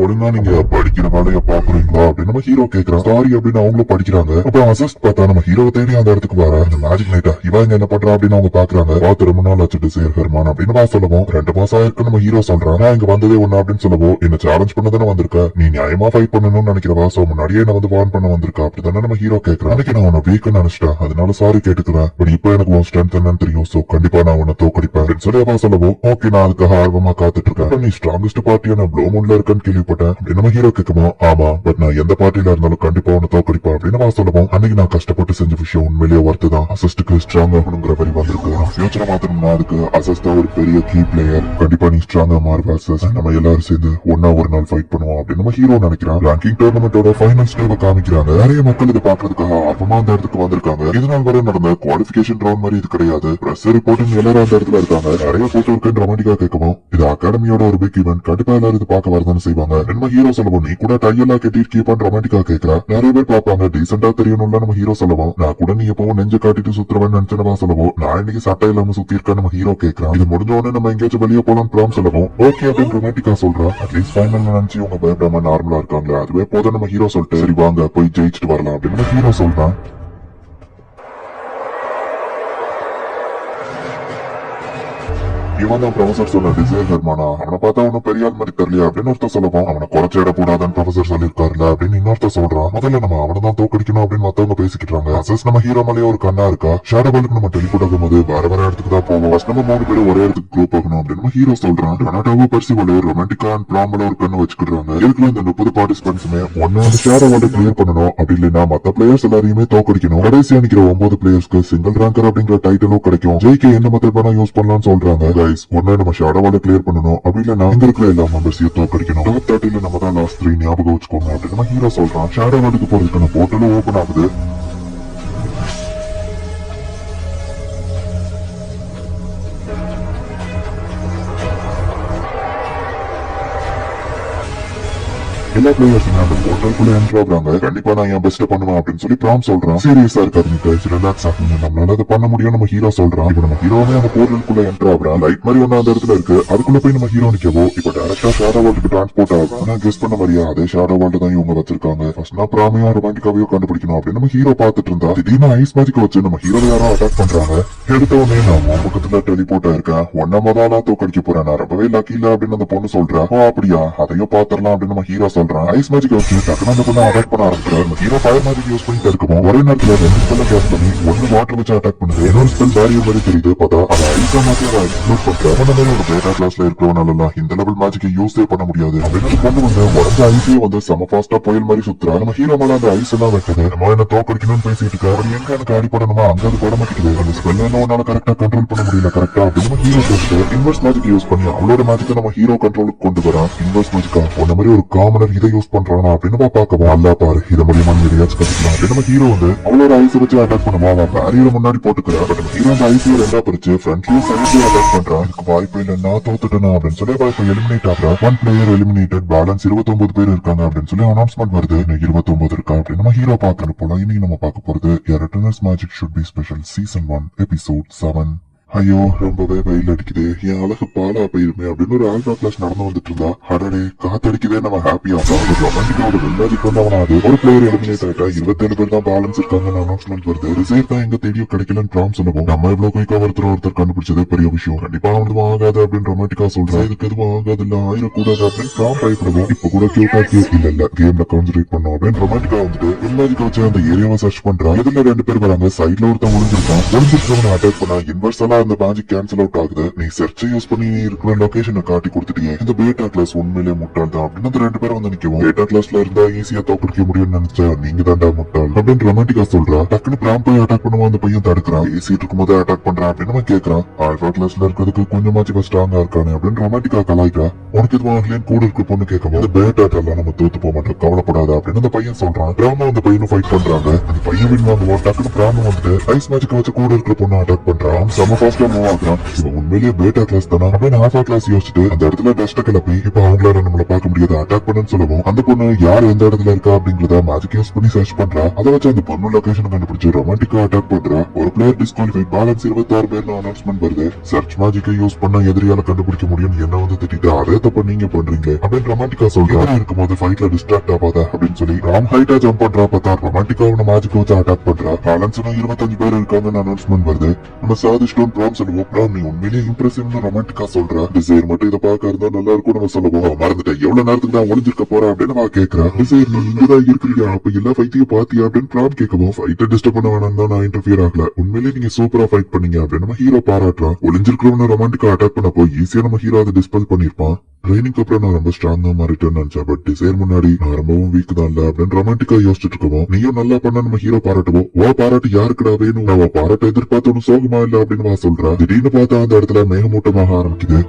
Speaker 1: ஒழுங்கா நீங்க படிக்கிற வேலைய பாக்குறீங்களா அப்படின்னு நம்ம ஹீரோ கேக்குறான். சாரி அப்படின்னு அவங்களும் படிக்கிறாங்க. அப்புறம் அசிஸ்ட் பார்த்தா நம்ம ஹீரோ தேடி அந்த இடத்துக்கு வர அந்த மேஜிக் நைட்டா இவங்க என்ன பண்றா அப்படின்னு அவங்க பாக்குறாங்க. பார்த்து ரொம்ப நாள் ஆச்சு டிசைர் ஹெர்மான் அப்படின்னு நான் சொல்லவும் 2 மாசம் ஆயிருக்கு நம்ம ஹீரோ சொல்றான். நான் இங்க வந்ததே ஒண்ணு அப்படின்னு சொல்லவும் என்ன சேலஞ்ச் பண்ணதானே வந்திருக்க, நீ நியாயமா ஃபைட் பண்ணணும்னு நினைக்கிறவா, சோ முன்னாடியே என்ன வந்து வார்ன் பண்ண வந்திருக்கா அப்படிதானே நம்ம ஹீரோ கேக்குறான். அன்னைக்கு நான் உன்னை வீக்குன்னு நினைச்சிட்டேன், அதனால சாரி கேட்டுக்கிறேன். பட் இப்போ எனக்கு உன் ஸ்ட்ரென்த் என்னன்னு தெரியும், சோ கண்டிப்பா நான் உன்னை தோக்கடிப்பேன் அப்படின்னு சொல்லி அவன் சொல்லவும் ஓகே நான் அதுக்காக ஆர்வமா காத்துட்டு இருக்கேன். நீ ஸ்ட்ராங்கஸ்ட் பார்ட்டியான ப்ளோ மூட்ல இருக்கன்னு கேள்விப்பட்டேன் அப்படின்னு நம்ம ஹீரோ கேட்குமோ. ஆமா பட் நான் எந்த பார்ட்டில இருந்தாலும் கண்டிப்பா ஒன்னு தோக்கடிப்பேன் அப்படின்னு நான் சொல்லுவோம். அன்னைக்கு நான் கஷ்டப்பட்டு செஞ்ச விஷயம் உண்மையிலேயே ஒர்த்து தான். அசிஸ்டுக்கு ஸ்ட்ராங் ஆகணுங்கிற வரி வந்திருக்கும். ஃபியூச்சரை மாத்தணும்னா அதுக்கு அசிஸ்டா ஒரு பெரிய கீ பிளேயர், கண்டிப்பா நீ ஸ்ட்ராங்கா மாறுவ அசிஸ், நம்ம எல்லாரும் சேர்ந்து ஒன்னா ஒரு நாள் ஃபைட் பண்ணுவோம் அப்படின்னு நம்ம ஹீரோ நினைக்கிறான். ரேங்கிங் டோர்னமெண்டோட ஃபைனல் ஸ்டேவை காமிக்கிறாங்க. நிறைய மக்கள் இதை பாக்குறதுக்காக ஆர்வமா அந்த இடத்துக்கு வந்திருக்காங்க. இதனால் வரை நடந்த குவாலிபிகேஷன் ரவுண்ட் மாதிரி இது கிடையாது. பிரஸ் ரிப்போர்ட்டிங் எல்லாரும் அந்த இடத்துல இருக்காங்க. நிறைய போட்டோ இருக்குன்னு ரொமாட்டிக்கா கேட்கவும் இது அகாடமியோட ஒரு பிக் ஈவென்ட், கண்டிப்பா எல்லாரும் இது பார்க்க வரதானே செய்வாங்க. நம்ம ஹீரோ சொல்லவும் நீ கூட டையெல்லாம் கட்டிருக்கீப்பான்னு ரொமாட்டிக்கா கேட்கிறா. நிறைய பேர் பாப்பாங்க, டீசெண்டா தெரியணும்ல நம்ம ஹீரோ சொல்லவும். நான் கூட நீ எப்பவும் நெஞ்ச காட்டிட்டு சுத்துறவன் நினைச்சனவா சொல்லவும். நான் இன்னைக்கு சட்டை இல்லாம சுத்தி இருக்கேன் நம்ம ஹீரோ கேட்கிறான். இது முடிஞ்ச உடனே நம்ம எங்கேயாச்சும் வெளியே போலாம் பிராம் சொல்லவும் ஓகே அப்படின்னு ரொமாட்டிக்கா சொல்றா. அட்லீஸ்ட் ஃபைனல் நினைச்சு இவங்க பயப்படாம நார்மலா இருக்காங்க, அதுவே போதும் நம்ம ஹீரோ சொல்லிட்டு சரி வாங்க போய் ஜெயிச்சுட்டு வரலாம் அப்படின்னு நம்ம ஹீரோ சொல்றான். இவன் தான் ப்ரொஃபசர் சொன்ன டிசைர் ஹெர்மானா, அவனை பார்த்தா அவனும் பெரிய ஆள் மாதிரி தெரியல அப்படின்னு ஒருத்தர் சொல்லவும் அவனை குறைச்சிட கூடாதுன்னு ப்ரொஃபசர் சொல்லிருக்காருல அப்படின்னு இன்னொருத்தர் சொல்றான். முதல்ல நம்ம அவனை தான் தோக்கடிக்கணும் அப்படின்னு மத்தவங்க பேசிக்கிட்டாங்க. அசஸ் நம்ம ஹீரோ மேலேயே ஒரு கண்ணா இருக்கா. ஷேடோ வேர்ல்டுக்கு நம்ம டெலிபோர்ட் ஆகும்போது வேற இடத்துக்கு தான் போவோம். நம்ம 3 பேரும் ஒரே இடத்துக்கு குரூப் ஆகணும் அப்படின்னு நம்ம ஹீரோ சொல்றான். டொனாட்டோவோ பர்சிவலோ ரொமான்டிக்கா அண்ட் பிளாம்ல ஒரு கண்ணு வச்சுக்கிறாங்க. இதுக்குள்ள இந்த 30 பார்ட்டிசிபென்ட்ஸுமே ஒன்னு அந்த ஷேடோ வேர்ல்டு கிளியர் பண்ணணும், அப்படி இல்லைன்னா மத்த பிளேயர்ஸ் எல்லாரையுமே தோக்கடிக்கணும். கடைசியா நிக்கிற 9 பிளேயர்ஸ்க்கு சிங்கிள் ரேங்கர் அப்படிங்கிற டைட்டிலும் கிடைக்கும். ஜெயிக்க என்ன மெத்தட் வேணா யூஸ் பண்ணலாம்னு சொல்றாங்க. ஒன்னு நம்ம ஷேடோ வேர்ல்ட கிளியர் பண்ணணும், அப்படி இல்லைன்னா இங்க இருக்கிற எல்லா மெம்பர்ஸையும் தோக்கடிக்கணும். டாப் 30ல நம்ம தான் லாஸ்ட் 3 ஞாபகம் வச்சுக்கோங்க அப்படின்னு நம்ம ஹீரோ சொல்றான். ஷேடோ வேர்ல்டுக்கு போறதுக்கான போர்ட்டலும் ஓபன் ஆகுது. எல்லா பிளேயர்ஸுமே அந்த போர்ட்டலுக்குள்ள என்ட்ரு ஆகுறாங்க. கண்டிப்பா நான் என் பெஸ்ட் பண்ணுவேன் அப்படின்னு சொல்லி பிராம் சொல்றான். சீரியஸா இருக்காது கைஸ், ரிலாக்ஸ் ஆகுங்க, நம்மளால அதை பண்ண முடியும் நம்ம ஹீரோ சொல்றான். இப்ப நம்ம ஹீரோவே அந்த போர்ட்டலுக்குள்ள என்ட்ரு ஆகுறான். லைட் மாதிரி ஒண்ணு அந்த இடத்துல இருக்கு, அதுக்குள்ள போய் நம்ம ஹீரோ நிக்கவோ இப்ப டைரக்டா ஷேடோ வேர்ல்டுக்கு டிரான்ஸ்போர்ட் ஆகும். ஆனா கெஸ் பண்ண மாதிரியா அதே ஷேடோ வேர்ல்டு தான் இவங்க வச்சிருக்காங்க. ஃபர்ஸ்ட் நான் பிராமையோ ரொமான்டிக்காவையோ கண்டுபிடிக்கணும் அப்படின்னு நம்ம ஹீரோ பாத்துட்டு இருந்தா திடீர்னு ஐஸ் மேஜிக் வச்சு நம்ம ஹீரோ யாரோ அட்டாக் பண்றாங்க. எடுத்த உடனே நான் உன் பக்கத்துல டெலிபோர்ட் ஆயிருக்கேன், ஒன்னா முதலா தோக்கடிக்க போறேன், நான் ரொம்பவே லக்கி இல்ல அப்படின்னு அந்த பொண்ணு சொல்றா. ஓ அப்படியா, அதையும் பாத்திரலாம் அப்படின்னு நம்ம ஹீரோ சொல்றான். ஐஸ் மேஜிக் டக்குனு அந்த பொண்ணு அட்டாக் பண்ண ஆரம்பிக்கிறாரு. ஹீரோ ஃபயர் மேஜிக் யூஸ் பண்ணி தடுக்கணும். ஒரே நேரத்துல 2 ஸ்பெல்ல கேஸ் பண்ணி ஒன்னு வாட்டர் வச்சு அட்டாக் பண்ணுது, இன்னொரு ஸ்பெல் பேரியர் மாதிரி தெரியுது. பார்த்தா அதை ஐஸா மாத்தி அதை எக்ஸ்ப்ளோர் பண்றாரு. அந்த மாதிரி ஒரு பேட்டா கிளாஸ்ல இருக்கிறவனால இந்த லெவல் மேஜிக்கை யூஸே பண்ண முடியாது அப்படின்னு பொண்ணு வந்து உடஞ்ச ஐஸே வந்து செம ஃபாஸ்டா புயல் மாதிரி சுத்துறா. நம்ம ஹீரோ மேல அந்த ஐஸ் எல்லாம் வைக்குது. நம்ம என்ன தோக்கடிக்கணும்னு பேசிட்டு இருக்காரு. அவர் எங்க எனக்கு அடிப்படணுமா அங்க அது பட மாட்டேங்குது. அந்த ஸ்பெல் உன்னால கரெக்டா கண்ட்ரோல் பண்ண முடியல கரெக்டா அப்படின்னு நம்ம ஹீரோ சொல்லிட்டு இன்வெர்ஸ் மேஜிக் யூஸ் பண்ணி அவளோட மேஜிக்கை நம்ம ஹீரோ கண்ட்ரோலுக்கு கொண்டு வரான். இன்வெர்ஸ் மேஜிக்கா ஒன்ன மாதிரி ஒரு காமனர் இதை யூஸ் பண்றானா அப்படின்னு பாக்கவும் அல்லா பாரு இதை மூலியமா நீ எதையாச்சும் கத்துக்கலாம் அப்படின்னு நம்ம ஹீரோ வந்து அவளோட ஐஸ் வச்சு அட்டாக் பண்ணுவா. அவன் பேரியரை முன்னாடி போட்டுக்கிறா. பட் நம்ம ஹீரோ அந்த ஐசியை 2ஆ பிரிச்சு ஃப்ரண்ட்லயும் சைட்லயும் அட்டாக் பண்றான். இதுக்கு வாய்ப்பு இல்ல, நான் தோத்துட்டேனா அப்படின்னு சொல்லி வாய்ப்பு எலிமினேட் ஆகிறா. 1 பிளேயர் எலிமினேட்டட், பேலன்ஸ் 29 பேர் இருக்காங்க அப்படின்னு சொல்லி அனௌன்ஸ்மெண்ட் வருது. 29 இருக்கா அப்படின்னு நம்ம ஹீரோ பாக்கணும் போல. இன்னைக்கு நம்ம பார்க்க போறது A Returners Magic Should Be Special Season 1 Episode 7 ஐயோ ரொம்பவே வெயில் அடிக்குது, என் அழகு பாலா போயிருமே அப்படின்னு ஒரு ஆல்பா கிளாஸ் நடந்து வந்துட்டு இருந்தா, அடடே காத்தடிக்குதே, நம்ம ஹாப்பியா ரொமான்டிக்காவோட வெள்ளாதிக்கு வந்தவனாது ஒரு பிளேயர் எலிமினேட் ஆயிட்டா. 27 பேர் தான் பேலன்ஸ் இருக்காங்கன்னு அனௌன்ஸ்மெண்ட் வருது. ரிசைவ் தான் எங்க தேடியும் கிடைக்கலன்னு ப்ராம் சொல்லவும், நம்ம இவ்வளவு குயிக்கா ஒருத்தர் கண்டுபிடிச்சதே பெரிய விஷயம், கண்டிப்பா எதுவும் ஆகாது அப்படின்னு ரொமான்டிக்கா சொல்றேன். இதுக்கு எதுவும் ஆகாது இல்ல, ஆயிரக்கூடாது அப்படின்னு ப்ராம் பயப்படுவோம். இப்ப கூட கியூட்டா இல்ல கேம்ல கான்சன்ட்ரேட் பண்ணோம் அப்படின்னு ரொமான்டிக்கா வந்துட்டு வெள்ளாதிக்க வச்சு அந்த ஏரியாவை சர்ச் பண்றான். இதுல 2 பேர் வராங்க. சைட்ல ஒருத்தன் ஒளிஞ்சிருக்கவனை அட்டாக் பண்ணா இன்வெர்ஸ் அந்த மேஜிக் கேன்சல் அவுட் ஆகுது. நீ சர்ச்சை யூஸ் பண்ணி நீ இருக்கிற லொகேஷனை காட்டி கொடுத்துட்டீங்க, இந்த பேட்டா கிளாஸ் உண்மையிலே முட்டாள் தான் அப்படின்னு அந்த 2 பேரும் வந்து நிக்கவும், பேட்டா கிளாஸ்ல இருந்தா ஈஸியா தோக்கடிக்க முடியும்னு நினைச்சா நீங்க தான்டா முட்டாள் அப்படின்னு ரொமான்டிக்கா சொல்றா. டக்குனு பிராம் போய் அட்டாக் பண்ணுவோம். அந்த பையன் தடுக்கிறான். பேசிட்டு இருக்கும் போது அட்டாக் பண்றான் அப்படின்னு நம்ம கேட்கறான். ஆல்பா கிளாஸ்ல இருக்கிறதுக்கு கொஞ்சமாச்சும் ஸ்ட்ராங்கா இருக்கானே அப்படின்னு ரொமான்டிக்கா கலாய்க்கா. உனக்கு இது ஆகலைன்னு கூட இருக்க பொண்ணு கேட்கும். இந்த பேட்டாட்டெல்லாம் நம்ம தோத்து போக மாட்டோம், கவலைப்படாத அப்படின்னு அந்த பையன் சொல்றான். பிராமும் அந்த பையனும் ஃபைட் பண்றாங்க. அந்த பையன் வின் வாங்குவோம். டக்குனு பிராமும் வந்துட்டு ஐஸ் மேஜிக் வச்சு கூட இருக்கிற பொண்ணு அட்டாக் பண்றான். செம ஃபாஸ்டா மூவ் ஆகுறான். இவன் உண்மையிலேயே பேட்டா கிளாஸ் தானா அப்படின்னு ஆல்பா கிளாஸ் யோசிச்சுட்டு அந்த இடத்துல டஸ்ட கிளப்பி இப்ப அவங்களால நம்மள பார்க்க முடியாது அட்டாக் பண்ணுன்னு சொல்லவும், அந்த பொண்ணு யார் எந்த இடத்துல இருக்கா அப்படிங்கறத மேஜிக் யூஸ் பண்ணி சர்ச் பண்றா. அதை வச்சு அந்த பொண்ணு லொகேஷன் கண்டுபிடிச்சு ரொமான்டிக்கா அட்டாக் பண்றா. ஒரு பிளேயர் டிஸ்குவாலிஃபைட், பேலன்ஸ் 26 பேர்னு அனௌன்ஸ்மெண்ட் வருது. சர்ச் மேஜிக்கை யூஸ் பண்ண எதிரியால கண்டுபிடிக்க முடியும் என்ன வந்து திட்டிட்டு அதே தப்ப நீங்க பண்றீங்க அப்படின்னு ரொமான்டிக்கா சொல்றா. இருக்கும்போது ஃபைட்ல டிஸ்ட்ராக்ட் ஆகாத அப்படின்னு சொல்லி ராம் ஹைட்டா ஜம்ப் பண்றா. பார்த்தா ரொமான்டிக்கா மேஜிக் வச்சு அட்டாக் பண்றா. பேலன்ஸ் 25 பேர் இருக்காங்கன்னு அனௌன்ஸ்மெண்ட் வருது. நம்ம சாதிச்சிட்டோம் ப்ராம் சொல்லுவோம். ப்ராம் நீ உண்மையிலேயே இம்ப்ரெசிவ்னு ரொமான்டிக்கா சொல்றா. டிசைர் மட்டும் இதை பார்க்க இருந்தா நல்லா இருக்கும் நம்ம சொல்லுவோம். மறந்துட்டேன், எவ்வளவு நேரத்துக்கு தான் ஒளிஞ்சிருக்க போறா அப்படின்னு நான் கேட்கிறேன். டிசைர் நீ இங்கதான் இருக்கிறியா, அப்ப எல்லா ஃபைட்டையும் பாத்தியா அப்படின்னு ப்ராம் கேட்கவும், ஃபைட்டை டிஸ்டர்ப் பண்ண வேணாம் தான் நான் இன்டர்ஃபியர் ஆகல, உண்மையிலேயே நீங்க சூப்பரா ஃபைட் பண்ணீங்க அப்படின்னு நம்ம ஹீரோ பாராட்டுறான். ஒளிஞ்சிருக்கிறவன ரொமான்டிக்கா அட்டாக் பண்ணப்போ ஈஸியா நம்ம ஹீரோ அதை டிஸ்பெல் பண்ணிருப்பான். ட்ரைனிங் அப்புறம் நான் ரொம்ப ஸ்ட்ராங்கா மாறிட்டேன்னு நினைச்சேன், பட் டிசைர் முன்னாடி நான் ரொம்பவும் வீக் தான் இல்ல அப்படின்னு ரொமான்டிக்கா யோசிச்சுட்டு இருக்கோம். நீயும் நல்லா பண்ண நம்ம ஹீரோ பாராட்டுவோம். ஓ பாராட்டு யாருக்குடா வேணும், நான் பாராட்ட எதிர்பார்த்து சோகமா இல்ல அப்படின்னு சொல்றா. திடீர்னு பார்த்தா அந்த இடத்துல மேகமூட்டமாக ஆரம்பிக்குது.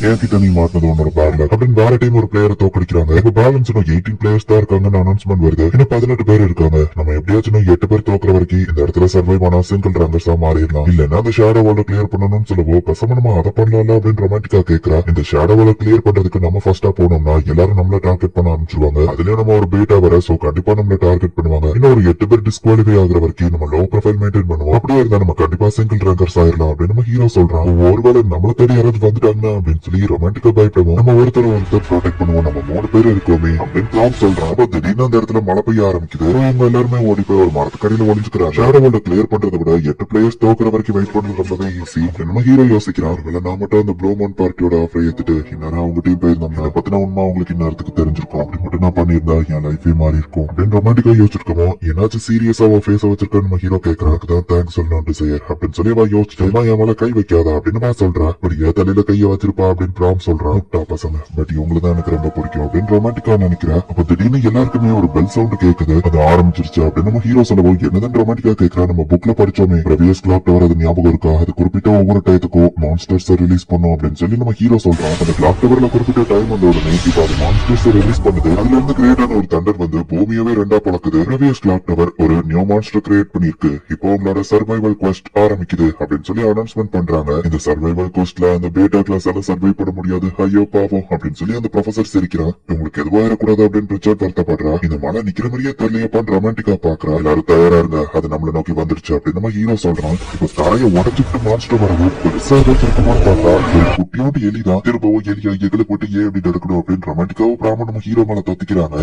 Speaker 1: என்கிட்ட நீ மாட்டினது உன்னோட பேட் லக் அப்படின்னு வேற டைம் ஒரு பிளேயரை தோக்கடிக்கிறாங்க. இப்ப பேலன்ஸ் 18 பிளேயர்ஸ் தான் இருக்காங்கன்னு அனௌன்ஸ்மெண்ட் வருது. இன்னும் 18 பேர் இருக்காங்க. நம்ம எப்படியாச்சும் 8 பேர் தோக்குற வரைக்கும் இந்த இடத்துல சர்வைவ் ஆனா சிங்கிள் ரங்கர்ஸா மாறிடலாம். இல்லன்னா அந்த ஷேடோ வால கிளியர் பண்ணணும்னு சொல்லுவோம். பசங்க நம்ம அதை பண்ணலாம் அப்படின்னு ரொமான்டிக்கா கேட்கிறா. இந்த ஷேடோ வால கிளியர் பண்றதுக்கு நம்ம ஃபர்ஸ்டா போனோம்னா எல்லாரும் நம்மள டார்கெட் பண்ண ஆரம்பிச்சிருவாங்க. அதுலயும் நம்ம ஒரு பேட்டா வர, சோ கண்டிப்பா நம்மள டார்கெட் பண்ணுவாங்க. இன்னும் ஒரு 8 பேர் டிஸ்குவாலிஃபை ஆகுற வரைக்கும் நம்ம லோ ப்ரொஃபைல் மெயின்டைன் பண்ணுவோம். அப்படியே இருந்தா நம்ம கண்டிப்பா சிங்கிள் ரங்கர்ஸ் ஆயிடலாம் அப்படின்னு நம்ம ஹீரோ சொல்றான். ஒருவேளை நம்மள தேடி யாராவது வந்துட்டாங்க அப்படின்னு சொல்லி ரொமான்டிக்கா நம்ம ஒருத்தர் ப்ரொடெக்ட் பண்ணுவோம், நம்ம 3 பேர் இருக்கோமே அப்படின்னு ப்ராம் சொல்றான். அப்ப திடீர்னு அந்த இடத்துல மழை பெய்ய ஆரம்பிக்குது. அவங்க எல்லாருமே ஓடி போய் ஒரு மரத்துக்கடியில ஒளிஞ்சுக்கிறாங்க. ஷேடோ வேர்ல்ட கிளியர் பண்றதை விட 8 பிளேயர்ஸ் தோக்குற வரைக்கும் வெயிட் பண்றது ரொம்பவே ஈஸி. நம்ம ஹீரோ யோசிக்கிறான், நான் மட்டும் அந்த ப்ளூமோன் பார்ட்டியோட ஆஃபரை ஏத்துட்டு இந்நேரம் அவங்க டீம் போயிருந்தோம், பத்தின உண்மை அவங்களுக்கு இந்நேரத்துக்கு தெரிஞ்சிருக்கும், அப்படி மட்டும் நான் பண்ணியிருந்தா என் லைஃபே மாறி இருக்கும் அப்படின்னு ரொமான்டிக்கா யோசிச்சிருக்கோம். ஏன்னாச்சும் சீரியஸா ஃபேஸ வச்சிருக்கான்னு நம்ம ஹீரோ கேட்கறான். தான் தேங்க்ஸ் சொல்லணும் டிசையர் அப்படின்னு சொல்லி அவ யோசிச்சுட்டு என் மேல கை வைக்காதா அப்படின்னு நான் சொல்றேன். அப்படியே தலையில கைய வச்சிருப்பா அப்படின்னு ப்ராம் சொல்றான். பசங்க பட் இவங்களை தான் எனக்கு ரொம்ப பிடிக்கும் அப்படின்னு ரொமான்டிக்கா நினைக்கிறேன். அப்ப திடீர்னு எல்லாருக்குமே ஒரு பெல் சவுண்ட் கேக்குது. அது ஆரம்பிச்சிருச்சு அப்படின்னு நம்ம ஹீரோ சொல்லவும், என்னதான் ரொமான்டிக்கா கேட்கிறா. நம்ம புக்ல படிச்சோமே பிரவியஸ் கிளாக் டவர், அது ஞாபகம் இருக்கா? அது குறிப்பிட்ட ஒவ்வொரு டயத்துக்கும் மான்ஸ்டர்ஸ் ரிலீஸ் பண்ணும் அப்படின்னு சொல்லி நம்ம ஹீரோ சொல்றான். அந்த கிளாக் டவர்ல குறிப்பிட்ட டைம் வந்து உடனே இப்ப அது மான்ஸ்டர்ஸ் ரிலீஸ் பண்ணுது. அதுல இருந்து கிரியேட் ஆன ஒரு தண்டர் வந்து பூமியவே 2 பழக்குது. பிரவியஸ் கிளாக் டவர் ஒரு நியூ மான்ஸ்டர் கிரியேட் பண்ணிருக்கு. இப்போ உங்களோட சர்வைவல் குவெஸ்ட் ஆரம்பிக்குது அப்படின்னு சொல்லி அனௌன்ஸ்மெண்ட் பண்றாங்க. இந்த சர்வைவல் குவெஸ்ட்ல அந்த பேட்டா கிளாஸ் எல்லாம் சர்வை பண்ண முடியாது, ஐயோ பாவம் அப்படின்னு சொல்லி அந்த ப்ரொஃபசர் சிரிக்கிறான். உங்களுக்கு எதுவும் ஆயிடக்கூடாது அப்படின்னு ரிச்சர்ட் வருத்தப்படுறா. இந்த மழை நிக்கிற மாதிரியே தெரியலையப்பான்னு ரொமான்டிக்கா பாக்குறா. எல்லாரும் தயாரா இருங்க, அது நம்மள நோக்கி வந்துருச்சு அப்படின்னு நம்ம ஹீரோ சொல்றான். இப்ப தரையை உடச்சிட்டு மான்ஸ்டர் வரவும் பெருசா இருக்குமான்னு பார்த்தா ஒரு குட்டியோட்டு எலிதான். திரும்பவும் எலியா எங்களை போட்டு ஏன் எப்படி நடக்கணும் அப்படின்னு ரொமான்டிக்காவும் பிராம நம்ம ஹீரோ மேல தொத்திக்கிறாங்க.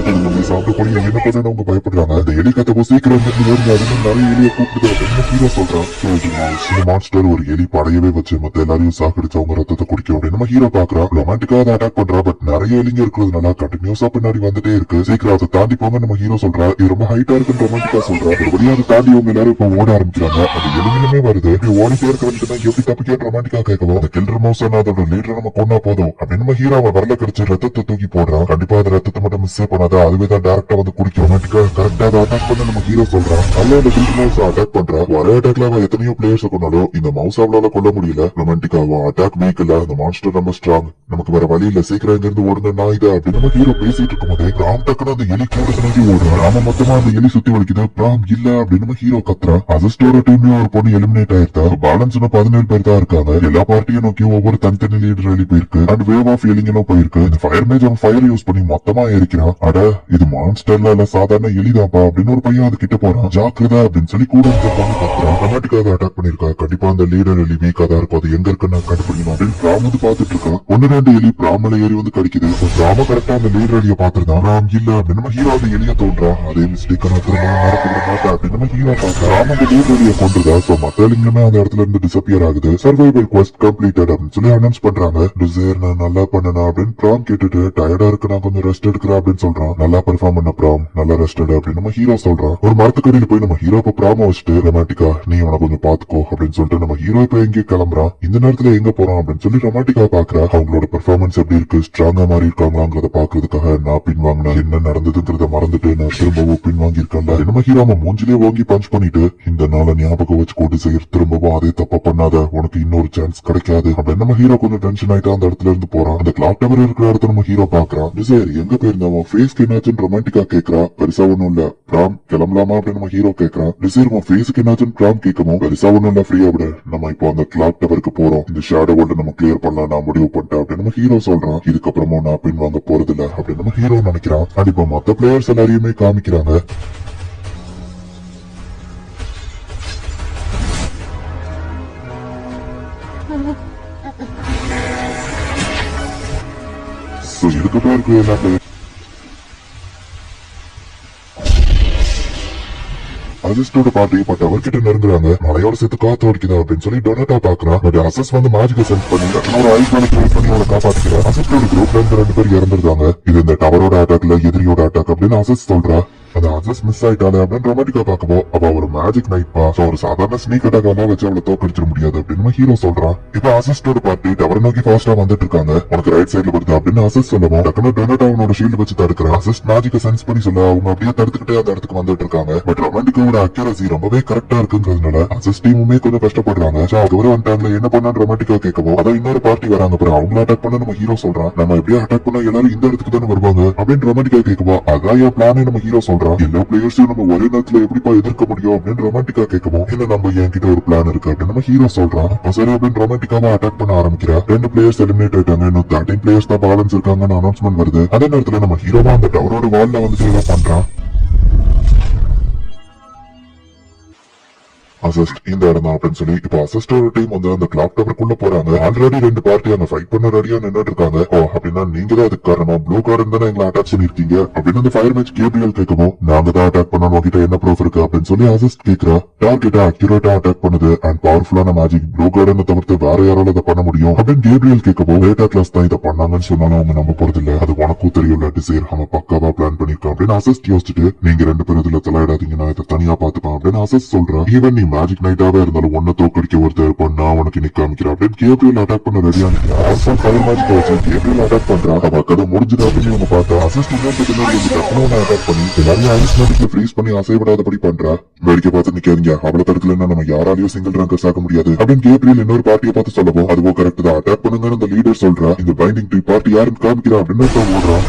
Speaker 1: சாப்பிட்டு போய் என்ன பண்ணு அவங்க பயப்படுறாங்க. அந்த எலி கத்தப்போ சீக்கிரம் நிறைய எலியை கூப்பிடுது அப்படின்னு ஹீரோ சொல்றான். இந்த மான்ஸ்டர் ஒரு எலி படையவே வச்சு மத்த எல்லாரையும் சாப்பிடுச்சு அவங்க ரத்தத்தை குடிக்கும் அப்படின்னு நம்ம ஹீரோ பாக்குறா. ரொமான்டிக்கா அதை அட்டாக் பண்றா. பட் நிறைய எலிங்க இருக்கிறதுனால கண்டினியூஸா பின்னாடி வந்துட்டே இருக்கு. சீக்கிரம் அதை தாண்டி போங்க நம்ம ஹீரோ சொல்றா. இது ரொம்ப ஹைட்டா இருக்குன்னு ரொமான்டிக்கா சொல்றா. ஒருபடியா அதை தாண்டி அவங்க எல்லாரும் இப்ப ஓட ஆரம்பிக்கிறாங்க. அந்த எலிங்களுமே வருது. ஓடிட்டே இருக்க வேண்டியதுன்னா எப்படி தப்பிக்க ரொமான்டிக்கா கேட்கவும், அந்த கில்டர் மவுசன் அதோட லீடரை நம்ம கொண்டா போதும் அப்படின்னு நம்ம ஹீரோவை வரல கிடைச்சு ரத்தத்தை தூக்கி போடுறான். கண்டிப்பா அந்த ரத்தத்தை மட்டும் மிஸ் பண்ணாத, அதுவே தான் டேரக்டா வந்து குடிக்கும். ரொமான்டிக்கா கரெக்டா அதை அட்டாக் பண்ண நம்ம ஹீரோ சொல்றான். அல்ல அந்த கில்டர் மவுஸ் அட்டாக் பண்றா. ஒரே அட்டாக்ல அவன் எத்தனையோ பிளேயர்ஸ் கொண்டாலும் இந்த மவுஸ் அவளால கொல்ல முடியல. ரொமான்டிக்காவும் அட்டாக் வீக் இல்ல, அந்த மான்ஸ்டர் ரொம்ப ஸ்ட்ராங், நமக்கு வேற வழி இல்ல, சீக்கிரம் இங்க இருந்து ஓடுங்க நான் இதை அப்படின்னு நம்ம ஹீரோ பேசிட்டு இருக்கும் போதே பிராம் டக்குன்னு அந்த எலி கூட நோக்கி ஓடுறான். நாம மொத்தமா அந்த எலி சுத்தி வலிக்குது. பிராம் இல்ல அப்படின்னு நம்ம ஹீரோ கத்துறான். அசிஸ்டோட டீம்லயும் ஒரு பொண்ணு எலிமினேட் ஆயிருந்தா. பேலன்ஸ் 17 பேர் தான் இருக்காங்க. எல்லா பார்ட்டியும் நோக்கி ஒவ்வொரு தனித்தனி லீடர் எழுதி போயிருக்கு. அண்ட் வேவ் ஆஃப் எலிங்களும் போயிருக்கு. இந்த ஃபயர் மேஜ் அவன் ஃபயர் யூஸ் பண்ணி மொத்தமா எரிக்கிறான். அட இது மான்ஸ்டர்ல இல்ல சாதாரண எலிதாப்பா அப்படின்னு ஒரு பையன் அது கிட்ட போறான். ஜாக்கிரதா அப்படின்னு சொல்லி கூட பொண்ணு கத்துறான். ரொமாட்டிக்காக அட்டாக் பண்ணிருக்கா. கண்டிப்பா அந்த லீடர் எலி வீக்கா தான் இருக்கும். அது எங்க இருக்குன்னு கண்டுபிடிக்கணும் அப்படின்னு பிராம் வந்து பாத்துட்டு இருக்கான். 1-2 எலி பிராம் மேல ஏறி வந்து கடிக்குது. பிராம கரெக்டா அந்த லீடர் எலிய பாத்துருந்தான். பிராம் இல்ல அப்படின்னு நம்ம ஹீரோ அந்த எலிய தோன்றான். அதே மிஸ்டேக் நான் திரும்ப நடக்க மாட்டேன் அப்படின்னு நம்ம ஹீரோ பாக்குறான். பிராம் அந்த லீடர் எலிய கொண்டுதா. சோ மத்த எலிங்களுமே அந்த இடத்துல இருந்து டிசப்பியர் ஆகுது. சர்வைவல் குவெஸ்ட் கம்ப்ளீட்டட் அப்படின்னு சொல்லி அனௌன்ஸ் பண்றாங்க. டிசைர் நான் நல்லா பண்ணனா அப்படின்னு பிராம் கேட்டுட்டு டயர்டா இருக்கு நான் கொஞ்சம் ரெஸ்ட் எடுக்கிறேன் அப்படின்னு சொல்றான். நல்லா பெர்ஃபார்ம் பண்ண பிராம், நல்லா ரெஸ்ட் எடு அப்படின்னு நம்ம ஹீரோ சொல்றான். ஒரு மரத்துக்கடியில போய் நம்ம ஹீரோ இப்ப பிராம வச்சுட்டு ரொமாட்டிக்கா நீ உன கொஞ்சம் பாத்துக்கோ அப்படின்னு சொல்லிட்டு நம்ம ஹீரோ இப்ப எங்கே கிளம்புறான். இந்த நேரத்துல எங்க போறான் அப்படின்னு சொல்லி ரொமாட்டிக்கா பாக்குறா. அவங்களோட பெர்ஃபார்மன்ஸ் எப்படி இருக்கு, ஸ்ட்ராங்கா மாறி இருக்காங்களாங்கிறத பாக்குறதுக்காக நான் பின்வாங்கினேன், என்ன நடந்ததுங்கிறத மறந்துட்டு நான் திரும்பவும் பின்வாங்கி இருக்கேன்ல. நம்ம ஹீரோ மூஞ்சிலே வாங்கி பஞ்ச் பண்ணிட்டு இந்த நாளை ஞாபகம் வச்சு கொண்டு செய்ய திரும்பவும் அதே தப்ப பண்ணாத, உனக்கு இன்னொரு சான்ஸ் கிடைக்காது அப்படின்னு நம்ம ஹீரோ கொஞ்சம் டென்ஷன் ஆயிட்டு அந்த இடத்துல இருந்து போறான். அந்த கிளாக் டவர் இருக்கிற இடத்துல நம்ம ஹீரோ பாக்குறான். டிசைர் எங்க போயிருந்தவன் ஃபேஸ்க்கு என்னாச்சுன்னு ரொமாட்டிக்கா கேக்குறா. பெருசா ஒண்ணும் இல்ல பிராம் கிளம்பலாமா அப்படின்னு நம்ம ஹீரோ கேக்குறான். டிசைர் உன் ஃபேஸ்க்கு என்னாச்சுன்னு பிராம் கேட்கவும் பெருசா ஒண்ணும் இல்ல ஃப்ரீயா விட, நம்ம இப்போ அந்த கிளாக் டவருக்கு போறோம், இந்த ஷேடோ வேர்ல்ட் நம்ம கிளியர் பண்ணலாம் நான் முடிவு பண்ணிட்டேன் அப்படின்னு நம்ம ஹீரோ சொல்றான். இதுக்கப்புறமும் நான் பின் வாங்க போறது இல்ல அப்படின்னு நம்ம ஹீரோ நினைக்கிறான். அண்ட் இப்போ மத்த பிளேயர்ஸ் எல்லாரையுமே காமிக்கிறாங்க. இதுக்கு பேருக்கு என்ன பிளேயர் அசிஸ்டோட பார்ட்டி பட் அவர்கிட்ட நெருங்குறாங்க. மலையோட சேர்த்து காத்து ஓடிக்குதா அப்படின்னு சொல்லி டொனேட்டா பாக்குறான். பட் அசஸ் வந்து மேஜிக்க சென்ஸ் பண்ணி ஒரு ஐகானை கிரியேட் பண்ணி அவனை காப்பாத்திக்கிறான். அசிஸ்டோட குரூப்ல இருந்து 2 பேர் இறந்துருக்காங்க. இது இந்த டவரோட அட்டாக்ல எதிரியோட அட்டாக் அப்படின்னு அசஸ் சொல்றா. அந்த அசஸ் மிஸ் ஆயிட்டாலே அப்படின்னு ரொமாட்டிக்கா பாக்கவோ அவ ஒரு மேஜிக் நைட் பா, ஒரு சாதாரண ஸ்னீக் அட்டாக் எல்லாம் வச்சு அவளை தோக்கடிச்சிட முடியாது அப்படின்னு ஹீரோ சொல்றான். இப்ப அசிஸ்டோட பார்ட்டி டவர் நோக்கி ஃபாஸ்டா வந்துட்டு இருக்காங்க. உனக்கு ரைட் சைட்ல வருது அப்படின்னு அசஸ் சொல்லவும் டக்குனு டொனேட்டா அவனோட ஷீல்டு வச்சு தடுக்கிறான். அசஸ் மேஜிக்க சென்ஸ் பண்ணி சொல்ல அவங்க அப்படியே தடுத்துக்கிட்டே அந்த இடத்துக்கு வந்துட்டு இருக்காங்க. பட் ரொமாட்டிக்கோட அக்யூரசி ரொம்பவே கரெக்டா இருக்குங்கிறதுனால அசஸ் டீமுமே கொஞ்சம் கஷ்டப்படுறாங்க. அதுவரை வந்துட்டாங்க என்ன பண்ணான்னு ரொமாட்டிக்கா கேட்கவும் அதான் இன்னொரு பார்ட்டி வராங்க. அப்புறம் அவங்கள அட்டாக் பண்ண நம்ம ஹீரோ சொல்றான். நம்ம எப்படியா அட்டாக் பண்ணா எல்லாரும் இந்த இடத்துக்கு தானே வருவாங்க அப்படின்னு ரொமாட்டிக்கா கேட்கவும் அதான் என் பிளான் நம்ம ஹீரோ சொல்றான். எல்லா பிளேயர்ஸ் நம்ம ஒரே நேரத்துல எப்படிப்பா எதிர்க்க முடியும் அப்படின்னு ரொமாட்டிக்கா கேட்கவும் இல்ல நம்ம என்கிட்ட ஒரு பிளான் இருக்கு அப்படின்னு நம்ம ஹீரோ சொல்றான். சரி அப்படின்னு ரொமாட்டிக்காவை அட்டாக் பண்ண ஆரம்பிக்கிறா. 2 பிளேயர்ஸ் எலிமினேட் ஆயிட்டாங்க. இன்னும் 13 பிளேயர்ஸ் தான் பேலன்ஸ் இருக்காங்கன்னு அனௌன்ஸ்மெண்ட் வருது. அதே நேரத்துல நம்ம ஹீரோவா அந்த டவரோட வால்ல வந்து ஏதோ பண்றான். அசிஸ்ட் இந்த இடம் தான் அப்படின்னு சொல்லி இப்ப அசிஸ்டோட டீம் வந்து அந்த கிளாக் டவருக்குள்ள போறாங்க. ஆல்ரெடி 2 பார்ட்டி அங்க ஃபைட் பண்ண ரெடியா நின்னுட்டு இருக்காங்க. ஓ அப்படின்னா நீங்க தான் அதுக்கு காரணமா ப்ளூ கார்டன் தானே எங்களை அட்டாக் பண்ணிருக்கீங்க அப்படின்னு அந்த ஃபயர் மேட்ச் கேபிஎல் கேட்கவும் நாங்க தான் அட்டாக் பண்ணோம் உங்ககிட்ட என்ன ப்ரூஃப் இருக்கு அப்படின்னு சொல்லி அசிஸ்ட் கேக்குறா. டார்கெட்டா அக்யூரேட்டா அட்டாக் பண்ணுது அண்ட் பவர்ஃபுல்லான மேஜிக் ப்ளூ கார்டன் தவிர்த்து வேற யாரால இதை பண்ண முடியும் அப்படின்னு கேபிஎல் கேட்கவும் டேட்டா கிளாஸ் தான் இதை பண்ணாங்கன்னு சொன்னாலும் அவங்க நம்ப போறது இல்ல, அது உனக்கும் தெரியும்ல டிசைர் அவன் பக்காவா பிளான் பண்ணிருக்கான் அப்படின்னு அசிஸ்ட் யோசிச்சுட்டு நீங்க 2 பேரும் இதுல தலையிடாதீங்க நான் இதை தனியா பாத்துப்பேன் அப்படின்னு அசிஸ்ட் சொல்றான். ஈவன் நீ மேஜிக் நைட்டாவே இருந்தாலும் ஒன்ன தோக்கடிக்க ஒருத்தர் இருப்பான் நான் உனக்கு இன்னைக்கு காமிக்கிறேன் அப்படின்னு கேபிஎல் அட்டாக் பண்ண ரெடியா நிற்கிறான். ஃபயர் மேஜிக் வச்சு கேபிஎல் அட்டாக் பண்றான். அவ கதை முடிஞ்சுது அப்படின்னு இவங்க பார்த்தா அசிஸ்ட் அட்டாக் பண்ணி எல்லாரையும் ஐஸ் மேஜிக்ல ஃப்ரீஸ் பண்ணி அசைவிடாதபடி பண்றா. வேடிக்கை பார்த்து நிக்காதீங்க, அவளை தடுக்கலன்னா நம்ம யாராலையும் சிங்கிள் ரேங்கர்ஸ் ஆக முடியாது அப்படின்னு கேபிஎல் இன்னொரு பார்ட்டியை பார்த்து சொல்லவும் அதுவும் கரெக்ட் தான் அட்டாக் பண்ணுங்கன்னு அந்த லீடர் சொல்றா. இந்த பைண்டிங் ட்ரீ பார்ட்டி யாருன்னு காமிக்கிறா அப்படின்னு ஓடுறான்.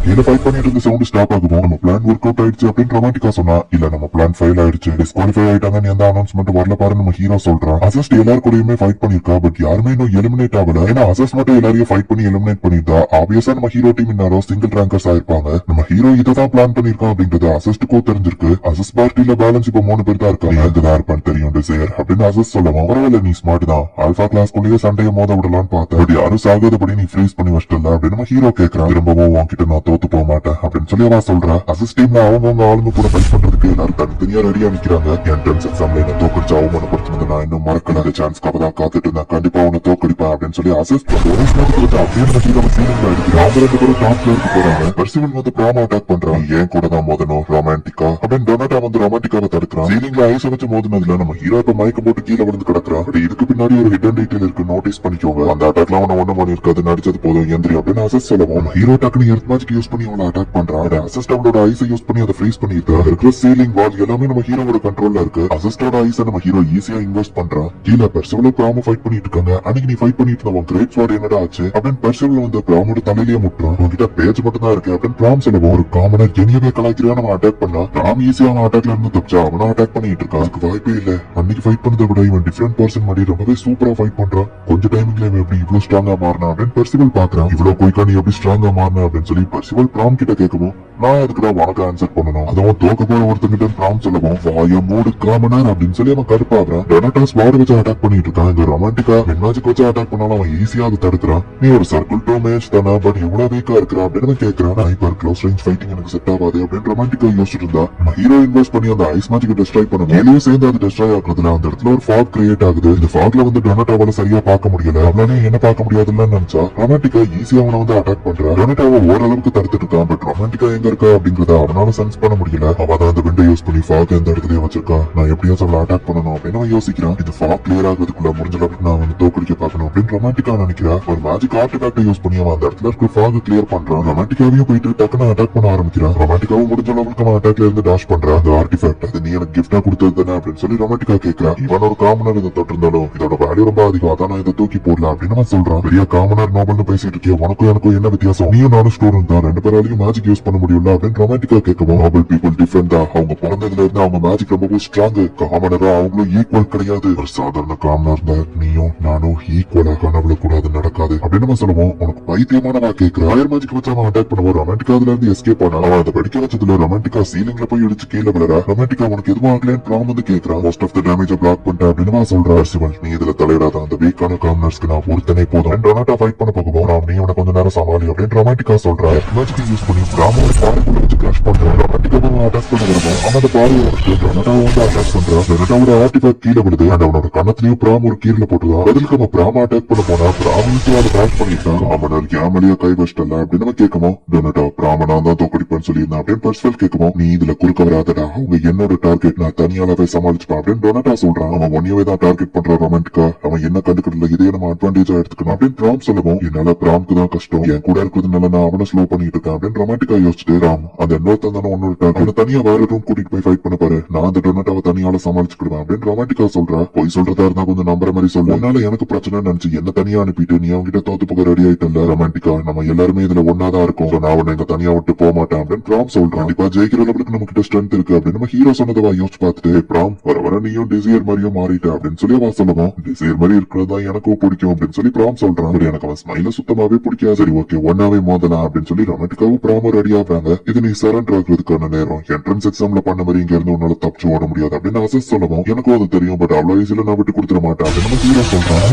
Speaker 1: கீழே ஃபைட் பண்ணிட்டு இருந்த சவுண்ட் ஸ்டாப் ஆகும். நம்ம பிளான் ஒர்க் அவுட் ஆயிடுச்சு அப்படின்னு ரொமாட்டிக்கா சொன்னா இல்ல நம்ம பிளான் ஃபெயில் ஆயிடுச்சு டிஸ்குவாலிஃபை ஆயிட்டாங்கன்னு எந்த அனௌன்ஸ்மெண்ட் வரல பாரு நம்ம ஹீரோ சொல்றான். அசிஸ்ட் எல்லாரும் கூடயுமே ஃபைட் பண்ணிருக்கா பட் யாருமே இன்னும் எலிமினேட் ஆகல. ஏன்னா அசிஸ்ட் மட்டும் எல்லாரையும் ஃபைட் பண்ணி எலிமினேட் பண்ணிருந்தா ஆப்வியஸா நம்ம ஹீரோ டீம் இன்னாரோ சிங்கிள் ரேங்கர்ஸ் ஆயிருப்பாங்க. நம்ம ஹீரோ இதான் பிளான் பண்ணிருக்கோம் அப்படின்றது அசிஸ்டுக்கும் தெரிஞ்சிருக்கு. அசிஸ்ட் பார்ட்டில பேலன்ஸ் இப்ப 3 பேர் தான் இருக்காங்க. அதுதான் இருப்பான்னு தெரியும் டிசைர் அப்படின்னு அசிஸ்ட் சொல்லவும் பரவாயில்ல நீ ஸ்மார்ட் தான், ஆல்பா கிளாஸ் குள்ளேயே சண்டையை மோத விடலான்னு பார்த்தேன் பட் யாரும் சாகாதபடி நீ ஃப்ரீஸ் பண்ணி வச்சிட்டல அப்படின்னு நம்ம ஹீரோ கேட்கறான். திரும்பவும் உன்கிட்ட நான் தோத்து போக மாட்டேன் அப்படின்னு சொல்லி அவ சொல்றா. அசிஸ்ட் டீம்ல அவங்க ஆளுங்க கூட ஃபைட் பண்றதுக்கு எல்லாரும் தனித்தனியா ரெடியா நிக்கிறாங்க. என்ட்ரன்ஸ் எக்ஸாம்ல என்ன தோக்கடிச்சு அவமானப்படுத்தினது நான் இன்னும் மறக்கல, அந்த சான்ஸ்க்காக தான் காத்துட்டு இருந்தேன், கண்டிப்பா உன்னை தோக்கடிப்பேன் அப்படின்னு சொல்லி அசிஸ்ட் ஒரு ஸ்நாப் அப்படியே நம்ம ஹீரோ ஃபீலிங்ல அடிக்கிறான். அவங்க 2 பேரும் டாப்ல இருக்கு போறாங்க. பெர்சிவல் வந்து பிராமா அட்டாக் பண்றான். ஏன் கூட தான் மோதணும் ரொமான்டிக்கா அப்படின்னு டொனேட்டா வந்து ரொமான்டிக்காவை தடுக்கிறான். சீலிங்ல ஐஸ் வச்சு மோதினதுல நம்ம ஹீரோ இப்ப மயக்கம் போட்டு கீழே விழுந்து கிடக்குறான். இதுக்கு பின்னாடி ஒரு ஹிடன் டீடைல் இருக்கு நோட்டீஸ் பண்ணிக்கோங்க. அந்த அட்டாக்ல அவனை ஒண்ணும் பண்ணிருக்காது, நடிச்சது போதும் எந்திரி அப்படின்னு அசிஸ்ட் சொல்லவும் ஹீரோ டக்குனு எர்த் மேஜிக் யூஸ் பண்ணி அவளை அட்டாக் பண்றான். அசிஸ்ட் அவளோட ஐஸை யூஸ் பண்ணி அதை ஃப்ரீஸ் பண்ணிட்டு இருக்கிற சீலிங் வால் எல்லாமே நம்ம ஹீரோவோட கண்ட்ரோல்ல இருக்கு. அசிஸ்டோட ஐஸை நம்ம ஹீரோ ஈஸியா இன்வெஸ்ட் பண்றான். கீழே பெர்சிவல் பிராம ஃபைட் பண்ணிட்டு இருக்காங்க. அன்னைக்கு நீ ஃபைட் பண்ணிட்டு இருந்த கிரேட் ஸ்வார்ட் என்னடா ஆச்சு அப்படின்னு பெர்சிவல் வந்து பிராமோட தலையிலேயே முட்டுறான். உங்ககிட்ட பேச்சு மட்டும் தான் இருக்கு அப்படின்னு பிராம் சொல்லுவோம். ஒரு காமனர் என்னையவே கலாய்க்கிறா நம்ம அட்டாக் பண்ணா பிராம் ஈஸியா அவன் அட்டாக்ல இருந்து தப்பிச்சா அவனை அட்டாக் பண்ணிட்டு இருக்கான். அதுக்கு வாய்ப்பே இல்ல. அன்னைக்கு ஃபைட் பண்ணதை விட இவன் டிஃபரெண்ட் பர்சன் மாதிரி ரொம்பவே சூப்பரா ஃபைட் பண்றான். கொஞ்ச டைமிங்ல இவன் எப்படி இவ்வளவு ஸ்ட்ராங்கா மாறினா அப்படின்னு பெர்சிவல் பாக்குறான். இவ்வளவு குயிக்கா நீ எப்படி ஸ்ட்ராங்கா மாறின அப்படின்னு சொல்லி பெர்சிவல் பிராம் கிட்ட கேட்கவும் நான் எதுக்குடா உனக்கு ஆன்சர் பண்ணணும் அதுவும் தோக்க போற ஒருத்தங்கிட்ட பிராம் சொல்லவும் வாய மூடு காமனர் அப்படின்னு சொல்லி அவன் கடுப்பாகிறான். டொனாட்டா ஸ்வாட் வச்சு அட்டாக் பண்ணிட்டு இருக்கான். இந்த ரொமான்டிக்கா மென்னாஜிக் வச்சு அட்டாக் பண்ணாலும் அவன் ஈஸியா அதை தடுக்கிறான். நீ ஒரு சர்க்கிள் டூ மேட்ச் தானே பட் இவ்வளவு வீக்கா இருக்கிறா அப்படின்னு கேட்கிறான். ஹைப்பர் க்ளோஸ் ரேஞ்ச் ஃபைட்டிங் எனக்கு செட் ஆகாது அப்படின்னு ரொமான்டிக்கா யோசிச்சுட்டு இருந்தா ஹீரோ இன்வெஸ்ட் பண்ணி அந்த ஐஸ் மேஜிக் டெஸ்ட்ராய் பண்ணணும். மேலேயும் சேர்ந்து அது டெஸ்ட்ராய் ஆகுறதுல அந்த இடத்துல ஒரு ஃபாக் கிரியேட் ஆகுது. இந்த ஃபாக்ல வந்து டொனாட்டாவால சரியா பார்க்க முடியல. அவனால என்ன பார்க்க முடியாதுன்னு நினைச்சா ரொமான்டிக்கா ஈஸியா அவனை வந்து அட்டாக் பண்றா. டொனாட்டாவை ஓரளவுக்கு தடுத்துட்டு இருக்கான். பட் ரொமான்டிக்கா எங்க இருக்கா அப்படிங்கறத அவனால சென்ஸ் பண்ண முடியல. அவதான் அந்த விண்டோ யூஸ் பண்ணி ஃபாக் எந்த இடத்துலயே வச்சிருக்கா. நான் எப்படியாச்சும் அவளை அட்டாக் பண்ணணும் அப்படின்னு அவன் யோசிக்கிறான். இந்த ஃபாக் கிளியர் ஆகுறதுக்குள்ள முடிஞ்ச அளவுக்கு நான் வந்து தோக்கடிக்க பார்க்கணும் அப்படின்னு ரொமான்டிக்கா நினைக்கிறா. ஒரு மேஜிக் ஆர்டிஃபேக்ட் யூஸ் பண்ணி அவன் அந்த இடத்துல இருக்க ஃபாக் கிளியர் பண்றான். ரொமான்டிக்காவையும் போயிட்டு டக்குன்னு அட்டாக் பண்ண ஆரம்பிக்கிறான். ரொமான்டிக்காவும் முடிஞ்ச அளவுக்கு அவன் அட்டாக்ல இருந்து டாஷ் பண்றான். அந்த ஆர்டிஃபேக்ட் அது நீ எனக்கு கிஃப்டா கொடுத்தது தானே அப்படின்னு சொல்லி ரொமான்டிக்கா கேட்கிறா. இவன் ஒரு காமனர் இதை தொட்டிருந்தாலும் இதோட வேல்யூ ரொம்ப அதிகம். அதான் நான் இதை தூக்கி போடலாம் அப்படின்னு அவன் சொல்றான். பெரிய காமனர் நோபல்னு பேசிட்டு இருக்கே உனக்கும் எனக்கும் என்ன வித்தியாசம்? நீயும் நானும் ஸ்டூடெண்ட் தான். ரெண்டு பேராலையும் மேஜிக் யூஸ் பண்ண முடியல அப்படின்னு ரொமான்டிக்கா கேட்கவும் நோபல் பீப்புள் டிஃபரெண்ட் தான். அவங்க பிறந்ததுல இருந்து அவங்க மேஜிக் ரொம்பவும் ஸ்ட்ராங். காமனரா அவங்களும் ஈக்குவல் கிடையாது. ஒரு சாதாரண காமனர் தான் நீயும் நானும் ஈக்குவலா கனவுல கூடாது நடக்காது அப்படின்னு நம்ம சொல்லுவோம். உனக்கு பைத்தியமானவா கேட்கிற ஃபயர் மேஜிக் வச்சு அவன் அட்டாக் பண்ணுவோம். ரொமான்டிக்கா அதுல இருந்து எஸ்கேப் ஆனா அவன் அதை படிக்க வச்சதுல ரொமான்டிக்கா சீலிங்ல போய் இடிச்சு கீழே விழற. ரொமான்டிக்கா உனக்கு எதுவும் ஆகலன்னு ப்ராம் வந்து கேட்கிறான். Most of the damage block பண்ணிட்டேன் அப்படின்னு சொல்றா. சிவன் நீ இதுல தலையிடாத. அந்த வீக்கான காமனர்ஸ்க்கு நான் ஒருத்தனே போதும். டொனாட்டா ஃபைட் பண்ண போகும்போது நீ அவனை கொஞ்ச நேரம் சமாளி அப்படின்னு ரொமான்டிக்கா சொல்றா. மேஜிக் யூஸ் பண்ணி பிராமோட பாறைக்குள்ள வச்சு கிராஷ் பண்றான். ரொமான்டிக்கா அட்டாக் பண்ண வருவோம். அவன் அந்த பாறையை உடச்சு டொனாட்டாவை வந்து அட்டாக் பண்றான். டொனாட்டாவோட ஆர்டிஃபேக்ட் கீழே விடுது. அண்ட் அவனோட கண்ணத்திலயும் பிராம் ஒரு கீழே போட்டுதான். பதிலுக்கு அவன் பிராம அட்டாக் பண்ண போனா பிராமனுக்கு அதை கிராஷ் பண்ணிட்டான். அவனர் கேமலியா கை வச்சிட்டல அப்படின்னு நம்ம கேட்கணும். டொனாட்டா பிராமனா தான் தோக்கடிப்பேன்னு சொல்லியிருந்தான் அப்படின்னு பர்சனல் கேட்கவும் நீ இதுல குறுக்க வராதடா. அவங்க என்னோட டார்கெட் நான் தனியாவே சமாளிச்சுப்பான் அப்படின்னு டொனாட்டா சொல்றான். அவன் ஒன்னியவே தான் டார்கெட் பண்றான் ரொமான்டிக்கா. அவன் என்ன கண்டுக்கிறதுல இதே நம்ம அட்வான்டேஜா எடுத்துக்கணும் அப்படின்னு பிராம் சொல்லவும் என்னால பிராம்க்கு தான் கஷ்டம். என் கூட இருக்கிறதுனால நான் அவனை ஸ்லோ பண்ணிட்டு இருக்கேன் அப்படின்னு ரொமான்டிக்கா யோசிச்சுட்டு ராம் அந்த இன்னொருத்தன் தானே ஒன்னொரு டார்கெட் தனியா வேற ரூம் கூட்டிட்டு போய் ஃபைட் பண்ண பாரு. நான் அந்த டொனாட்டாவை தனியால சமாளிச்சுக்கிடுவேன் அப்படின்னு ரொமான்டிக்கா சொல்றா. போய் சொல்றதா இருந்தா கொஞ்சம் நம்புற மாதிரி சொல்லு. அதனால எனக்கு பிரச்சனை நினைச்சு என்ன தனியா அனுப்பிட்டு நீ அவங்கிட்ட தோத்து போக ரெடி ஆயிட்டல. ரொமான்டிக்கா நம்ம எல்லாருமே இதுல ஒன்னாதான் இருக்கும். நான் உன்னை எங்க தனியா விட்டு போக மாட்டேன் அப்படின்னு பிராம் சொல்றான். கண்டிப்பா ஜெயிக்கிற அளவுக்கு நம்ம கிட்ட ஸ்ட்ரென்த் இருக்கு அப்படின்னு நம்ம ஹீரோ சொன்னதவா யோசிச்சு பார்த்துட்டு பிராம் வர வர நீயும் டிசையர் மாதிரியும் மாறிட்ட அப்படின்னு சொல்லி அவன் சொல்லுவோம். டிசையர் மாதிரி இருக்கிறதா எனக்கும் பிடிக்கும் அப்படின்னு சொல்லி பிராம் சொல்றான். எனக்கு அவன் ஸ்மைல சுத்தமாவே பிடிக்காது. சரி ஓகே ஒன்னாவே மோதலாம் அப்படின்னு சொல்லி ரொமான்டிக்காவும் பிராமும் ரெடி ஆகுறாங்க. இது நீ சரண்டர் ஆகுறதுக்கான நேரம். என்ட்ரன்ஸ் எக்ஸாம்ல பண்ண மாதிரி இங்க இருந்து உன்னால தப்பிச்சு ஓட முடியாது அப்படின்னு அசஸ் சொல்லவும் எனக்கும் அது தெரியும் பட் அவ்வளவு ஈஸியில நான் விட்டு கொடுத்துட மாட்டேன் அப்படின்னு நம்ம ஹீரோ சொல்றான்.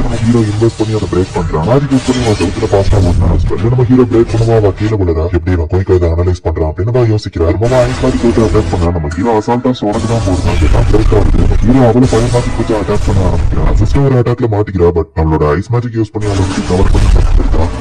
Speaker 1: நம்ம ஹீரோ இன்வெஸ்ட் பண்ணி அதை பிரேக் பண்றான். மேஜிக் யூஸ் பண்ணி அவன் செலுத்துல பாஸ்டா ஓடுறான். நம்ம ஹீரோ பிரேக் பண்ணுவா அவ கீழே விழுறா. எப்படி அவன் குயிக்கா இதை அனலைஸ் பண்றான் அப்படின்னு தான் யோசிக்கிறார். ரொம்ப ஐஸ் மாதிரி போட்டு அட்டாக் பண்றான். நம்ம ஹீரோ அசால்ட்டா சொடக்கு தான் போடுறான். அதுதான் பிரேக் ஆகுது. நம்ம ஹீரோ அவளை ஃபயர் மேஜிக் வச்சு அட்டாக் பண்ண ஆரம்பிக்கிறான். சிஸ்டம் ஒரு அட்டாக்ல மாட்டிக்கிறா பட் நம்மளோட ஐஸ் மேஜிக் யூஸ் பண்ணி அவளை கவர் பண்ணி இருக்கான்.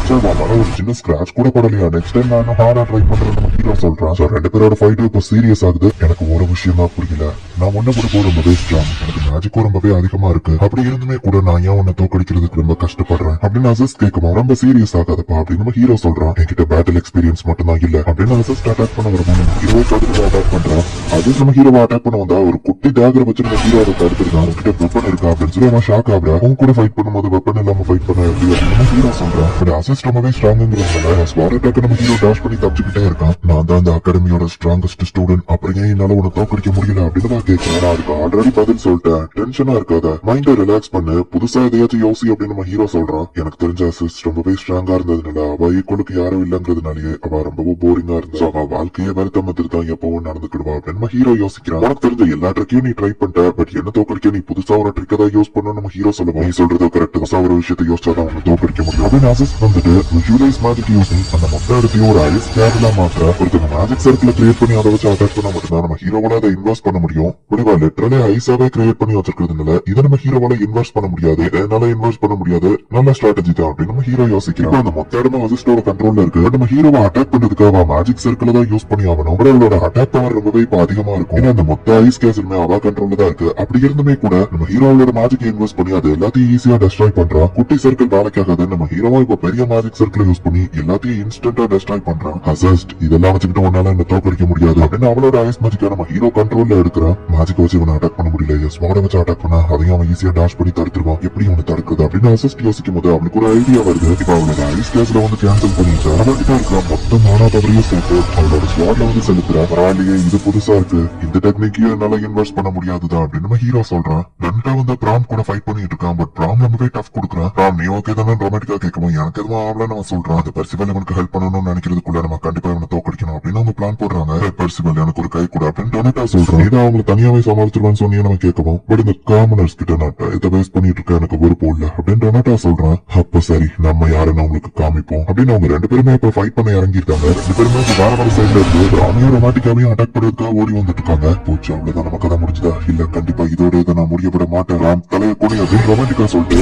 Speaker 1: ஒரு சின்ன ஸ்கிராச் கூட படலையா. நெக்ஸ்ட் டைம் நான் ஹார்டா ட்ரை பண்றேன் நம்ம ஹீரோ சொல்றான். ரெண்டு பேரோட ஃபைட் இப்போ சீரியஸ் ஆகுது. எனக்கு ஒரு விஷயம் தான் புரியல. நான் ஒன்ன கூட ரொம்பவே ஸ்ட்ராங். எனக்கு மேஜிக்கும் ரொம்பவே அதிகமா இருக்கு. அப்படி இருந்துமே கூட நான் ஏன் உன்னை தோக்கடிக்கிறதுக்கு ரொம்ப கஷ்டப்படுறேன் அப்படின்னு அசஸ் கேட்கவும் ரொம்ப சீரியஸ் ஆகாதப்பா அப்படின்னு நம்ம ஹீரோ சொல்றான். என்கிட்ட பேட்டில் எக்ஸ்பீரியன்ஸ் மட்டும் தான் இல்ல அப்படின்னு அசஸ் அட்டாக் பண்ண வரும்போது நம்ம ஹீரோ அட்டாக் பண்றான். அது நம்ம ஹீரோவை அட்டாக் பண்ண வந்தா ஒரு குட்டி டேகரை வச்சு நம்ம ஹீரோ அதை தடுத்துருக்கான். அவன்கிட்ட வெப்பன் இருக்கா அப்படின்னு சொல்லி அவன் ஷாக் ஆகுறா. அவங்க கூட ஃபைட் பண்ணும்போது வெப்பன் இல்லாம ஃபைட் பண்ண எப்படி அப்படின்னு ஹீரோ சொல்றான். பட் அசஸ் ரொம்பவே ஸ்ட்ராங்கிறதுனால ஸ்வாட் அட்டாக் நம்ம ஹீரோ டாஷ் பண்ணி தப்பிச்சுக்கிட்டே இருக்கான். நான் தான் இந்த அகாடமியோட ஸ்ட்ராங்கஸ்ட் ஸ்டூடெண்ட். அப்புறம் ஏன் என்னால உன்னை தோக்கடிக்க முடியல அப்படின்னு தான் கேட்கிறேன். அதுக்கு ஆல்ரெடி பதில் சொல்லிட்டேன். டென்ஷனா இருக்காத. மைண்ட ரிலாக்ஸ் பண்ணு. புதுசா எதையாச்சும் யோசி அப்படின்னு நம்ம ஹீரோ சொல்றான். எனக்கு தெரிஞ்ச அசிஸ்ட் ரொம்பவே ஸ்ட்ராங்கா இருந்ததுனால அவ ஈக்குவலுக்கு யாரும் இல்லங்கிறதுனாலயே அவ ரொம்பவும் போரிங்கா இருந்தா. அவ வாழ்க்கையே வெறுத்த மாதிரி தான் எப்பவும் நடந்துக்கிடுவா அப்படின்னு நம்ம ஹீரோ யோசிக்கிறான். உனக்கு தெரிஞ்ச எல்லா ட்ரிக்கையும் நீ ட்ரை பண்ணிட்ட பட் என்ன தோக்கடிக்க நீ புதுசா ஒரு ட்ரிக்கை தான் யூஸ் பண்ணணும் நம்ம ஹீரோ சொல்லுவோம். நீ சொல்றது கரெக்ட் தான். ஒரு விஷயத்தை யோசிச்சாதான் அவனை தோக்கடிக்க முடியும் அப்படின்னு அசிஸ்ட் வந்துட்டு அடுத்தது விஷுவலைஸ் மேஜிக் யூசிங் அந்த மொத்த இடத்தையும் ஒரு ஐஸ் கேரளா மாத்திர ஒருத்தங்க மேஜிக் சர்க்கிள் கிரியேட் பண்ணி அதை வச்சு அட்டாக் பண்ணா மட்டும்தான் நம்ம ஹீரோவால அதை இன்வெஸ்ட் பண்ண முடியும். முடிவா லிட்டரலே ஐஸாவே கிரியேட் பண்ணி வச்சிருக்கிறதுனால இதை நம்ம ஹீரோவால இன்வெஸ்ட் பண்ண முடியாது, என்னால இன்வெஸ்ட் பண்ண முடியாது, நல்ல ஸ்ட்ராட்டஜி தான் அப்படின்னு நம்ம ஹீரோ யோசிக்கிறோம். அந்த மொத்த இடமும் அசிஸ்டோட கண்ட்ரோல்ல இருக்கு. பட் நம்ம ஹீரோவை அட்டாக் பண்றதுக்காக மேஜிக் சர்க்கிள் தான் யூஸ் பண்ணி ஆகணும். அவளோட அட்டாக் பவர் ரொம்பவே இப்ப அதிகமா இருக்கும். ஏன்னா அந்த மொத்த ஐஸ் கேசலுமே அவ கண்ட்ரோல்ல தான் இருக்கு. அப்படி இருந்துமே கூட நம்ம ஹீரோவோட மேஜிக் இன்வெஸ்ட் பண்ணி அது எல்லாத்தையும் ஈஸியா டெஸ்ட்ராய் பண்றான். குட்டி சர்க்கிள் வேலைக்காகாது. நம்ம ஹீரோவா இப்ப பெரிய மேஜிக் சர்க்கிள் யூஸ் பண்ணி எல்லாத்தையும் இன்ஸ்டன்டா டெஸ்ட்ராய் பண்றான். அசஸ்ட் இதெல்லாம் வச்சுக்கிட்டு உன்னால என்ன தோக்கடிக்க முடியாது அப்படின்னு அவளோட ஐஸ் மேஜிக்கா நம்ம ஹீரோ கண்ட்ரோல்ல எடுக்கிறான். மேஜிக் வச்சு இவனை அட்டாக் பண்ண முடியல, ஸ்மார்ட் வச்சு அட்டாக் பண்ணா அதையும் அவன் ஈஸியா டாஷ் பண்ணி தடுத்துருவான். எப்படி அவனை தடுக்குது அப்படின்னு அசஸ்ட் யோசிக்கும் போது அவனுக்கு ஒரு ஐடியா வருது. இப்ப அவளோட ஐஸ் கேஸ்ல வந்து கேன்சல் பண்ணிட்டு அவன்கிட்ட இருக்கிற மொத்த மானா பவரையும் சேர்த்து அவளோட ஸ்வாட்ல வந்து செலுத்துறா. பரவாயில்லையே இது புதுசா இருக்கு, இந்த டெக்னிக்கையும் என்னால இன்வெஸ்ட் பண்ண முடியாதுதான் அப்படின்னு நம்ம ஹீரோ சொல்றான். நன்டா வந்து பிராம் கூட ஃபைட் பண்ணிட்டு இருக்கான். பட் பிராம் ரொம்பவே டஃப் கொடுக்குறான். பிராம் நீ ஓகே தானே ரொமாட்டிக்கா கேட்கும். எனக்கு எதுவும் ஆகலன்னு அவன் சொல்றான். அந்த பெர்சிவல் இவனுக்கு ஹெல்ப் பண்ணணும்னு நினைக்கிறதுக்குள்ள நம்ம கண்டிப்பா இவனை தோக்கடிக்கணும் அப்படின்னு அவங்க பிளான் போடுறாங்க. பெர்சிவல் எனக்கு ஒரு கை கூட அப்படின்னு டொனேட்டா சொல்றான். இதை அவங்க தனியாவே சமாளிச்சிருவான்னு சொன்னீங்க நம்ம கேட்கவும். பட் இந்த காமனர்ஸ் கிட்ட நான் இதை வேஸ்ட் பண்ணிட்டு இருக்க எனக்கு விருப்பம் இல்ல அப்படின்னு டொனேட்டா சொல்றான். அப்ப சரி நம்ம யாருன்னு அவங்களுக்கு காமிப்போம் அப்படின்னு அவங்க ரெண்டு பேருமே இப்ப ஃபைட் பண்ண இறங்கிருக்காங்க. ரெண்டு பேருமே வேற வேற சைட்ல இருந்து ராமையும் ரொமாட்டிக்காவையும் அட்டாக் பண்றதுக்காக ஓடி வந்துட்டு இருக்காங்க. போச்சு அவ்வளவுதான் நம்ம கதை முடிச்சுதா? இல்ல கண்டிப்பா இதோட இதை நான் முடியப்பட மாட்டேன். ராம் தலையை கொடி அப்படின்னு ரொமாட்டிக்கா சொல்லிட்டு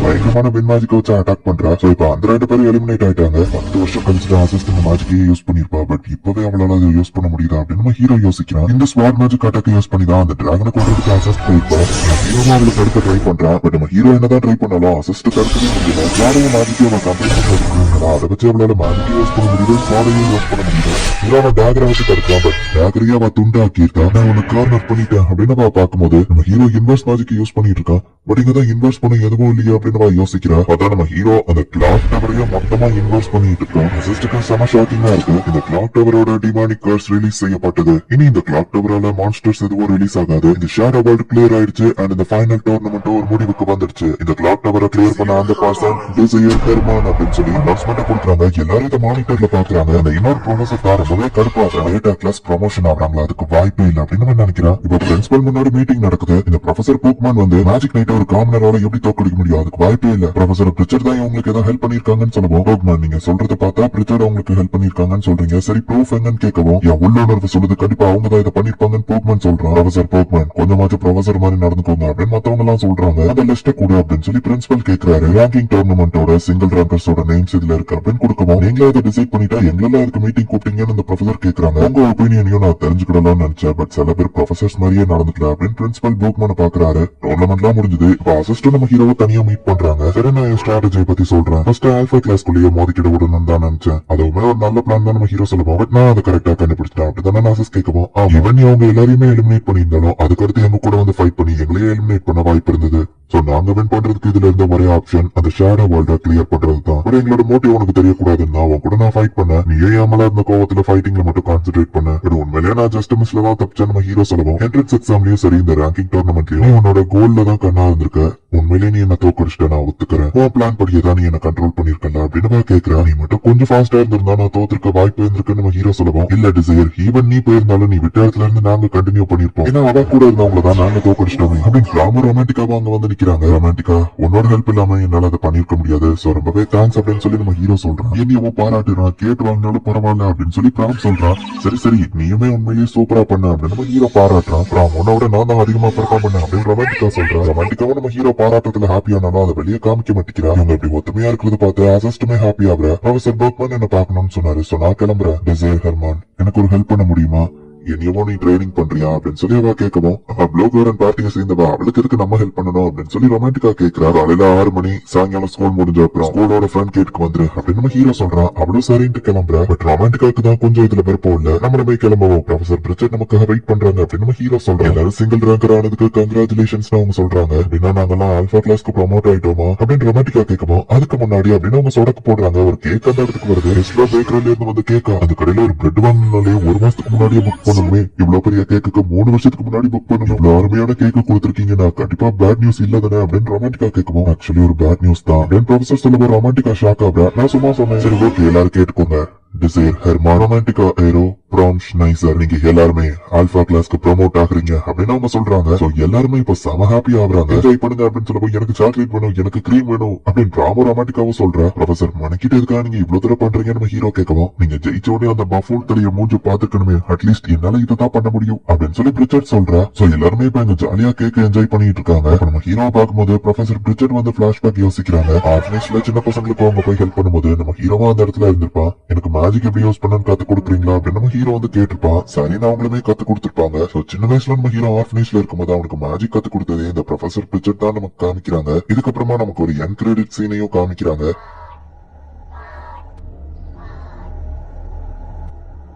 Speaker 1: பயங்கரமான வின் மேஜிக் வச்சு அட்டாக் பண்றா. சோ இப்ப அந்த ரெண்டு பேரும் எலிமினேட் ஆயிட்டாங்க. 10 வருஷம் கழிச்சு அசிஸ்ட் மேஜிக்கே யூஸ் பண்ணிருப்பா. பட் இப்பவே அவளால அதை யூஸ் பண்ண முடியுதா அப்படின்னு நம்ம ஹீரோ யோசிக்கிறான். இந்த ஸ்வாட் மேஜிக் அட்டாக் யூஸ் பண்ணி தான் அந்த டிராகனை கொண்டு அசிஸ்ட் போயிருப்பா. ஹீரோ அவளுக்கு தடுக்க ட்ரை பண்றான். பட் நம்ம ஹீரோ என்னதான் ட்ரை பண்ணாலும் அசிஸ்ட் தடுக்கவே முடியல. யாரையும் மேஜிக்கே அவன் கம்ப்ளீட் பண்ணிருக்கா. அதை வச்சு அவளால மேஜிக்கே யூஸ் பண்ண முடியுது, ஸ்வாடையும் யூஸ் பண்ண முடியுது. ஹீரோ அவன் டேகரை வச்சு தடுக்கலாம். பட் டேகரையே அவன் துண்டாக்கியிருக்கா. நான் உனக்கு கார்னர் பண்ணிட்டேன் அப்படின்னு அவ பாக்கும்போது நம்ம ஹீரோ இன்வெஸ்ட் மேஜிக் யூஸ் பண்ணிட்டு இருக்கான். பட் இங்கதான் இன்வெஸ்ட் பண்ண எதுவும் இல்லையா அப்படின்னு அவ யோசிக்கிறா. அதான் நம்ம ஹீரோ அந்த கிளாக் டவரையும் மொத்தமா இன்வெஸ்ட் பண்ணிட்டு இருக்கோம். அசிஸ்டுக்கு செம ஷாக்கிங்கா இருக்கு. இந்த கிளாக் டவரோட டிமானிக் கர்ஸ் ரிலீஸ் செய்யப்பட்டது. இனி இந்த கிளாக் டவரால மான்ஸ்டர்ஸ் எதுவும் ரிலீஸ் ஆகாது. இந்த ஷேடோ வேர்ல்ட் கிளியர் ஆயிடுச்சு. அண்ட் இந்த ஃபைனல் டோர்னமெண்ட் ஒரு முடிவுக்கு வந்துருச்சு. இந்த கிளாக் டவரை கிளியர் பண்ண அந்த பர்சன் டிசையர் ஹெர்மான் அப்படின்னு சொல்லி அனௌன்ஸ்மெண்ட் கொடுக்குறாங்க. எல்லாரும் இந்த மானிட்டர்ல பாக்குறாங்க. அந்த இன்னொரு ப்ரொஃபசர் தான் ரொம்பவே கடுப்பாக லேட்டா கிளாஸ் ப்ரமோஷன் ஆகுறாங்களா, அதுக்கு வாய்ப்பே இல்லை அப்படின்னு நம்ம நினைக்கிறோம். இப்ப பிரின்சிபல் முன்னாடி மீட்டிங் நடக்குது. இந்த ப்ரொஃபசர் போக்மேன் வந்து மேஜிக் நைட் ஒரு காமனரால எப்படி தோக்கடிக்க முடியும், அதுக்கு வாய்ப்பே இல்ல. ப்ரொஃபசர் பிரிச்சர் தான் உங்களுக்கு ஏதாவது ஹெல்ப் பண்ணிருக்காங்கன்னு சொல்லுவோம். போக்மேன் நீங்க சொல்றத பார்த்தா பிரிச்சர் உங்களுக்கு ஹெல்ப் பண்ணிருக்காங்கன்னு சொல்றீங்க, சரி ப்ரூஃப் என்னன்னு கேட்கவும் என் உள்ளுணர்வு சொல்லுது கண்டிப்பா அவங்க தான் இதை பண்ணிருப்பாங்கன்னு போக்மேன் சொல்றான். ப்ரொஃபசர் போக்மேன் கொஞ்சமாச்சும் ப்ரொஃபசர் மாதிரி நடந்துக்கோங்க அப்படின்னு மத்தவங்க எல்லாம் சொல்றாங்க. அந்த லிஸ்ட் கூட அப்படின்னு சொல்லி பிரின்சிபல் கேட்கிறாரு. ரேங்கிங் டோர்னமெண்டோட சிங்கிள் ரேங்கர்ஸோட நேம்ஸ் இதுல இருக்கு அப்படின்னு கொடுக்கவும் நீங்களே இதை டிசைட் பண்ணிட்டா எங்களெல்லாம் அதுக்கு மீட்டிங் கூப்பிட்டீங்கன்னு அந்த ப்ரொஃபசர் கேட்கறாங்க. உங்க ஒப்பீனியனையும் நான் தெரிஞ்சுக்கலாம்னு நினைச்சேன். பட் சில பேர் ப்ரொஃபசர்ஸ் மாதிரியே நடந்துக்கல அப்படின்னு பிரின்சிபல் போக்மேனை பாக்குறாரு. டோர்னமெண்ட்லாம் முடிஞ்சது. இப்ப அசிஸ்டும் நம்ம ஹீரோவை தனியா மீட் பண்றாங்க. சரி நான் என் ஸ்ட்ராட்டஜியை பத்தி சொல்றேன். ஃபர்ஸ்ட் ஆல்பா கிளாஸ்க்குள்ளேயே மோதிக்கிட விடணும் தான் நினைச்சேன். அதுவுமே ஒரு நல்ல பிளான் தான் நம்ம ஹீரோ சொல்லுவோம். பட் நான் அதை கரெக்டா கண்டுபிடிச்சிட்டேன் அப்படிதானே நாசஸ் கேட்கவும். இவன் அவங்க எல்லாரையுமே எலிமினேட் பண்ணியிருந்தாலும் அதுக்கடுத்து எங்க கூட வந்து ஃபைட் பண்ணி எங்களையே எலிமினேட் பண்ண வாய்ப்பு இருந்தது. சோ நாங்க வின் பண்றதுக்கு இதுல இருந்த ஒரே ஆப்ஷன் அந்த ஷேடோ வேர்ல்ட கிளியர் பண்றது தான். பட் எங்களோட மோட்டிவ் உனக்கு தெரியக்கூடாதுன்னா அவன் கூட நான் ஃபைட் பண்ண, நீ ஏமால இருந்த கோவத்துல ஃபைட்டிங்ல மட்டும் கான்சென்ட்ரேட் பண்ண. பட் உண்மையிலேயே நான் ஜஸ்ட் மிஸ்ல தான் தப்பிச்சேன் நம்ம ஹீரோ சொல்லுவோம். என்ட்ரன்ஸ் எக்ஸாம்லயும் சரி இந்த ரேங்கிங் டோர்னமெண்ட்லயும் உன்னோட கோல்ல தான் கண்ணா இருந்திருக்க. உண்மையிலேயே நீ என்ன தோக்கடிச்சிட்ட நான் ஒத்துக்கிறேன். உன் பிளான் படியதான் நீ என்ன கண்ட்ரோல் பண்ணிருக்கல அப்படின்னு கேட்கிறா. நீ மட்டும் கொஞ்சம் ஃபாஸ்டா இருந்திருந்தா நான் தோத்திருக்க வாய்ப்பு இருந்திருக்கு நம்ம ஹீரோ சொல்லுவோம். இல்ல டிசையர் ஈவன் நீ போயிருந்தாலும் நீ விட்ட இடத்துல இருந்து நாங்க கண்டினியூ பண்ணிருப்போம். ஏன்னா அவ கூட இருந்தவங்களதான் நாங்க தோக்கடிச்சிட்டோம் அப்படின்னு ராம ரொமான்டிக்காவா அங்க வந்து நிக்கிறாங்க. ரொமான்டிக்கா உன்னோட ஹெல்ப் இல்லாம என்னால அதை பண்ணிருக்க முடியாது. சோ ரொம்பவே தேங்க்ஸ் அப்படின்னு சொல்லி நம்ம ஹீரோ சொல்றான். என்னையவோ பாராட்டுறான், கேட்டு வாங்கினாலும் பரவாயில்ல அப்படின்னு சொல்லி பிராம் சொல்றான். சரி சரி நீயுமே உண்மையிலேயே சூப்பரா பண்ண அப்படின்னு நம்ம ஹீரோ பாராட்டுறான். பிராம் உன்னோட நான் தான் அதிகமா பெர்ஃபார்ம் பண்ண அப்படின்னு ரொமான்டிக்கா சொல்றான். ரொமான்டிக்காவும் நம்ம ஹீரோ பாராட்டத்துல ஹாப்பியானாலும் அதை வெளியே காமிக்க மாட்டேங்கிறான். இவங்க இப்படி ஒத்துமையா இருக்கிறது பார்த்து அசிஸ்டுமே ஹாப்பி ஆகுற. ப்ரொஃபசர் போக்மேன் என்ன பாக்கணும்னு சொன்னாரு. சோ நான் கிளம்புறேன். டிசையர் ஹெர்மான் எனக்கு ஒரு ஹெல்ப் பண்ண முடியுமா? என்னையவோ நீ ட்ரைனிங் பண்றியா அப்படின்னு சொல்லி அவ கேட்கவும் ப்ளோகர் பார்ட்டியை சேர்ந்தவா அவளுக்கு இருக்கு நம்ம ஹெல்ப் பண்ணணும் அப்படின்னு சொல்லி ரொமான்டிக்கா கேட்கிறா. காலையில 6 மணி சாயங்காலம் ஸ்கூல் முடிஞ்ச அப்புறம் ஸ்கூலோட ஃப்ரெண்ட் கேட்டுக்கு வந்துரு அப்படின்னு நம்ம ஹீரோ சொல்றான். அவளும் சரின்ட்டு கிளம்புற. பட் ரொமான்டிக்காக்கு தான் கொஞ்சம் இதுல விருப்பம் இல்ல. நம்மள போய் கிளம்புவோம், ப்ரொஃபசர் பிரிச்சர் நமக்காக வெயிட் பண்றாங்க அப்படின்னு நம்ம ஹீரோ சொல்றாங்க. எல்லாரும் சிங்கிள் ரேங்கர் ஆனதுக்கு கங்க்ராச்சுலேஷன்ஸ் அவங்க சொல்றாங்க. அப்படின்னா நாங்கெல்லாம் ஆல்பா கிளாஸ்க்கு ப்ரமோட் ஆயிட்டோமா அப்படின்னு ரொமான்டிக்கா கேட்கவும் அதுக்கு முன்னாடி அப்படின்னு அவங்க சொடக்கு போடுறாங்க. ஒரு கேக் அந்த இடத்துக்கு வருது. ரெஸ்ட்ரா பேக்கரில இருந்து வந்து கேக்கா அந்த கடையில ஒரு பிரெட் வாங்கினாலே 1 மாசத்துக்கு முன்னாடியே புக் பண்ணணுமே. இவ்வளவு கேக்குக்கு 3 வருஷத்துக்கு முன்னாடி புக் பண்ணணும். இவ்வளவு அருமையான கேக்கு கொடுத்திருக்கீங்கன்னா கண்டிப்பா பேட் நியூஸ் இல்லதானே அப்படின்னு ரொமான்டிக்கா கேட்கவும் ஆக்சுவலி ஒரு பேட் நியூஸ் தான் அப்படின்னு ப்ரொஃபசர் சொல்லும்போது ரொமான்டிக்கா ஷாக் ஆகுறா. நான் சும்மா சொன்னேன். சரி ஓகே எல்லாரும் கேட்டுக்கோங்க. டிசைர் ஹெர்மான் ரொமான்டிகா ஏரோ ப்ராம் நைசர் நீங்க எல்லாருமே ஆல்பா கிளாஸ்க்கு ப்ரோமோட் ஆகுறீங்க அப்படின்னு அவங்க சொல்றாங்க. சோ எல்லாருமே இப்ப செம ஹாப்பி ஆகுறாங்க. என்ஜாய் பண்ணுங்க அப்படின்னு சொல்லப்போ எனக்கு சாக்லேட் வேணும், எனக்கு கிரீம் வேணும் அப்படின்னு ப்ராமோ ரொமாட்டிக்காவும் சொல்ற. ப்ரொஃபசர் மணிக்கிட்டு இருக்கா நீங்க இவ்வளவு தூரம் பண்றீங்க நம்ம ஹீரோ கேட்கவும், நீங்க ஜெயிச்சோடனே அந்த பஃபூன் தலைய மூஞ்சி பாத்துக்கணுமே, அட்லீஸ்ட் என்னால இதுதான் பண்ண முடியும் அப்படின்னு சொல்லி பிரிச்சர்ட் சொல்றா. சோ எல்லாருமே இப்ப இங்க ஜாலியா கேக்க என்ஜாய் பண்ணிட்டு இருக்காங்க. நம்ம ஹீரோ பார்க்கும்போது ப்ரொஃபசர் பிரிச்சர்ட் வந்து பிளாஷ்பேக் யோசிக்கிறாங்க. ஆர்ஃபனேஜ்ல சின்ன பசங்களுக்கு அவங்க போய் ஹெல்ப் பண்ணும்போது நம்ம ஹீரோவா அந்த இடத்துல இருந்திருப்பா. எனக்கு மேஜிக் எப்படி யூஸ் பண்ணு கத்து கொடுக்குறீங்களா அப்படின்னு நம்ம ஹீரோ வந்து கேட்டிருப்பான். சரின்னு அவங்களுமே கத்து கொடுத்திருப்பாங்க. சோ சின்ன வயசுல நம்ம ஹீரோ ஆர்ஃபனேஜ்ல இருக்கும்போது அவனுக்கு மேஜிக் கத்து கொடுத்ததே இந்த ப்ரொஃபசர் பிரிச்சர்ட் தான் நமக்கு காமிக்கிறாங்க. இதுக்கப்புறமா நமக்கு ஒரு என் கிரெடிட் சீனையும் காமிக்கிறாங்க.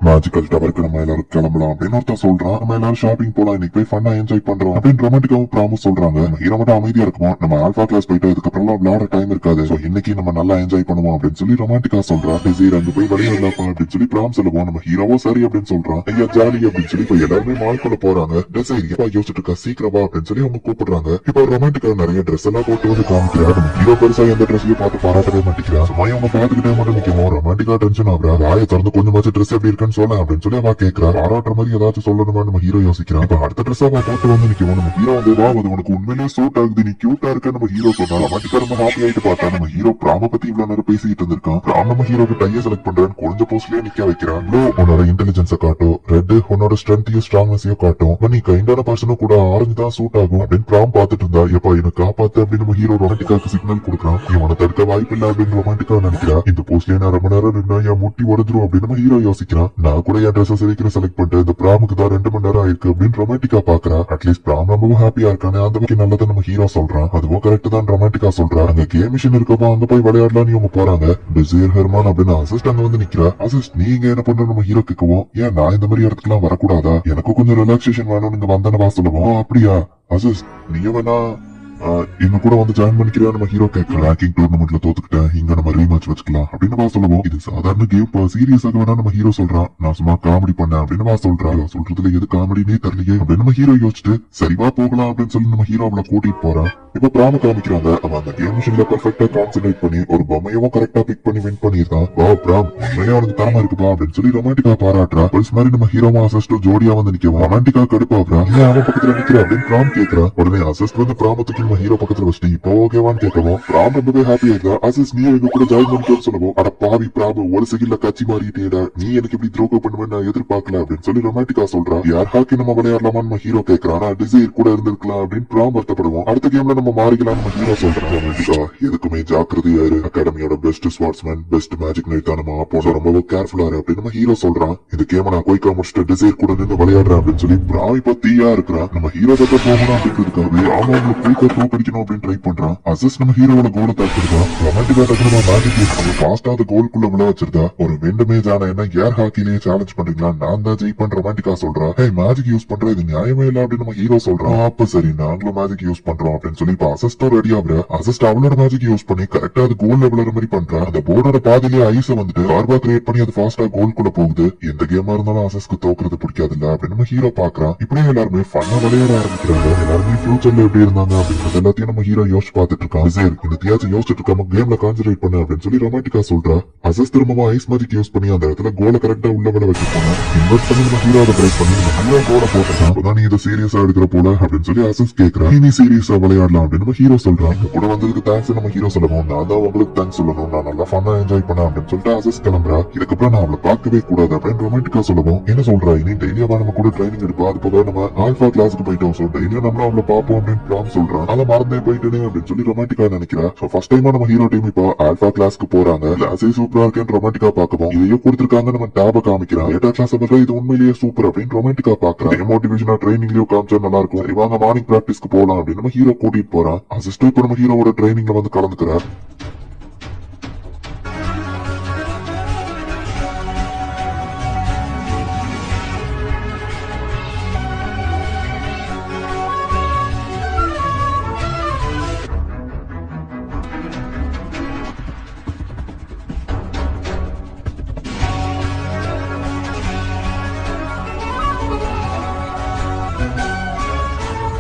Speaker 1: மேஜிக்கல் டவருக்கு நம்ம எல்லாரும் கிளம்பலாம் அப்படின்னு ஒருத்தன் சொல்றான். நம்ம எல்லாரும் ஷாப்பிங் போலாம், இன்னைக்கு போய் ஃபன்னா என்ஜாய் பண்றோம் அப்படின்னு ரொமாட்டிக்காவும் ப்ராமிஸ் சொல்றாங்க. ஹீரோ மட்டும் அமைதியா இருக்குமோ, நம்ம ஆல்பா கிளாஸ் போயிட்டு அதுக்கப்புறம் விளையாட டைம் இருக்காது, சோ இன்னைக்கு நம்ம நல்லா என்ஜாய் பண்ணுவோம் அப்படின்னு சொல்லி ரொமாட்டிக்கா சொல்றா. டிசைர் அங்க போய் விளையாடலாப்பா அப்படின்னு சொல்லி ப்ராம் சொல்லுவோம். நம்ம ஹீரோவோ சரி அப்படின்னு சொல்றான். ஐயா ஜாலி அப்படின்னு சொல்லி இப்ப எல்லாருமே மால்குள்ள போறாங்க. டிசைர் எப்பா யோசிச்சுட்டு இருக்கா, சீக்கிரமா அப்படின்னு சொல்லி அவங்க கூப்பிடுறாங்க. இப்ப ரொமாட்டிக்கா நிறைய ட்ரெஸ் எல்லாம் போட்டு வந்து காமிக்கிறா. நம்ம ஹீரோ பெருசா எந்த ட்ரெஸ்ஸையும் பார்த்து பாராட்டவே மாட்டேங்கிறா. சும்மா அவங்க பாத்துக்கிட்டே மட்டும் நிக்கணும். ரொமாட்டிக்கா டென்ஷன் ஆகுறா. வாயை திறந்து கொஞ்சமாச்சும் ட்ரெஸ் எப்படி இருக்குன்னு சொல்ல அப்படின்னு சொல்லி கேக்குறா. பாராட்டுற மாதிரி ஏதாச்சும் சொல்லணுமா நம்ம ஹீரோ யோசிக்கிறான். இப்ப அடுத்த ட்ரெஸ் போட்டு வந்து நிக்கும். நம்ம ஹீரோ வந்து வா அது உனக்கு உண்மையிலேயே சூட் ஆகுது, நீ கியூட்டா இருக்க நம்ம ஹீரோ சொன்னா. ரொமாட்டிக்கா ரொம்ப ஹாப்பி ஆயிட்டு பார்த்தா நம்ம ஹீரோ பிராம பத்தி இவ்வளவு நேரம் பேசிட்டு இருந்திருக்கான். பிராம் நம்ம ஹீரோக்கு டைய செலக்ட் பண்றேன் கொஞ்ச போஸ்ட்லயே நிக்க வைக்கிறான். ப்ளூ உன்னோட இன்டெலிஜென்ஸ காட்டும், ரெட் உன்னோட ஸ்ட்ரென்த்தையும் ஸ்ட்ராங்னஸையும் காட்டும், நீ கைண்டான பர்சனும் கூட ஆரஞ்சு தான் சூட் ஆகும் அப்படின்னு பிராம் பாத்துட்டு இருந்தா. எப்பா எனக்கு காப்பாத்து அப்படின்னு நம்ம ஹீரோ ரொமாட்டிக்காக்கு சிக்னல் கொடுக்குறான். இவனை தடுக்க வாய்ப்பு இல்ல அப்படின்னு ரொமாட்டிக்கா நினைக்கிறா. இந்த போஸ்ட்லயே நான் ரொம்ப நேரம் நின்னா என் முட்டி உடஞ்சிரும் அப்படின்னு நம்ம ஹீரோ யோசிக்கிறான். நான் கூட என் ட்ரெஸ் சீக்கிரம் செலக்ட் பண்ணிட்டு இந்த பிராமுக்கு தான் 2 மணி நேரம் ஆயிருக்கு அப்படின்னு ரொமாட்டிக்கா பாக்குறா. அட்லீஸ்ட் பிராம் ரொம்பவும் ஹாப்பியா இருக்கானே, அந்த வகைக்கு நல்லதை நம்ம ஹீரோ சொல்றான். அதுவும் கரெக்ட் தான் ரொமாட்டிக்கா சொல்றா. அங்க கேம் மிஷின் இருக்கப்போ அங்க போய் விளையாடலாம் இவங்க போறாங்க. டிசைர் ஹெர்மான் அப்படின்னு அசிஸ்ட் அங்க வந்து நிக்கிறா. அசிஸ்ட் நீங்க என்ன பண்ண நம்ம ஹீரோ கேட்கவும், ஏன் நான் இந்த மாதிரி இடத்துக்குலாம் வரக்கூடாதா, எனக்கு கொஞ்சம் ரிலாக்ஸேஷன் வேணும், நீங்க வந்தனவா சொல்லுவோம். அப்படியா அசிஸ்ட் நீங்க வேணா எங்க கூட வந்து ஜாயின் பண்ணிக்கிறியா நம்ம ஹீரோ கேட்கலாம். ரேங்கிங் டூர்னமெண்ட்ல தோத்துக்கிட்டேன், இங்க நம்ம ரீமேட்ச் வச்சுக்கலாம் அப்படின்னு சொல்லுவோம். இது சாதாரண கேம், சீரியஸாக வேணா நம்ம ஹீரோ சொல்றான். நான் சும்மா காமெடி பண்ணேன் அப்படின்னு சொல்றான். சொல்றதுல எது காமெடினே தெரியலையே அப்படின்னு நம்ம ஹீரோ யோசிச்சுட்டு சரிவா போகலாம் அப்படின்னு சொல்லி நம்ம ஹீரோ அவளை கூட்டிட்டு போறான். இப்ப பிராம காமிக்கிறாங்க. அவன் அந்த கேம் மிஷின்ல பெர்ஃபெக்ட்டா கான்சென்ட்ரேட் பண்ணி ஒரு பொம்மையவும் கரெக்டா பிக் பண்ணி வின் பண்ணிருந்தான். வா பிராம் உண்மையிலே அவனுக்கு தரமா இருக்குப்பா அப்படின்னு சொல்லி ரொமாட்டிக்கா பாராட்டுறா. பல்ஸ் மாதிரி நம்ம ஹீரோமா அசிஸ்ட் ஜோடியா வந்து நிக்கவும் ரொமாட்டிக்கா கடுப்பாக்குறா. அவன் பக்கத்துல நிக்கிற அப்படின்னு பிராம் கேக்குறா. உடனே அசிஸ்ட் வந்து பிராமத்துக்கு நம்ம ஹீரோ பக்கத்துல வச்சுட்டு இப்போ ஓகேவான்னு கேட்கவும் பிராம் ரொம்பவே ஹாப்பி ஆயிடுறா. அசிஸ்ட் நீ எங்க கூட ஜாயின் பண்ணிக்கோன்னு சொல்லுவோம். அட பாவி பிராம் ஒரு செகண்ட்ல கட்சி மாறிட்டேடா, நீ எனக்கு இப்படி துரோகம் பண்ணுவேன்னு நான் எதிர்பார்க்கல அப்படின்னு சொல்லி ரொமாட்டிக்கா சொல்றா. யார் ஹாக்கி நம்ம விளையாடலாமா நம்ம ஹீரோ கேட்கறான். டிசைர் கூட இருந்திருக்கலாம் அப்படின்னு பிராம் வருத்தப்படுவோம். அடுத்த கேம்ல நம்ம மாறிக்கலாம் நம்ம ஹீரோ சொல்றான். எதுக்குமே ஜாக்கிரதையா இரு, அகாடமியோட best swordsman best magic knight தான் நம்ம அப்போ ரொம்ப கேர்ஃபுல்லா இரு அப்படின்னு நம்ம ஹீரோ சொல்றான். இந்த கேம நான் கோய்க்கா முடிச்சுட்டு டிசைர் கூட நின்று விளையாடுறேன் அப்படின்னு சொல்லி பிராம் இப்ப தீயா இருக்கிறான். நம்ம ஹீரோ கிட்ட போகணும் அப்படின்றதுக்காகவே அவங்களுக்கு குயிக்கா த்ரோ படிக்கணும் அப்படின்னு ட்ரை பண்றான். அசிஸ்ட் நம்ம ஹீரோட கோலை தடுத்துருக்கான். ரொமாட்டிக்கா டக்குனு மேஜிக் யூஸ் பண்ணி ஃபாஸ்டா அந்த கோல்குள்ள விழ வச்சிருந்தா. ஒரு ரெண்டுமே ஜான என்ன ஏர் ஹாக்கிலேயே சேலஞ்ச் பண்றீங்களா, நான் தான் ஜெயிப்பேன் ரொமாட்டிக்கா சொல்றா. ஹே மேஜிக் யூஸ் பண்ற இது நியாயமே இல்ல அப்படின்னு நம்ம ஹீரோ சொல்றான். அப்ப சரி நாங்களும் மேஜிக் யூஸ் பண்றோம் அப்படின்னு சொல்லி இப்ப அசிஸ்டும் ரெடி ஆகுற. அசிஸ்ட் அவளோட மேஜிக் யூஸ் பண்ணி கரெக்டா அது கோல்ல விழுற மாதிரி பண்றா. அந்த போர்டோட பாதிலேயே ஐஸ வந்துட்டு கார்பா கிரியேட் பண்ணி அது ஃபாஸ்டா கோல்குள்ள போகுது. எந்த கேமா இருந்தாலும் அசிஸ்க்கு தோக்குறது பிடிக்காது இல்ல அப்படின்னு நம்ம ஹீரோ பாக்குறான். இப்படியே எல்லாருமே ஃபன்னா விளையாட ஆரம்பிக்கிறாங்க. எல்லாருமே ஃபியூச்சர்ல எப்படி இருந்தாங்க அப்படின்றது எல்லாத்தையும் நம்ம ஹீரோ யோசிச்சு பாத்துட்டு இருக்கான். சரி இந்த தியாச்சும் யோசிச்சுட்டு இருக்காம கேம்ல கான்சென்ட்ரேட் பண்ணு அப்படின்னு சொல்லி ரொமாட்டிக்கா சொல்றா. அசிஸ்ட் திரும்பவும் ஐஸ் மேஜிக் யூஸ் பண்ணி அந்த இடத்துல கோலை கரெக்டா உள்ள விட வச்சு போனா இன்வெஸ்ட் பண்ணி நம்ம ஹீரோட பிரேக் பண்ணி நம்ம ஹீரோ கோல போட்டுறான். அப்பதான் நீ இதை சீரியஸா எடுக்கிற போல அப்படின்னு சொல்லி அசிஸ்ட் கேட்கறான். நீ சீரியஸா விளையாடலாம் அப்படின்னு நம்ம ஹீரோ சொல்றான். கூட வந்ததுக்கு தேங்க்ஸ் நம்ம ஹீரோ சொல்லணும். நான் தான் உங்களுக்கு தேங்க்ஸ் சொல்லணும், நான் நல்லா ஃபன்னா என்ஜாய் பண்ண அப்படின்னு சொல்லிட்டு அசிஸ்ட் கிளம்புறா. இதுக்கப்புறம் நான் அவளை பார்க்கவே கூடாது அப்படின்னு ரொமாட்டிக்கா சொல்லவும் என்ன சொல்றா, இனி டெய்லியா நம்ம கூட ட்ரைனிங் எடுப்பா, அது போக நம்ம ஆல்பா கிளாஸுக்கு போயிட்டோம், சோ டெய்லியும் நம்மளும் அவளை பார்ப்போம் அப்படின்னு பிளான் சொல்றான். அதை மறந்தே போயிட்டேனே அப்படின்னு சொல்லி ரொமாட்டிக்கா நினைக்கிறா. சோ ஃபர்ஸ்ட் டைமா நம்ம ஹீரோ டீம் இப்போ ஆல்பா கிளாஸ்க்கு போறாங்க. கிளாஸே சூப்பரா இருக்குன்னு ரொமாட்டிக்கா பார்க்கவும் இதையும் கொடுத்திருக்காங்க நம்ம டேப காமிக்கிறான். ஏட்டா கிளாஸ் இது உண்மையிலேயே சூப்பர் அப்படின்னு ரொமாட்டிக்கா பாக்குறான். மோட்டிவேஷனா ட்ரைனிங்லயும் காமிச்சா நல்லா இருக்கும், சரி வாங்க மார்னிங் பிராக்டிஸ்க்கு போலாம் அப்படின்னு நம்ம ஹீரோ கூட்டிட்டு போறான். அசிஸ்ட் இப்ப நம்ம ஹீரோவோட ட்ரைனிங்ல வந்து கலந்துக்கிறார்.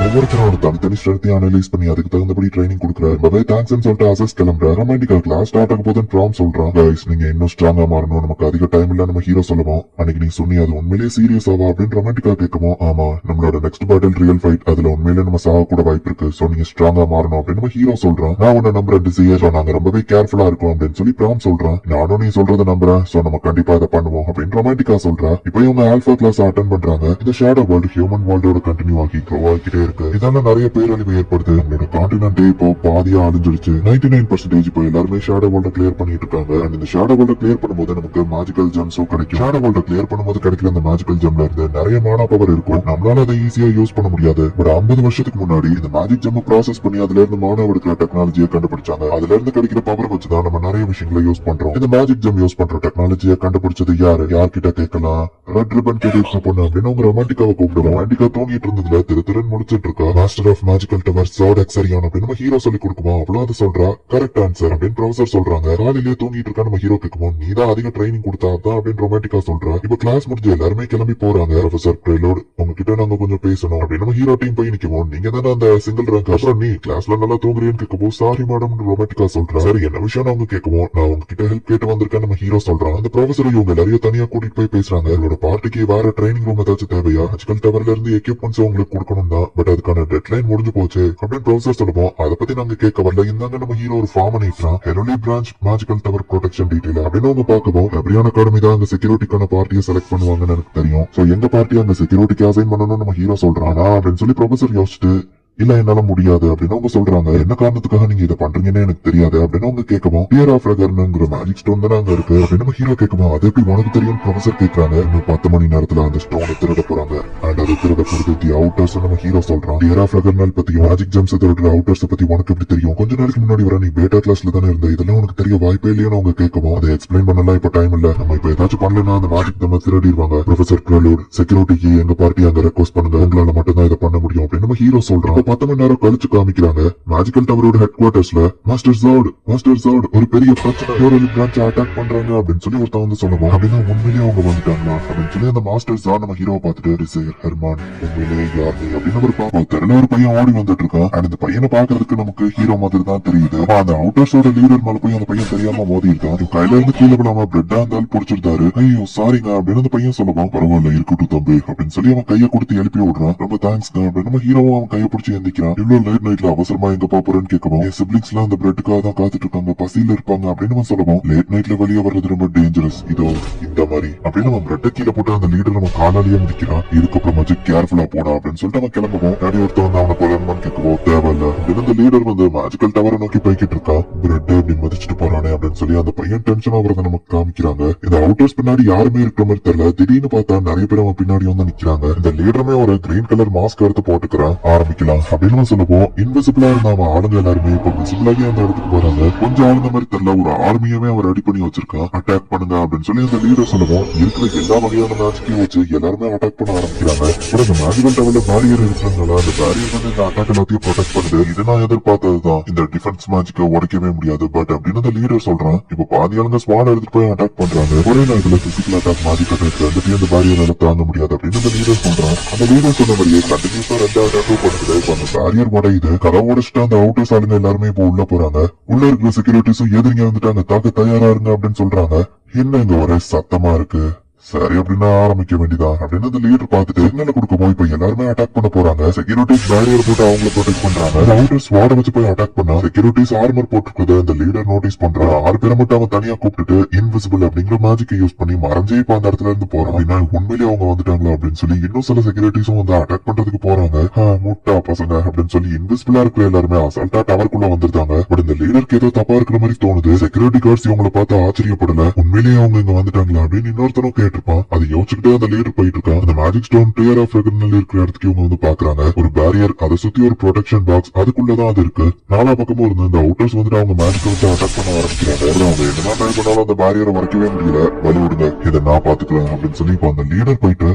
Speaker 1: ஒவ்வொருத்தரோட தனித்தனி ஸ்ட்ரென்த்தையும் அனலைஸ் பண்ணி அதுக்கு தகுந்தபடி ட்ரைனிங் கொடுக்குறாரு. ரொம்பவே தேங்க்ஸ் சொல்லிட்டு அசஸ் கிளம்புற. ரொமான்டிக்கா கிளாஸ் ஸ்டார்ட் ஆக போதுன்னு ப்ராம் சொல்றான். கைஸ் நீங்க இன்னும் ஸ்ட்ராங்கா மாறணும், நமக்கு அதிக டைம் இல்ல. நம்ம ஹீரோ சொல்லுவோம், அன்னைக்கு நீ சொன்னி அது உண்மையிலேயே சீரியஸ் ஆவா அப்படின்னு ரொமான்டிக்கா கேட்கவும், ஆமா நம்மளோட நெக்ஸ்ட் பேட்டில் ரியல் ஃபைட், அதுல உண்மையிலேயே நம்ம சாக கூட வாய்ப்பு இருக்கு. சோ நீங்க ஸ்ட்ராங்கா மாறணும் அப்படின்னு நம்ம ஹீரோ சொல்றான். நான் உன்ன நம்புறேன் டிசையர், நாங்க ரொம்பவே கேர்ஃபுல்லா இருக்கும் அப்படின்னு சொல்லி ப்ராம் சொல்றான். நானும் நீ சொல்றத நம்புறேன், சோ நம்ம கண்டிப்பா அதை பண்ணுவோம் அப்படின்னு ரொமான்டிக்கா சொல்றா. இப்போ இவங்க ஆல்பா கிளாஸ் அட்டென்ட் பண்றாங்க. இந்த ஷேடோ வேர்ல்டு ஹியூமன் வேர்ல்டோட கண்டினியூ ஆகி க்ரோ ஆகிட்டே இருக்கு. இதனால நிறைய பேரழிவு ஏற்படுது. நம்மளோட கான்டினென்ட் இப்போ பாதியா அழிஞ்சிருச்சு. 99% இப்போ எல்லாருமே ஷேடோ வேர்ல்ட கிளியர் பண்ணிட்டு இருக்காங்க. அண்ட் இந்த ஷேடோ வேர்ல்ட கிளியர் பண்ணும்போது நமக்கு மேஜிக்கல் ஜெம்ஸும் கிடைக்கும். ஷேடோ வேர்ல்ட கிளியர் பண்ணும்போது கிடைக்கிற அந்த மேஜிக்கல் ஜெம்ல இருந்து நிறைய மானா பவர் இருக்கும். நம்மளால அதை ஈஸியா யூஸ் பண்ண முடியாது. ஒரு 50 வருஷத்துக்கு முன்னாடி இந்த மேஜிக் ஜெம் ப்ராசஸ் பண்ணி அதுல இருந்து மானா எடுக்கிற டெக்னாலஜியை கண்டுபிடிச்சாங்க. அதுல இருந்து கிடைக்கிற பவர் வச்சுதான் நம்ம நிறைய விஷயங்களை யூஸ் பண்றோம். இந்த மேஜிக் ஜெம் யூஸ் பண்ற டெக்னாலஜியை கண்டுபிடிச்சது யார்கிட்ட கேட்கலாம்? ரெட் ரிப்பன் கேட்டு பொண்ணு அப்படின்னு உங்க ரொமான்டிக்காவை கூப்பிடுவோம். ரொமான்டிக்கா தூங்கிட்டு இருந்ததுல திருத்திரன் முடிச்சிட்டு இருக்கா. மாஸ்டர் ஆஃப் மேஜிக்கல் டவர் ஜார்ட் எக்ஸரியான் அப்படின்னு நம்ம ஹீரோ சொல்லி கொடுக்குவோம். அவ்வளவு அது சொல்றா. கரெக்ட் ஆன்சர் அப்படின்னு ப்ரொஃபசர் சொல்றாங்க. காலையிலேயே தூங்கிட்டு இருக்கா. நம்ம ஹீரோ கேட்குவோம், நீ தான் அதிக ட்ரைனிங் கொடுத்தா தான் அப்படின்னு ரொமான்டிக்கா சொல்றா. இப்ப கிளாஸ் முடிஞ்சு எல்லாருமே கிளம்பி போறாங்க. ப்ரொஃபசர் ப்ரெலோட் உங்ககிட்ட நாங்க கொஞ்சம் பேசணும் அப்படின்னு நம்ம ஹீரோ டீம் போய் நிக்குவோம். நீங்க தானே அந்த சிங்கிள் ரேங்க், அப்புறம் நீ கிளாஸ்ல நல்லா தூங்குறேன்னு கேட்கவும், சாரி மேடம் ரொமான்டிக்கா சொல்றா. சரி என்ன விஷயம் அவங்க கேட்குவோம், நான் உங்ககிட்ட ஹெல்ப் கேட்டு வந்திருக்கேன் நம்ம ஹீரோ சொல்றான். அந்த ப்ரொஃபசர் இவங்க எல்லாரையும் தனியா கூட்டிட்டு போய் பேசுறாங்க. இவரோட பார்ட்டிக்கு வேற ட்ரைனிங் ரூம் ஏதாச்சும் தேவையா? மேஜிக்கல் டவர்ல இருந்து எக்யூப்மெண்ட்ஸ் உங்களுக்கு கொடுக்கணும் தான், பட் அதுக்கான டெட்லைன் முடிஞ்சு போச்சு அப்படின்னு ப்ரொஃபசர் சொல்லுவோம். அதை பத்தி நாங்க கேட்க வரல, இருந்தாங்க நம்ம ஹீரோ ஒரு ஃபார்ம் பண்ணிட்டான். ஹெரோலி branch magical tower protection detail அப்படின்னு அவங்க பார்க்கவும், எப்ரியான் அகாடமி தான் அந்த செக்யூரிட்டிக்கான பார்ட்டியை செலக்ட் பண்ணுவாங்கன்னு எனக்கு தெரியும். சோ எங்க பார்ட்டியை அந்த செக்யூரிட்டிக்கு அசைன் பண்ணணும்னு நம்ம ஹீரோ சொல்றான். அப்படின்னு சொல்லி ப்ரொஃபசர் யோசிச்சுட்டு, இல்ல என்னால முடியாது அப்படின்னு அவங்க சொல்றாங்க. என்ன காரணத்துக்காக நீங்க இதை பண்றீங்கன்னு எனக்கு தெரியாது அப்படின்னு அவங்க கேட்கவும், பியர் ஆஃப் ரெகர்னுங்கிற மேஜிக் ஸ்டோன் தானே அங்க இருக்கு அப்படின்னு நம்ம ஹீரோ கேட்கவும், அது எப்படி உனக்கு தெரியும் ப்ரொஃபசர் கேட்கறாங்க. இன்னும் 10 மணி நேரத்துல அந்த ஸ்டோனை திருட போறாங்க. அண்ட் அது திருட போறது தி அவுட்டர்ஸ் நம்ம ஹீரோ சொல்றான். பியர் ஆஃப் ரெகர்னல் பத்தியும் மேஜிக் ஜெம்ஸ் திருடுற அவுட்டர்ஸ் பத்தி உனக்கு எப்படி தெரியும்? கொஞ்ச நாளைக்கு முன்னாடி வர நீ பேட்டா கிளாஸ்ல தானே இருந்த, இதெல்லாம் உனக்கு தெரிய வாய்ப்பே இல்லையான்னு அவங்க கேட்கவும், அதை எக்ஸ்பிளைன் பண்ணலாம் இப்ப டைம் இல்ல, நம்ம இப்ப ஏதாச்சும் பண்ணலன்னா அந்த மேஜிக் நம்ம திருடிடுவாங்க. ப்ரொஃபசர் ப்ரெலோட் செக்யூரிட்டிக்கு எங்க பார்ட்டி அங்க ரெக்வஸ்ட் பண்ணுங்க, உங்களால மட்டும் தான் இதை பண்ண முடியும் அப்படின்னு நம்ம ஹீரோ சொல்றான். 10 மணி நேரம் கழிச்சு காமிக்கிறாங்க. மேஜிக்கல் டவரோட ஹெட் குவார்டர்ஸ்ல மாஸ்டர் ஜார்ட் ஒரு பெரிய பிரச்சனை ஹெரோலி பிரான்ச் அட்டாக் பண்றாங்க அப்படின்னு சொல்லி ஒருத்தன் வந்து சொல்லுவோம். அப்படின்னா உண்மையிலேயே அவங்க வந்துட்டாங்களா அப்படின்னு சொல்லி அந்த மாஸ்டர் ஜார்ட் நம்ம ஹீரோவை பார்த்துட்டு, டிசையர் ஹெர்மான் உண்மையிலேயே யாரு அப்படின்னு ஒரு பாப்போம். தெரியல ஒரு பையன் ஓடி வந்துட்டு இருக்கான். அண்ட் இந்த பையனை பாக்குறதுக்கு நமக்கு ஹீரோ மாதிரி தான் தெரியுது. அந்த அவுட்டர்ஸோட லீடர் மேல போய் அந்த பையன் தெரியாம மோதி இருக்கான். கையில இருந்து கீழே விடாம பிரெட்டா இருந்தாலும் பிடிச்சிருந்தாரு. ஐயோ சாரிங்க அப்படின்னு அந்த பையன் சொல்லுவான். பரவாயில்ல இருக்கட்டும் தம்பி அப்படின்னு சொல்லி அவன் கையை கொடுத்து எழுப்பி விடுறான். ரொம்ப தேங்க்ஸ்ங்க அப்படின்னு நம்ம ஹீரோவும் அவன் கையை பிடிச்சி எந்திக்கிறான். இவ்வளவு லேட் நைட்ல அவசரமா எங்க பாப்போறேன்னு கேட்கவும், என் சிப்ளிங்ஸ் எல்லாம் அந்த பிரெட்டுக்காக தான் காத்துட்டு இருக்காங்க, பசியில இருப்பாங்க அப்படின்னு நம்ம சொல்லுவோம். லேட் நைட்ல வெளியே வர்றது ரொம்ப டேஞ்சரஸ், இதோ இந்த மாதிரி அப்படின்னு நம்ம பிரெட்டை கீழே போட்டு அந்த லீடர் நம்ம காலாலேயே முடிக்கிறான். இதுக்கப்புறமாச்சு கேர்ஃபுல்லா போனா அப்படின்னு சொல்லிட்டு அவன் கிளம்புவோம். நிறைய ஒருத்தர் வந்து அவனை கொல்லணும்னு கேட்கவும், தேவையில்ல அப்படின்னு அந்த லீடர் வந்து மேஜிக்கல் டவரை நோக்கி போய்கிட்டு இருக்கான். பிரெட் அப்படி மதிச்சுட்டு போறானே அப்படின்னு சொல்லி அந்த பையன் டென்ஷன் ஆகுறத நமக்கு காமிக்கிறாங்க. இந்த அவுட்டர்ஸ் பின்னாடி யாருமே இருக்கிற மாதிரி தெரியல. திடீர்னு பார்த்தா நிறைய பேர் அவன் பின்னாடி வந்து நிக்கிறாங்க. இந்த லீடருமே ஒரு கிரீன் கலர் மாஸ்க் எடுத்து போட்டுக்கிறான். ஆரம்பிக்கலாம் அப்படின்னு சொல்லுவோம். இன்விசிபிளா இருந்த அவன் ஆளுங்க எல்லாருமே இப்ப விசிபிளாகி அந்த இடத்துக்கு போறாங்க. கொஞ்சம் ஆளுங்க மாதிரி தெரியல, ஒரு ஆர்மியவே அவன் ரெடி பண்ணி வச்சிருக்கான். அட்டாக் பண்ணுங்க அப்படின்னு சொல்லி அந்த லீடர் சொல்லுவோம். இருக்கிற எல்லா வகையான மேட்ச்கையும் வச்சு எல்லாருமே அட்டாக் பண்ண ஆரம்பிக்கிறாங்க. அப்புறம் இந்த மேஜிக்கல் டவர்ல பேரியர் இருக்கிறதுனால அந்த பேரியர் வந்து இந்த அட்டாக் எல்லாத்தையும் ப்ரொடெக்ட் பண்ணுது. இது நான் எதிர்பார்த்ததுதான். இந்த டிஃபென்ஸ் மேஜிக்கை உடைக்கவே முடியாது பட் அப்படின்னு அந்த லீடர் சொல்றான். இப்ப பாதி ஆளுங்க ஸ்வான் எடுத்துட்டு போய் அட்டாக் பண்றாங்க. ஒரே நேரத்துல பிசிக்கல் அட்டாக் மேஜிக் அட்டாக் வந்துட்டு அந்த பேரியர் எல்லாம் தாங்க முடியாது அப்படின்னு அந்த லீடர் சொல்றான். அந்த லீடர் சொன்ன மாதிரியே கண்டினியூஸா 2 அட்டாக்கும் பண்ணுது. இப்ப அந்த பேரியர் உடையுது. கதை உடைச்சிட்டு அந்த அவுட்டர்ஸ் ஆளுங்க எல்லாருமே இப்ப உள்ள போறாங்க. உள்ள இருக்கிற செக்யூரிட்டிஸும் எதிரிங்க வந்துட்டாங்க, தாக்க தயாரா இருங்க அப்படின்னு சொல்றாங்க. என்ன இங்க ஒரே சத்தமா இருக்கு? சரி அப்படின்னா ஆரம்பிக்க வேண்டியதான் அப்படின்னு அந்த லீடர் பார்த்துட்டு சிக்னல் கொடுக்கும். இப்ப எல்லாருமே அட்டாக் பண்ண போறாங்க. செக்யூரிட்டிஸ் பேரியர் போட்டு அவங்களை ப்ரொடெக்ட் பண்றாங்க. அவுட்டர்ஸ் வார்ட வச்சு போய் அட்டாக் பண்ணா செக்யூரிட்டிஸ் ஆர்மர் போட்டுருக்குது அந்த லீடர் நோட்டீஸ் பண்றான். 6 பேரை மட்டும் அவன் தனியா கூப்பிட்டுட்டு இன்விசிபிள் அப்படிங்கிற மேஜிக்கை யூஸ் பண்ணி மறைஞ்சே இப்ப அந்த இடத்துல இருந்து போறான். அப்படின்னா உண்மையிலேயே அவங்க வந்துட்டாங்களா அப்படின்னு சொல்லி இன்னும் சில செக்யூரிட்டிஸும் வந்து அட்டாக் பண்றதுக்கு போறாங்க. முட்டா பசங்க அப்படின்னு சொல்லி இன்விசிபிளா இருக்கிற எல்லாருமே அசால்ட்டா டவருக்குள்ள வந்துருந்தாங்க. பட் இந்த லீடருக்கு ஏதோ தப்பா இருக்கிற மாதிரி தோணுது. செக்யூரிட்டி கார்ட்ஸ் இவங்களை பார்த்து ஆச்சரியப்படல. உண்மையிலேயே அவங்க இங்க வந்துட்டாங்களா அப்படின்னு இன்னொருத்தனும் கேட்டிருப்பான். அதை யோசிச்சுக்கிட்டே அந்த லீடர் போயிட்டு இருக்கான். அந்த மேஜிக் ஸ்டோன் பியர் ஆஃப் ரெகர்னல் இருக்கிற இடத்துக்கு இவங்க வந்து பாக்குறாங்க. ஒரு பேரியர், அதை சுத்தி ஒரு ப்ரொடெக்ஷன் பாக்ஸ், அதுக்குள்ளதான் அது இருக்கு. நாலா பக்கமும் இருந்து இந்த அவுட்டர்ஸ் வந்துட்டு அவங்க மேஜிக் வச்சு அட்டாக் பண்ண ஆரம்பிக்கிறாங்க. அவங்க என்னதான் ட்ரை பண்ணாலும் அந்த பேரியரை உடைக்கவே முடியல. வலி விடுங்க, இதை நான் பாத்துக்கிறேன் அப்படின்னு சொல்லி இப்ப அந்த லீடர் போயிட்டு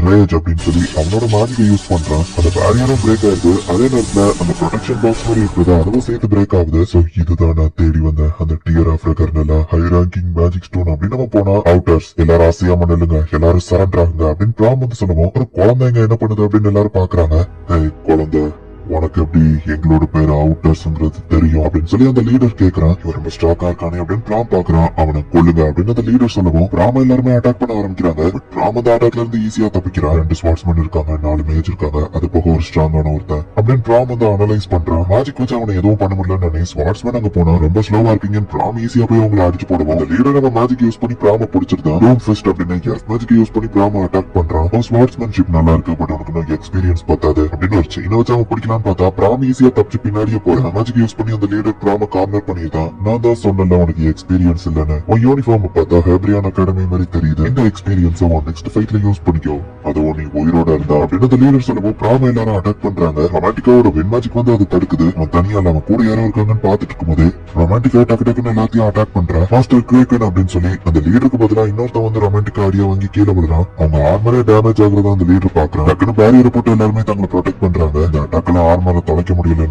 Speaker 1: ரேஜ் அப்படின்னு சொல்லி அவனோட மேஜிக்கை யூஸ் பண்றான். அந்த பேரியரும் பிரேக் ஆயிருக்கு. அதே நேரத்துல அந்த ப்ரொடெக்ஷன் பாக்ஸ் மாதிரி இருக்குது, அதுவும் சேர்த்து பிரேக் ஆகுது. சோ இதுதான் நான் தேடி வந்த அந்த டியர் ஆஃப் கர்னலா ஹை ரேங்கிங் மேஜிக் ஸ்டோன் அப்படின்னு நம்ம போனா அவுட்டர்ஸ் எல்லாரும் அசையாம நில்லுங்க, எல்லாரும் சரண்டர் ஆகுங்க அப்படின்னு பிராம் வந்து சொல்லுவோம். ஒரு குழந்தைங்க என்ன பண்ணுது அப்படின்னு எல்லாரும் பாக்குறாங்க. குழந்தை உனக்கு எப்படி எங்களோட பேர் அவுட்டர்ஸ்ங்கிறது தெரியும் அப்படின்னு சொல்லி அந்த லீடர் கேக்குறான். இவன் ரொம்ப ஸ்ட்ராங்கா இருக்கானே அப்படின்னு பிராம் பாக்குறான். அவனை கொல்லுங்க அப்படின்னு அந்த லீடர் சொல்லவும் பிராம எல்லாருமே அட்டாக் பண்ண ஆரம்பிக்கிறாங்க. பிராம் அந்த அட்டாக்ல இருந்து ஈஸியா தப்பிக்கிறான். 2 ஸ்வாட்ஸ்மேன் இருக்காங்க, 4 மேஜ் இருக்காங்க, அது போக ஒரு ஸ்ட்ராங்கான ஒருத்தன் அப்படின்னு பிராம் வந்து அனலைஸ் பண்றான். மேஜிக் வச்சு அவனை எதுவும் பண்ண முடியல. ஸ்வாட்ஸ்மேன் அங்க போனா ரொம்ப ஸ்லோவா இருக்கீங்கன்னு பிராம் ஈஸியா போய் அவங்களை அடிச்சு போடுவோம். அந்த லீடர் நம்ம மேஜிக் யூஸ் பண்ணி பிராம பிடிச்சிருந்தான். டோம் ஃபெஸ்ட் அப்படின்னு மேஜிக் யூஸ் பண்ணி பிராம அட்டாக் பண்றான். ஸ்வாட்ஸ்மேன்ஷிப் நல்லா இருக்கு, பட் அவனுக்கு எக்ஸ்பீரியன்ஸ் பத்தாது அப்படின்னு ஒரு செயினை வச்சு அவன் பிடிக்கலான்னு பார்த்தா பிராம் ஈஸியா தப்பிச்சு பின்னாடியே போறான். மேஜிக் யூஸ் பண்ணி அந்த லீடர் பிராம கார்னர் பண்ணிட்டான். நான் தான் சொன்னல உனக்கு எக்ஸ்பீரியன்ஸ் இல்லன்னு. உன் யூனிஃபார்ம் பார்த்தா ஹேப்ரியான் அகாடமி மாதிரி தெரியுது. இந்த எக்ஸ்பீரியன்ஸ் உன் நெக்ஸ்ட் ஃபைட்ல யூஸ் பண்ணிக்கோ, அதுவும் நீ உயிரோட இருந்தா அப்படின்னு அந்த லீடர் சொல்லவும் பிராம எல்லாரும் அட்டாக் பண்றாங்க. ரொமான்டிக்காவோட வென் மேஜிக் வந்து அது தடுக்குது. அவன் தனியா அவன் கூட யாரோ இருக்காங்கன்னு பாத்துட்டு இருக்கும்போது ரொமான்டிக்கா டக்கு டக்குன்னு எல்லாத்தையும் அட்டாக் பண்றான். மாஸ்டர் கிரேக்கன் அப்படின்னு சொல்லி அந்த லீடருக்கு பதிலா இன்னொருத்த வந்து ரொமான்டிக்கா அடியா வாங்கி கீழே விடுறான். அவங்க ஆர்மரே டேமேஜ் ஆகுறதா அந்த லீடர் பாக்குறான். டக்குன்னு பேரியர் போட்டு எல்லாருமே தங்களை ப்ரொடெக்ட் பண்றாங்க. இந்த அட்டாக்ல ஆர்மரை தொலைக்க முடியல.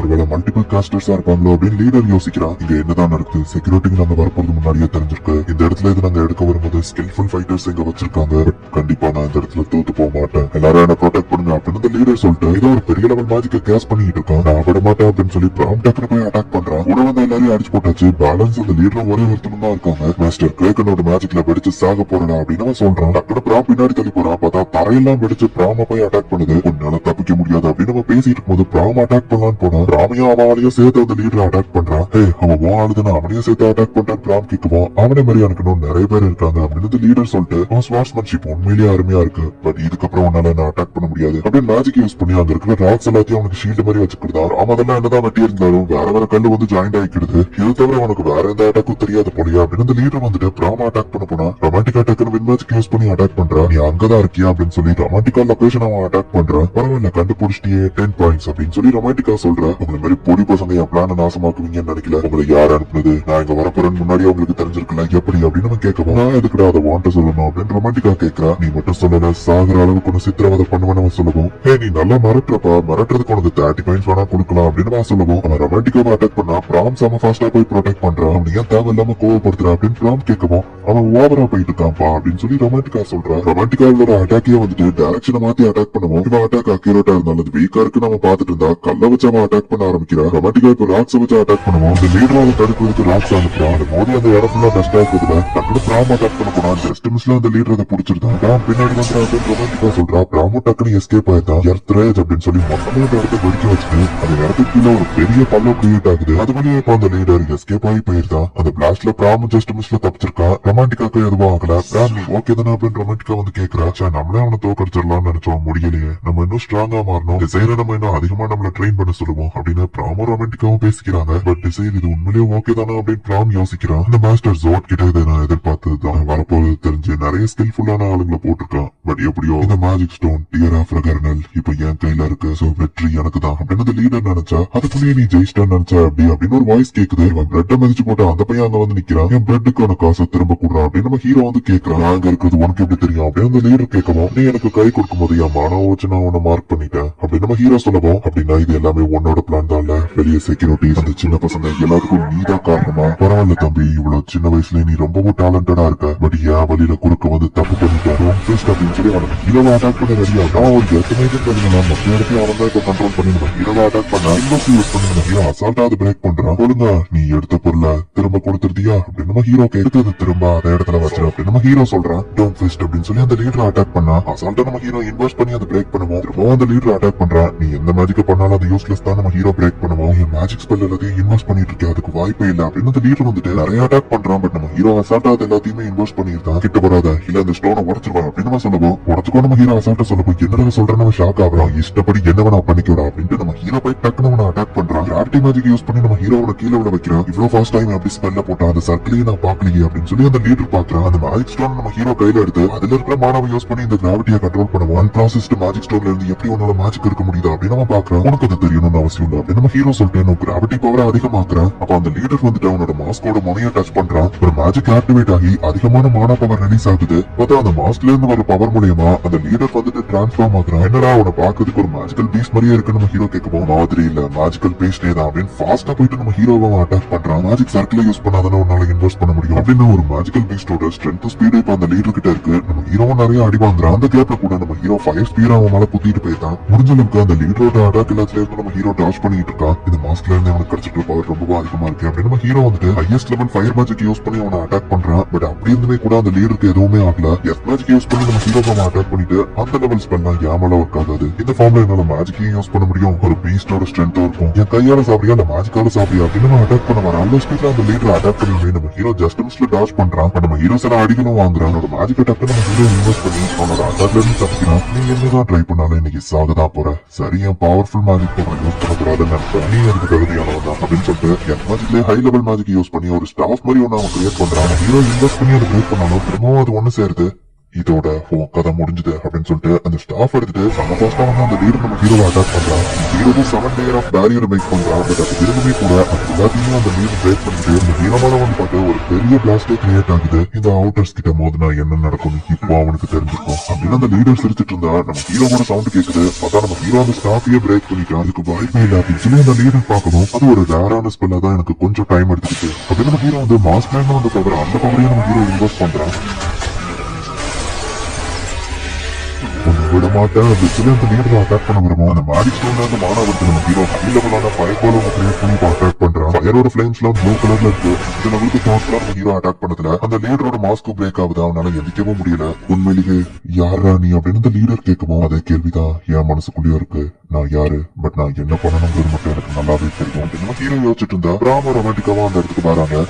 Speaker 1: ஒருவேளை மல்டிபிள் காஸ்டர்ஸா இருப்பாங்களோ அப்படின்னு லீடர் யோசிக்கிறான். இங்க என்னதான் நடக்குது, செக்யூரிட்டிக்கு நாங்க வரப்போறது முன்னாடியே தெரிஞ்சிருக்கு. இந்த இடத்துல இது நாங்க எடுக்க வரும்போது ஸ்கில்ஃபுல் ஃபைட்டர்ஸ் இங்க வச்சிருக்காங்க. கண்டிப்பா நான் இந்த இடத்துல தோத்து போக மாட்டேன், எல்லாரும் என்ன ப்ரொடெக்ட் பண்ணுங்க அப்படின்னு லீடர் சொல்லிட்டு ஏதோ ஒரு பெரிய லெவல் மேஜிக்க கேஸ் பண்ணிட்டு இருக்கான். நான் விட மாட்டேன் அப்படின்னு சொல்லி பிராம் டக்குனு போய் அட்டாக் பண்றான். கூட வந்து எல்லாரையும் அடிச்சு போட்டாச்சு. பேலன்ஸ் அந்த லீடரும் ஒரே ஒருத்தனும் தான் இருக்காங்க. மாஸ்டர் கிரேக்கனோட மேஜிக்ல வெடிச்சு சாக போறா அப்படின்னு அவன் சொல்றான். டக்குனு பிராம் பின்னாடி தள்ளி போறான். பார்த்தா தரையெல்லாம் வெடிச்சு பிராம போய் அட்டாக் பண்ணுது. உன்னால தப்பிக்க முடியாது அப்படின்னு நம்ம பேசிட்டு இருக்கும்போது பிராம் அட்டாக் பண்ணலான்னு போனா ராமையும் அவனையும் சேர்த்து அந்த லீடர் அட்டாக் பண்றான். அவன் ஆளுதுன்னு அவனையும் சேர்த்து அட்டாக் பண்றான். பிராம் கேக்குவோம் அவனை மாதிரி எனக்கு நிறைய பேர் இருக்காங்க அப்படின்னு லீடர் சொல்லிட்டு ஸ்வாட்ஸ்மேன்ஷிப் உண்மையிலேயே அருமையா இருக்கு, பட் இதுக்கப்புறம் உன்னால நான் அட்டாக் பண்ண முடியாது அப்படின்னு மேஜிக் யூஸ் பண்ணி அங்க இருக்கிற ராக்ஸ் எல்லாத்தையும் அவனுக்கு ஷீல்டு மாதிரி வச்சுக்கிட்டு அவன் அதெல்லாம் என்னதான் வெட்டி இருந்தாலும் வேற வேற கல்லு வந்து ஜாயிண்ட் ஆகிக்கிடுது. இது தவிர அவனுக்கு வேற எந்த அட்டாக்கும் தெரியாது போலியா அப்படின்னு லீடர் வந்துட்டு பிராம அட்டாக் பண்ண போனா romantic attack win magic use பண்ணி அட்டாக் பண்றான். நீ அங்கதான் இருக்கியா அப்படின்னு சொல்லி ரொமான்டிக்கா லொகேஷன் அவன் அட்டாக் பண்றான். பரவாயில்ல கண்டுபிடிச்சிட்டியே 10 பாயிண்ட்ஸ் அப்படின்னு சொல்லி ரொமான்டிக்கா சொல்ற. உங்களை மாதிரி பொடி பசங்க என் பிளான நாசமாக்குவீங்கன்னு நினைக்கல. உங்களை யார் அனுப்புனது, நான் இங்க வரப்போறேன்னு முன்னாடியே உங்களுக்கு தெரிஞ்சிருக்கல எப்படி அப்படின்னு நம்ம கேட்கவும் நான் எதுக்குடா அதை வாண்ட சொல்லணும் அப்படின்னு ரொமான்டிக்கா கேட்கறா. நீ மட்டும் சொல்லல சாகுற அளவுக்கு ஒன்னு சித்திரவதை பண்ணுவேன் நம்ம சொல்லுவோம். நீ நல்லா மிரட்டுறப்பா, மிரட்டுறதுக்கு உனக்கு 30 பாயிண்ட்ஸ் வேணா கொடுக்கலாம் அப்படின்னு நான் சொல்லுவோம். அவன் ரொமான்டிக்காவை அட்டாக் பண்ணா பிராம் செம ஃபாஸ்டா போய் ப்ரொடெக்ட் பண்றான். அவன் ஏன் தேவையில்லாம கோவப்படுத்துறா அப்படின்னு பிராம் கேட்கவும் அவன் ஓவரா போயிட்டு இருக்கான்ப்பா அப்படின்னு சொல்லி ரொமான்டிக்கா சொல்றான். ரொமான்டிக்காவோட அட்டாக்கே வந்துட்டு டைரக்ஷனை மாத்தி அட்டாக் பண்ணுவோம். இவன் அட்டாக் அக்யூரேட்டா இருந்தாலும் அது வீக்கா இருக்கு நம்ம பாத்துட்டு இருந்தா கல்ல வச்சு அவன் அட்டாக் பண்ண ஆரம்பிக்கிறான். ரொமான்டிக்கா இப்ப ராக்ஸ் வச்சு அட்டாக் பண்ணுவோம். அந்த லீடரால தடுக்கிறதுக்கு ராக்ஸ் அனுப்புறான். அந்த மோதி அந்த இடம் ஃபுல்லா டஸ்ட் ஆகுதுல டக்குனு பிராம் அட்டாக் பண்ண போனா ஜஸ்ட் மிஸ்ல அந்த லீடர் அதை பிடிச்சிருந்தான். பிராம் பின்னாடி வந்து அப்படின்னு ரொமான்டிக்கா சொல்றா. பிராமும் டக்குனு எஸ்கேப் ஆயிட்டான். எர்த்ரேஜ் அப்படின்னு சொல்லி மொத்தமே அந்த இடத்த வெடிக்க வச்சுட்டு அந்த இடத்துக்கு கீழே ஒரு பெரிய பள்ளம் கிரியேட் ஆகுது. அது வழியே இப்ப அந்த லீடர் எஸ்கேப் ஆகி போயிருந்தான். அந்த பிளாஸ்ட்ல பிராமும் ஜஸ்ட் மிஸ்ல தப்பிச்சிருக்கான். ரொமான்டிக்காக்கு எதுவும் ஆகல. பிராம் நீ ஓகே தானே அப்படின்னு ரொமான்டிக்கா வந்து கேக்குறா. நம்மளே அவனை தோக்கடிச்சிடலாம்னு நினைச்சோம், முடியலையே, நம்ம இன்னும் ஸ்ட்ராங்கா மாறணும், டிசைரை நம்ம இன்னும் அதிகமா நம்மள ட்ரெயின் பண்ண சொல்லுவோம் அப்படின்னு பிராமும் ரொமான்டிக்காவும் பேசிக்கிறாங்க. பட் டிசைர் இது உண்மையிலேயே ஓகே தானே அப்படின்னு பிராம் யோசிக்கிறான். இந்த மாஸ்டர் ஜோட் கிட்ட இதை நான் எதிர்பார்த்ததுதான், வரப்போது தெரிஞ்சு நிறைய ஸ்கில்ஃபுல்லான ஆளுங்களை போட்டிருக்கான். பட் எப்படியோ இந்த magic stone tear of colonel இப்ப என் கையில இருக்கு. சோ வெற்றி எனக்கு தான் அப்படின்னு லீடர் நினைச்சா அதுக்குள்ளேயே நீ ஜெயிச்சிட்டான்னு நினைச்சா அப்படி அப்படின்னு ஒரு வாய்ஸ் கேக்குது. இவன் பிரெட்டை மதிச்சு போட்டு அந்த பையன் அங்க வந்து நிக்கிறான். என் பிரெட்டுக்கான காசை திரும்ப கொடுறான் அப்படின்னு நம்ம ஹீரோ வந்து கேட்கறான். அங்க இருக்கிறது உனக்கு எப்படி தெரியும் அப்படின்னு அந்த லீடர் கேட்கவும் நீ எனக்கு கை கொடுக்கும் போது என் மானவ வச்சு நான் உன்னை மார்க் பண்ணிட்டேன் அப்படின்னு நம்ம ஹீரோ சொல்லவும் அப்படின்னா இது எல்லாமே உன்னோட பிளான் தான் இல்ல, வெளியே செக்யூரிட்டி அந்த சின்ன பசங்க எல்லாத்துக்கும் நீதான் காரணமா? பரவாயில்ல தம்பி, இவ்வளவு சின்ன வயசுல நீ ரொம்பவும் டேலண்டடா இருக்க, பட் ஏன் வழியில குறுக்க வந்து தப்பு பண்ணிட்டேன் அப்படின்னு சொல்லி அவனுக்கு ஹீரோவை அட்டாக் பண்ண ரெடியா அவனுக்கு எத்தனை தெரியுமா மொத்த இடத்தையும் அவன் தான் இப்ப கண்ட்ரோல் பண்ணி நம்ம ஹீரோவை அட்டாக் பண்ண இன்வெஸ்ட் யூஸ் பண்ணி நம்ம ஹீரோ அசால்ட்டா அது பிரேக் பண்றான். ஒழுங்கா நீ எடுத்த பொருளை திரும்ப கொடுத்துருதியா அப்படின்னு நம்ம ஹீரோ எடுத்தது திரும்ப அதே இடத்துல வச்சிரு அப்படின்னு நம்ம ஹீரோ சொல்றான். டோன் ஃபெஸ்ட் அப்படின்னு சொல்லி அந்த லீடர் அட்டாக் பண்ணா அசால்ட்டா நம்ம ஹீரோ இன்வெஸ்ட் பண்ணி அதை பிரேக் பண்ணுவோம். திரும்ப அந்த லீடர் அட்டாக் பண்றான். நீ எந்த மேஜிக் பண்ணாலும் அது யூஸ்லெஸ் தான், நம்ம ஹீரோ பிரேக் பண்ணுவோம். என் மேஜிக் ஸ்பெல் எல்லாத்தையும் இன்வெஸ்ட் பண்ணிட்டு இருக்கேன், அதுக்கு வாய்ப்பே இல்ல அப்படின்னு அந்த லீடர் வந்துட்டு நிறைய அட்டாக் பண்றான். பட் நம்ம ஹீரோ அசால்ட்டா அது எல்லாத்தையுமே இன்வெஸ்ட் பண்ணிருந்தான். கிட்ட வராத இல்ல அந்த ஸ்டோனை உடச்சிருவான் அப்படின்னு நம்ம சொல்லுவோம். உடச்சுக்கோ நம்ம ஹீரோ அசால்ட்டா சொல்லுவோம். என்னடா சொல்றேன் நம்ம ஷாக் ஆகுறோம். இஷ்டப்படி என்ன வேணா பண்ணிக்கூடா அப்படின்ட்டு நம்ம ஹீரோ போய் டக்குனு அவனை அட்டாக் பண்றான். கிராவிட்டி மேஜிக் யூஸ் பண்ணி நம்ம ஹீரோவோட கீழே விட வைக்கிறான். இவ்வளவு ஃபாஸ்ட் டைம் அப்படி ஸ்பெல்ல போட்டான், அந்த சர்க்கிளையும் நான் பாக்கலையே அப்படின்னு சொல்லி அந்த லீடர் பாக்குறான். அந்த மேஜிக் ஸ்டோன் நம்ம ஹீரோ கையில எடுத்து அதுல இருக்கிற மானவை யூஸ் பண்ணி இந்த கிராவிட்டியை கண்ட்ரோல் பண்ணுவோம். அன்ப்ராசஸ்ட் மேஜிக் ஸ்டோன்ல இருந்து எப்படி உன்னோட மேஜிக் அளவுக்கு இருக்க முடியுது அப்படின்னு நம்ம பாக்குறோம். உனக்கு அது தெரியணும்னு அவசியம் இல்லை அப்படின்னு நம்ம ஹீரோ சொல்லிட்டு நான் கிராவிட்டி பவரை அதிகமாக்குறேன். அப்ப அந்த லீடர் வந்துட்டு அவனோட மாஸ்கோட முனையை டச் பண்றான். ஒரு மேஜிக் ஆக்டிவேட் ஆகி அதிகமான மானா பவர் ரிலீஸ் ஆகுது. பார்த்தா அந்த மாஸ்க்ல இருந்து வர பவர் மூலியமா அந்த லீடர் வந்துட்டு டிரான்ஸ்ஃபார்ம் ஆகுறான். என்னடா அவனை பாக்குறதுக்கு ஒரு மேஜிக்கல் பீஸ் மாதிரியே இருக்கு நம்ம ஹீரோ கேட்கும் மாதிரி இல்ல மேஜிக்கல் பேஸ்டே தான் அப்படின்னு ஃபாஸ்டா போயிட்டு நம்ம ஹீரோவை அட்டாக் பண்றான். மேஜிக் சர்க்கிள் யூஸ் பண்ணாதானே உன்னால இன்வெஸ்ட் பண்ண முடியும் அப்படின்னு ஒரு மேஜிக்கல் பீஸ்டோட ஸ்ட்ரென்த் ஸ்பீடு இப்ப அந்த லீடர் கிட்ட இருக்கு. நம்ம ஹீரோவும் நிறைய அடி வாங்குறான். அந்த கேப்ல கூட நம்ம ஹீரோ ஃபயர் ஸ்பீட் அவன் மேல குத்திட்டு போயிட்டான். முடிஞ்ச அளவுக்கு அந்த லீடரோட அட்டாக் எல்லாத்துல இருந்து நம்ம ஹீரோ டாஷ் பண்ணிட்டு இருக்கான். இந்த மாஸ்க்ல இருந்து அவனுக்கு கிடைச்சிட்டு பவர் ரொம்ப அதிகமா இருக்கு அப்படின்னு நம்ம ஹீரோ வந்துட்டு highest level fire magic use பண்ணி அவனை அட்டாக் பண்றான். பட் அப்படி இருந்துமே கூட அந்த லீடருக்கு எதுவுமே ஆகல. எஃப் மேஜிக் யூஸ் பண்ணி நம்ம ஹீரோ அட்டாக் பண்ணிட்டு அந்த லெவல் ஸ்பெல்லாம் ஏமால ஒர்க் ஆகாது. இந்த ஃபார்ம்ல என்னால மேஜிக்கையும் யூஸ் பண்ண முடியும், ஒரு பீஸ்டோட ஸ்ட்ரென்த்தும் இருக்கும். என் கையால சாப்பிடியா இல்ல மேஜிக்கால சாப்பிடியா அப்படின்னு நம்ம அட்டாக் பண்ண வர அந்த ஸ்பீட்ல அந்த லீடர் அட்டாக் பண்ணி நம்ம ஹீரோ ஜஸ்ட் மிஸ்ல டாஷ் பண்றான். பட் நம்ம ஹீரோ சில அடிகளும் வாங்குறான். அவனோட மேஜிக் அட்டாக் நம்ம ஹீரோ இன்வெஸ்ட் பண்ணி அவனோட அட்டாக்ல இருந்து தப்பிக்கிறான். நீ என்னதான் ட்ரை பண்ணாலும் இன்னைக்கு சாகதான் போற. சரி என் பவர்ஃபுல் மேஜிக் பவர் யூஸ் பண்ணக்கூடாதுன்னு நினைப்பேன். நீ எனக்கு தகுதியானவன் தான் அப்படின்னு சொல்லிட்டு என் மேஜிக்ல ஹை லெவல் மேஜிக் யூஸ் பண்ணி ஒரு ஸ்டாஃப் மாதிரி ஒன்னு அவன் கிரியேட் பண்றான். ஹீரோ இன்வெஸ்ட் பண்ணி அதை கிரியேட் பண்ணாலும் திரும்பவும் அது ஒண்ணு சேருது. இதோட கதை முடிஞ்சது அப்படின்னு சொல்லிட்டு அந்த ஸ்டாஃப் எடுத்துட்டு நம்ம ஃபர்ஸ்டா வந்து அந்த லீடர் நம்ம ஹீரோவை அட்டாக் பண்றான். ஹீரோவும் 7 லேயர் ஆஃப் பேரியர் மேக் பண்றான். பட் அது திரும்பவே கூட அது எல்லாத்தையுமே அந்த லீடர் பிரேக் பண்ணிட்டு இந்த ஹீரோவால வந்து பார்த்து ஒரு பெரிய பிளாஸ்டே கிரியேட் ஆகுது. இந்த அவுட்டர்ஸ் கிட்ட மோதுனா என்ன நடக்கும் இப்போ அவனுக்கு தெரிஞ்சிருக்கும் அப்படின்னு அந்த லீடர் சிரிச்சிட்டு இருந்தா நம்ம ஹீரோவோட சவுண்ட் கேக்குது. பார்த்தா நம்ம ஹீரோ அந்த ஸ்டாஃபையே பிரேக் பண்ணிட்டான். அதுக்கு வாய்ப்பே இல்லை அப்படின்னு சொல்லி அந்த லீடர் பார்க்கணும். அது ஒரு ரேரான ஸ்பெல்லா தான் எனக்கு கொஞ்சம் டைம் எடுத்துக்கிட்டு அப்படின்னு நம்ம ஹீரோ வந்து மாஸ்க்ல வந்து பவர் அந்த பவரையும் நம்ம ஹீரோ இன்வெஸ்ட் பண்றான். விட மாட்டேன் அந்த லீடர் அட்டாக் பண்ண வருவோம். அந்த மேஜிக் ஸ்டோன்ல இருந்து மாணவருக்கு நம்ம ஹீரோ ஹை லெவலான ஃபயர் பால் கிரியேட் பண்ணி அட்டாக் பண்றான். ஃபயரோட ஃபிளேம்ஸ் எல்லாம் ப்ளூ கலர்ல இருக்கு. இந்த லெவலுக்கு ஷார்ட்ஸ்லாம் நம்ம ஹீரோ அட்டாக் பண்ணதுல அந்த லீடரோட மாஸ்க்கு பிரேக் ஆகுது. அவனால எந்திக்கவும் முடியல. உண்மையிலேயே யாரா நீ அப்படின்னு இந்த லீடர் கேட்கவும் அதே கேள்விதான் என் மனசுக்குள்ளேயும் இருக்கு. நான் யாரு, பட் நான் என்ன பண்ணணுங்கிறது மட்டும் எனக்கு நல்லாவே தெரியும் அப்படின்னு ஹீரோ யோசிச்சுட்டு இருந்தா ராம ரொமான்டிக்காவா அந்த இடத்துக்கு வராங்க.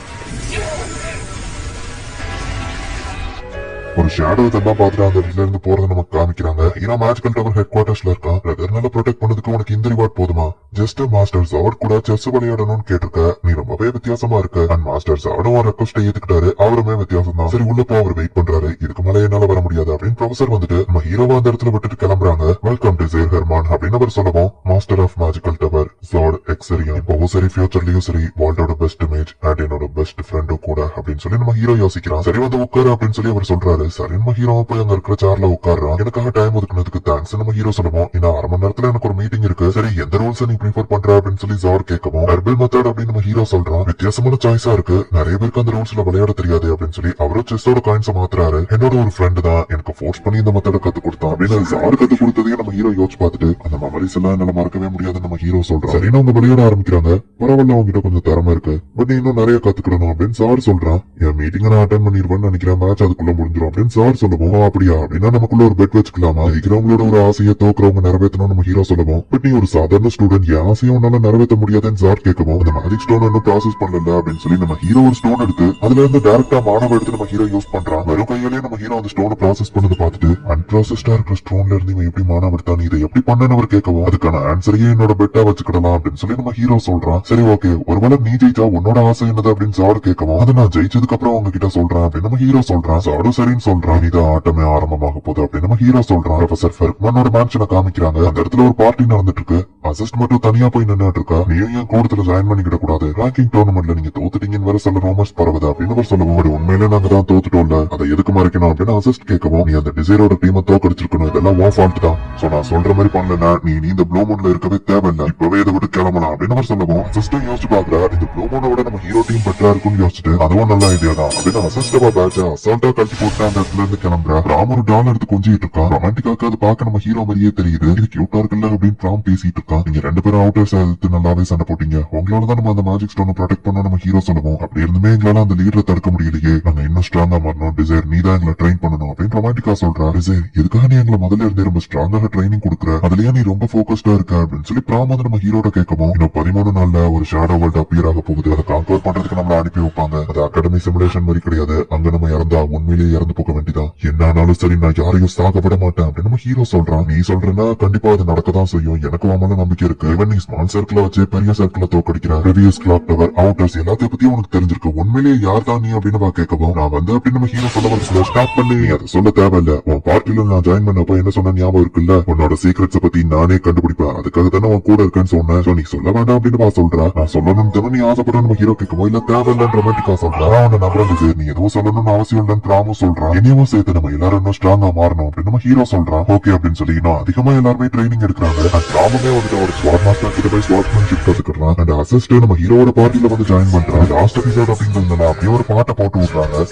Speaker 1: ஒரு ஷேடோ இதெல்லாம் பார்த்துட்டு அந்த இடத்துல இருந்து போறதை நமக்கு காமிக்கிறாங்க. ஏன்னா மேஜிக்கல் டவர் ஹெட் குவார்டர்ஸ்ல இருக்கான். பிரதர்னால ப்ரொடெக்ட் பண்ணதுக்கு உனக்கு இந்த ரிவார்ட் போதுமா? ஜஸ்ட் மாஸ்டர் ஜார்ட் கூட செஸ் விளையாடணும்னு கேட்டிருக்க. நீ ரொம்பவே வித்தியாசமா இருக்க. அண்ட் மாஸ்டர் ஜார்டும் ரெக்வஸ்ட் ஏத்துக்கிட்டாரு. அவருமே வித்தியாசம் தான். சரி உள்ள போ, அவர் வெயிட் பண்றாரு. இதுக்கு மேல என்னால வர முடியாது அப்படின்னு ப்ரொஃபசர் வந்துட்டு நம்ம ஹீரோவா அந்த இடத்துல விட்டுட்டு கிளம்புறாங்க. வெல்கம் டு ஜேர் ஹெர்மான் அப்படின்னு அவர் சொல்லவும் மாஸ்டர் ஆஃப் மேஜிக்கல் டவர் ஜார்ட் எக்ஸரியா இப்பவும் சரி ஃபியூச்சர்லயும் சரி வேர்ல்டோட பெஸ்ட் மேஜ் அண்ட் என்னோட பெஸ்ட் ஃப்ரெண்டும் கூட அப்படின்னு சொல்லி நம்ம ஹீரோ யோசிக்கிறான். சரி வந்து உட்காரு அப்படின்னு சொல்லி அவர் சொல்றாரு. சரி நம்ம ஹீரோ போய் அங்க இருக்கிற சேர்ல உட்கார்றான். எனக்காக டைம் ஒதுக்குனதுக்கு தேங்க்ஸ் நம்ம ஹீரோ சொல்லுவோம். இன்னும் 1/2 மணி நேரத்துல எனக்கு ஒரு மீட்டிங் இருக்கு. சரி எந்த ரூல்ஸ் நீ ப்ரிஃபர் பண்ற அப்படின்னு சொல்லி ஜார் கேட்கவும் ஹெர்பல் மெத்தட் அப்படின்னு நம்ம ஹீரோ சொல்றான். வித்தியாசமான சாய்ஸா இருக்கு. நிறைய பேருக்கு அந்த ரூல்ஸ்ல விளையாட தெரியாது அப்படின்னு சொல்லி அவரும் செஸ்ஸோட காயின்ஸ் மாத்துறாரு. என்னோட ஒரு ஃப்ரெண்ட் தான் எனக்கு ஃபோர்ஸ் பண்ணி இந்த மெத்தட கத்து கொடுத்தான் அப்படின்னு ஜார் கத்து கொடுத்ததையும் நம்ம ஹீரோ யோசிச்சு பார்த்துட்டு அந்த மெமரிஸ் எல்லாம் என்னால மறக்கவே முடியாதுன்னு நம்ம ஹீரோ சொல்றான். சரின்னு அவங்க விளையாட ஆரம்பிக்கிறாங்க. பரவாயில்ல அவங்ககிட்ட கொஞ்சம் திறமை இருக்கு, பட் நீ இன்னும் நிறைய கத்துக்கணும் அப்படின்னு ஜார் சொல்றான். என் மீட்டிங் நான் அட்டென்ட் பண்ணிருவேன்னு நினைக்கிறேன். மேட்ச் அதுக்குள்ள முடிஞ்சிடும் அப்படின்னு ஜார் சொல்லுவோம். அப்படியா அப்படின்னா நமக்குள்ள ஒரு பெட் வச்சுக்கலாமா? ஜெயிக்கிறவங்களோட ஒரு ஆசையை தோக்குறவங்க நிறைவேற்றணும் நம்ம ஹீரோ சொல்லுவோம். பட் நீ ஒரு சாதாரண ஸ்டூடெண்ட், என் ஆசையை உன்னால நிறைவேற்ற முடியாதுன்னு ஜார் கேட்கவும் அந்த மேஜிக் ஸ்டோன் இன்னும் ப்ராசஸ் பண்ணல அப்படின்னு சொல்லி நம்ம ஹீரோ ஒரு ஸ்டோன் எடுத்து அதுல இருந்து டைரக்டா மாணவ எடுத்து நம்ம ஹீரோ யூஸ் பண்றான். வெறும் கையிலேயே நம்ம ஹீரோ அந்த ஸ்டோனை ப்ராசஸ் பண்ணது பார்த்துட்டு அன்ப்ராசஸ்டா இருக்கிற ஸ்டோன்ல இருந்து இவன் எப்படி மாணவ எடுத்தான், இதை எப்படி பண்ணன்னு அவர் கேட்கவும் அதுக்கான ஆன்சரையே என்னோட பெட்டா வச்சுக்கிடலாம் அப்படின்னு சொல்லி நம்ம ஹீரோ சொல்றான். சரி ஓகே, ஒருவேளை நீ ஜெயிச்சா உன்னோட ஆசை என்னது அப்படின்னு ஜார் கேட்கவும் அதை நான் ஜெயிச்சதுக்கு அப்புறம் உங்ககிட்ட சொல்றேன் அப்படின்னு நம்ம ஹீரோ சொல்றான். ஜாரும் சரின்னு சொல்றான். இதான் ஆட்டமே ஆரம்பமாக போகுது அப்படின்னு நம்ம ஹீரோ சொல்றான். ப்ரொஃபசர் ஃபெர்க்மனோட மேன்ஷனை காமிக்கிறாங்க. அந்த இடத்துல ஒரு பார்ட்டி நடந்துட்டு இருக்கு. அசிஸ்ட் மட்டும் தனியா போய் நின்னுட்டு இருக்கா. நீயும் என் கூடத்துல ஜாயின் பண்ணிக்கிட கூடாது. ரேங்கிங் டோர்னமெண்ட்ல நீங்க தோத்துட்டீங்கன்னு வேற சில ரூமர்ஸ் பரவுது அப்படின்னு அவர் சொல்லுவோம். உண்மையிலே நாங்க தான் தோத்துட்டோம்ல, அதை எதுக்கு மறைக்கணும் அப்படின்னு அசிஸ்ட் கேட்கவும் நீ அந்த டிசைரோட டீமை தோக்கடிச்சிருக்கணும், இதெல்லாம் உன் ஃபால்ட் தான். சோ நான் சொல்ற மாதிரி பண்ணலன்னா நீ இந்த ப்ளூ மூன்ல இருக்கவே தேவையில்லை, இப்பவே இதை விட்டு கிளம்பலாம் அப்படின்னு அவர் சொல்லுவோம். அசிஸ்டும் யோசிச்சு பாக்குறா. இந்த ப்ளூ மூனோட நம்ம ஹீரோ டீம் பெட்டரா இருக்கும்னு யோசிச்சுட்டு அதுவும் நல்ல ஐடியா தான் அப்படின்னு அசிஸ்டமா பேட்ச அசால்ட்டா கழட்டி போட்டு அந்த இடத்துல இருந்து கிளம்புறா. ராம ஒரு டால் எடுத்து கொஞ்சிட்டு இருக்கான். ரொமான்டிக்காக்கு அது பார்க்க நம்ம ஹீரோ மாதிரியே தெரியுது. இது கியூட்டா இருக்குல்ல அப்படின்னு பிராம் பேசிட்டு இருக்கான். நீங்க 2 பேரும் அவுட்டர்ஸ் எடுத்து நல்லாவே சண்டை போட்டீங்க. உங்களால தான் நம்ம அந்த மேஜிக் ஸ்டோனை ப்ரொடெக்ட் பண்ண நம்ம ஹீரோ சொல்லுவோம். அப்படி இருந்துமே எங்களால அந்த லீடரை தடுக்க முடியலையே. நாங்க இன்னும் ஸ்ட்ராங்கா மாறணும். டிசைர் நீ தான் எங்களை ட்ரெயின் பண்ணணும் அப்படின்னு ரொமான்டிக்கா சொல்றா. டிசைர் எதுக்காக நீ எங்களை முதல்ல இருந்தே ரொம்ப ஸ்ட்ராங்காக ட்ரைனிங் கொடுக்குற, அதுலயே நீ ரொம்ப போக்கஸ்டா இருக்க அப்படின்னு சொல்லி பிராம் வந்து நம்ம ஹீரோட கேட்கவும் இன்னும் 13 நாள்ல ஒரு ஷேடோ வேர்ல்ட் அப்பியர் ஆக போகுது. அதை கான்கவர் பண்றதுக்கு நம்மள அனுப்பி வைப்பாங்க. அது அகாடமி சிமுலேஷன் மாதிரி கிடையாது. அங்க நம்ம இறந்தா உண்மையிலேயே இறந்து கடந்து போக வேண்டியதான். என்ன ஆனாலும் சரி நான் யாரையும் சாக விட மாட்டேன் அப்படின்னு நம்ம ஹீரோ சொல்றான். நீ சொல்றேன்னா கண்டிப்பா அது நடக்கதான் செய்யும், எனக்கு அவன் நம்பிக்கை இருக்கு. இவன் நீ ஸ்மால் சர்க்கிள வச்சு பெரிய சர்க்கிள தோக்கடிக்கிற ரிவ்யூஸ் கிளாக் டவர் அவுட்டர்ஸ் எல்லாத்தையும் பத்தி உனக்கு தெரிஞ்சிருக்கு. உண்மையிலேயே யார் தான் நீ அப்படின்னு கேட்கவும் நான் வந்து அப்படின்னு நம்ம ஹீரோ சொல்ல வந்து ஸ்டாப் பண்ணி அதை சொல்ல தேவையில்ல. உன் பார்ட்டில நான் ஜாயின் பண்ணப்ப என்ன சொன்ன ஞாபகம் இருக்குல்ல, உன்னோட சீக்ரெட்ஸ பத்தி நானே கண்டுபிடிப்பேன், அதுக்காக தானே உன் கூட இருக்கேன்னு சொன்னேன். So, நீ சொல்ல வேண்டாம் அப்படின்னு சொல்றா. நான் சொல்லணும் தானே நீ ஆசைப்படுற நம்ம ஹீரோ கேட்கவும் இல்ல தேவையில்லன்ற ரொமான்டிக்கா சொல்றா. அவனை நம்புறது நீ எதுவும் சொல்லணும்னு அவசியம் இல்லைன்னு ராமும் சொல்றான். என்னையும் சேர்த்து நம்ம எல்லாரும் இன்னும் ஸ்ட்ராங்கா மாறணும் அப்படின்னு நம்ம ஹீரோ சொல்றான். ஓகே அப்படின்னு சொல்லி இன்னும் அதிகமா எல்லாருமே ட்ரைனிங் எடுக்கிறாங்க. அண்ட் ராமுமே வந்துட்டு ஒரு ஸ்வாட் மாஸ்டர் கிட்ட போய் ஸ்வாட்மேன்ஷிப் கத்துக்கிறான். அண்ட் அசிஸ்ட் நம்ம ஹீரோட பார்ட்டில வந்து ஜாயின் பண்றான். லாஸ்ட் எபிசோட் அப்படிங்கிறதுனால அப்படியே ஒரு பாட்டை போட்டு விடுறாங்க.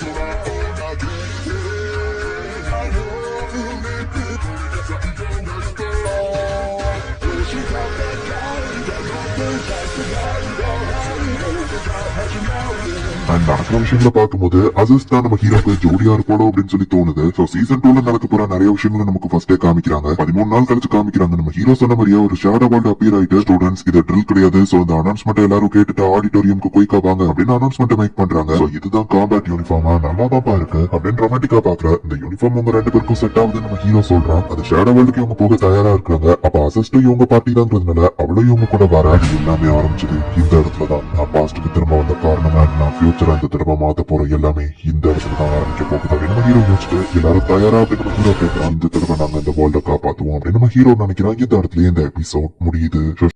Speaker 1: அண்ட் நடக்கிற விஷயங்களை பார்க்கும்போது அசிஸ் தான் நம்ம ஹீரோக்கு ஜோடியா இருப்போம் அப்படின்னு சொல்லி தோணுது. சோ சீசன் 2ல நடக்க போற நிறைய விஷயங்களை நமக்கு ஃபர்ஸ்டே காமிக்கிறாங்க. 13 நாள் கழிச்சு காமிக்கிறாங்க. நம்ம ஹீரோ சொன்ன மாதிரியே ஒரு ஷேடோ வேர்ல்ட் அப்பியர் ஆயிட்டு ஸ்டூடெண்ட்ஸ் இது ட்ரில் கிடையாது. சோ இந்த அனௌன்ஸ்மெண்ட் எல்லாரும் கேட்டுட்டு ஆடிட்டோரியம்க்கு குயிக்கா வாங்க அப்படின்னு அனௌன்ஸ்மெண்ட் மேக் பண்றாங்க. சோ இதுதான் காம்பேட் யூனிஃபார்மா, நல்லா தான் இருக்கு அப்படின்னு ரொமான்டிக்கா பாக்குற இந்த யூனிஃபார்ம் உங்க ரெண்டு பேருக்கும் செட் ஆகுதுன்னு நம்ம ஹீரோ சொல்றான். அது ஷேடோ வேர்ல்டுக்கு இவங்க போக தயாரா இருக்காங்க. அப்ப அசிஸ்ட் இவங்க பார்ட்டி தான்றதுனால அவளும் இவங்க கூட வர எல்லாமே ஆரம்பிச்சது இந்த இடத்துலதான். நான் பாஸ்டுக்கு திரும்ப வந்த காரணம் நான் ஃபியூச்சர் அந்த திரும்ப மாத்த போற எல்லாமே இந்த இடத்துல தான் ஆரம்பிக்க போகுது அப்படின்னு நம்ம ஹீரோ யோசிச்சுட்டு எல்லாரும் தயாரா அப்படின்னு நம்ம ஹீரோ கேட்கிறான். இந்த தடவை நாங்க இந்த வேர்ல்ட காப்பாத்துவோம் அப்படின்னு நம்ம ஹீரோ நினைக்கிறான். இந்த இடத்துல இந்த எபிசோட் முடியுது.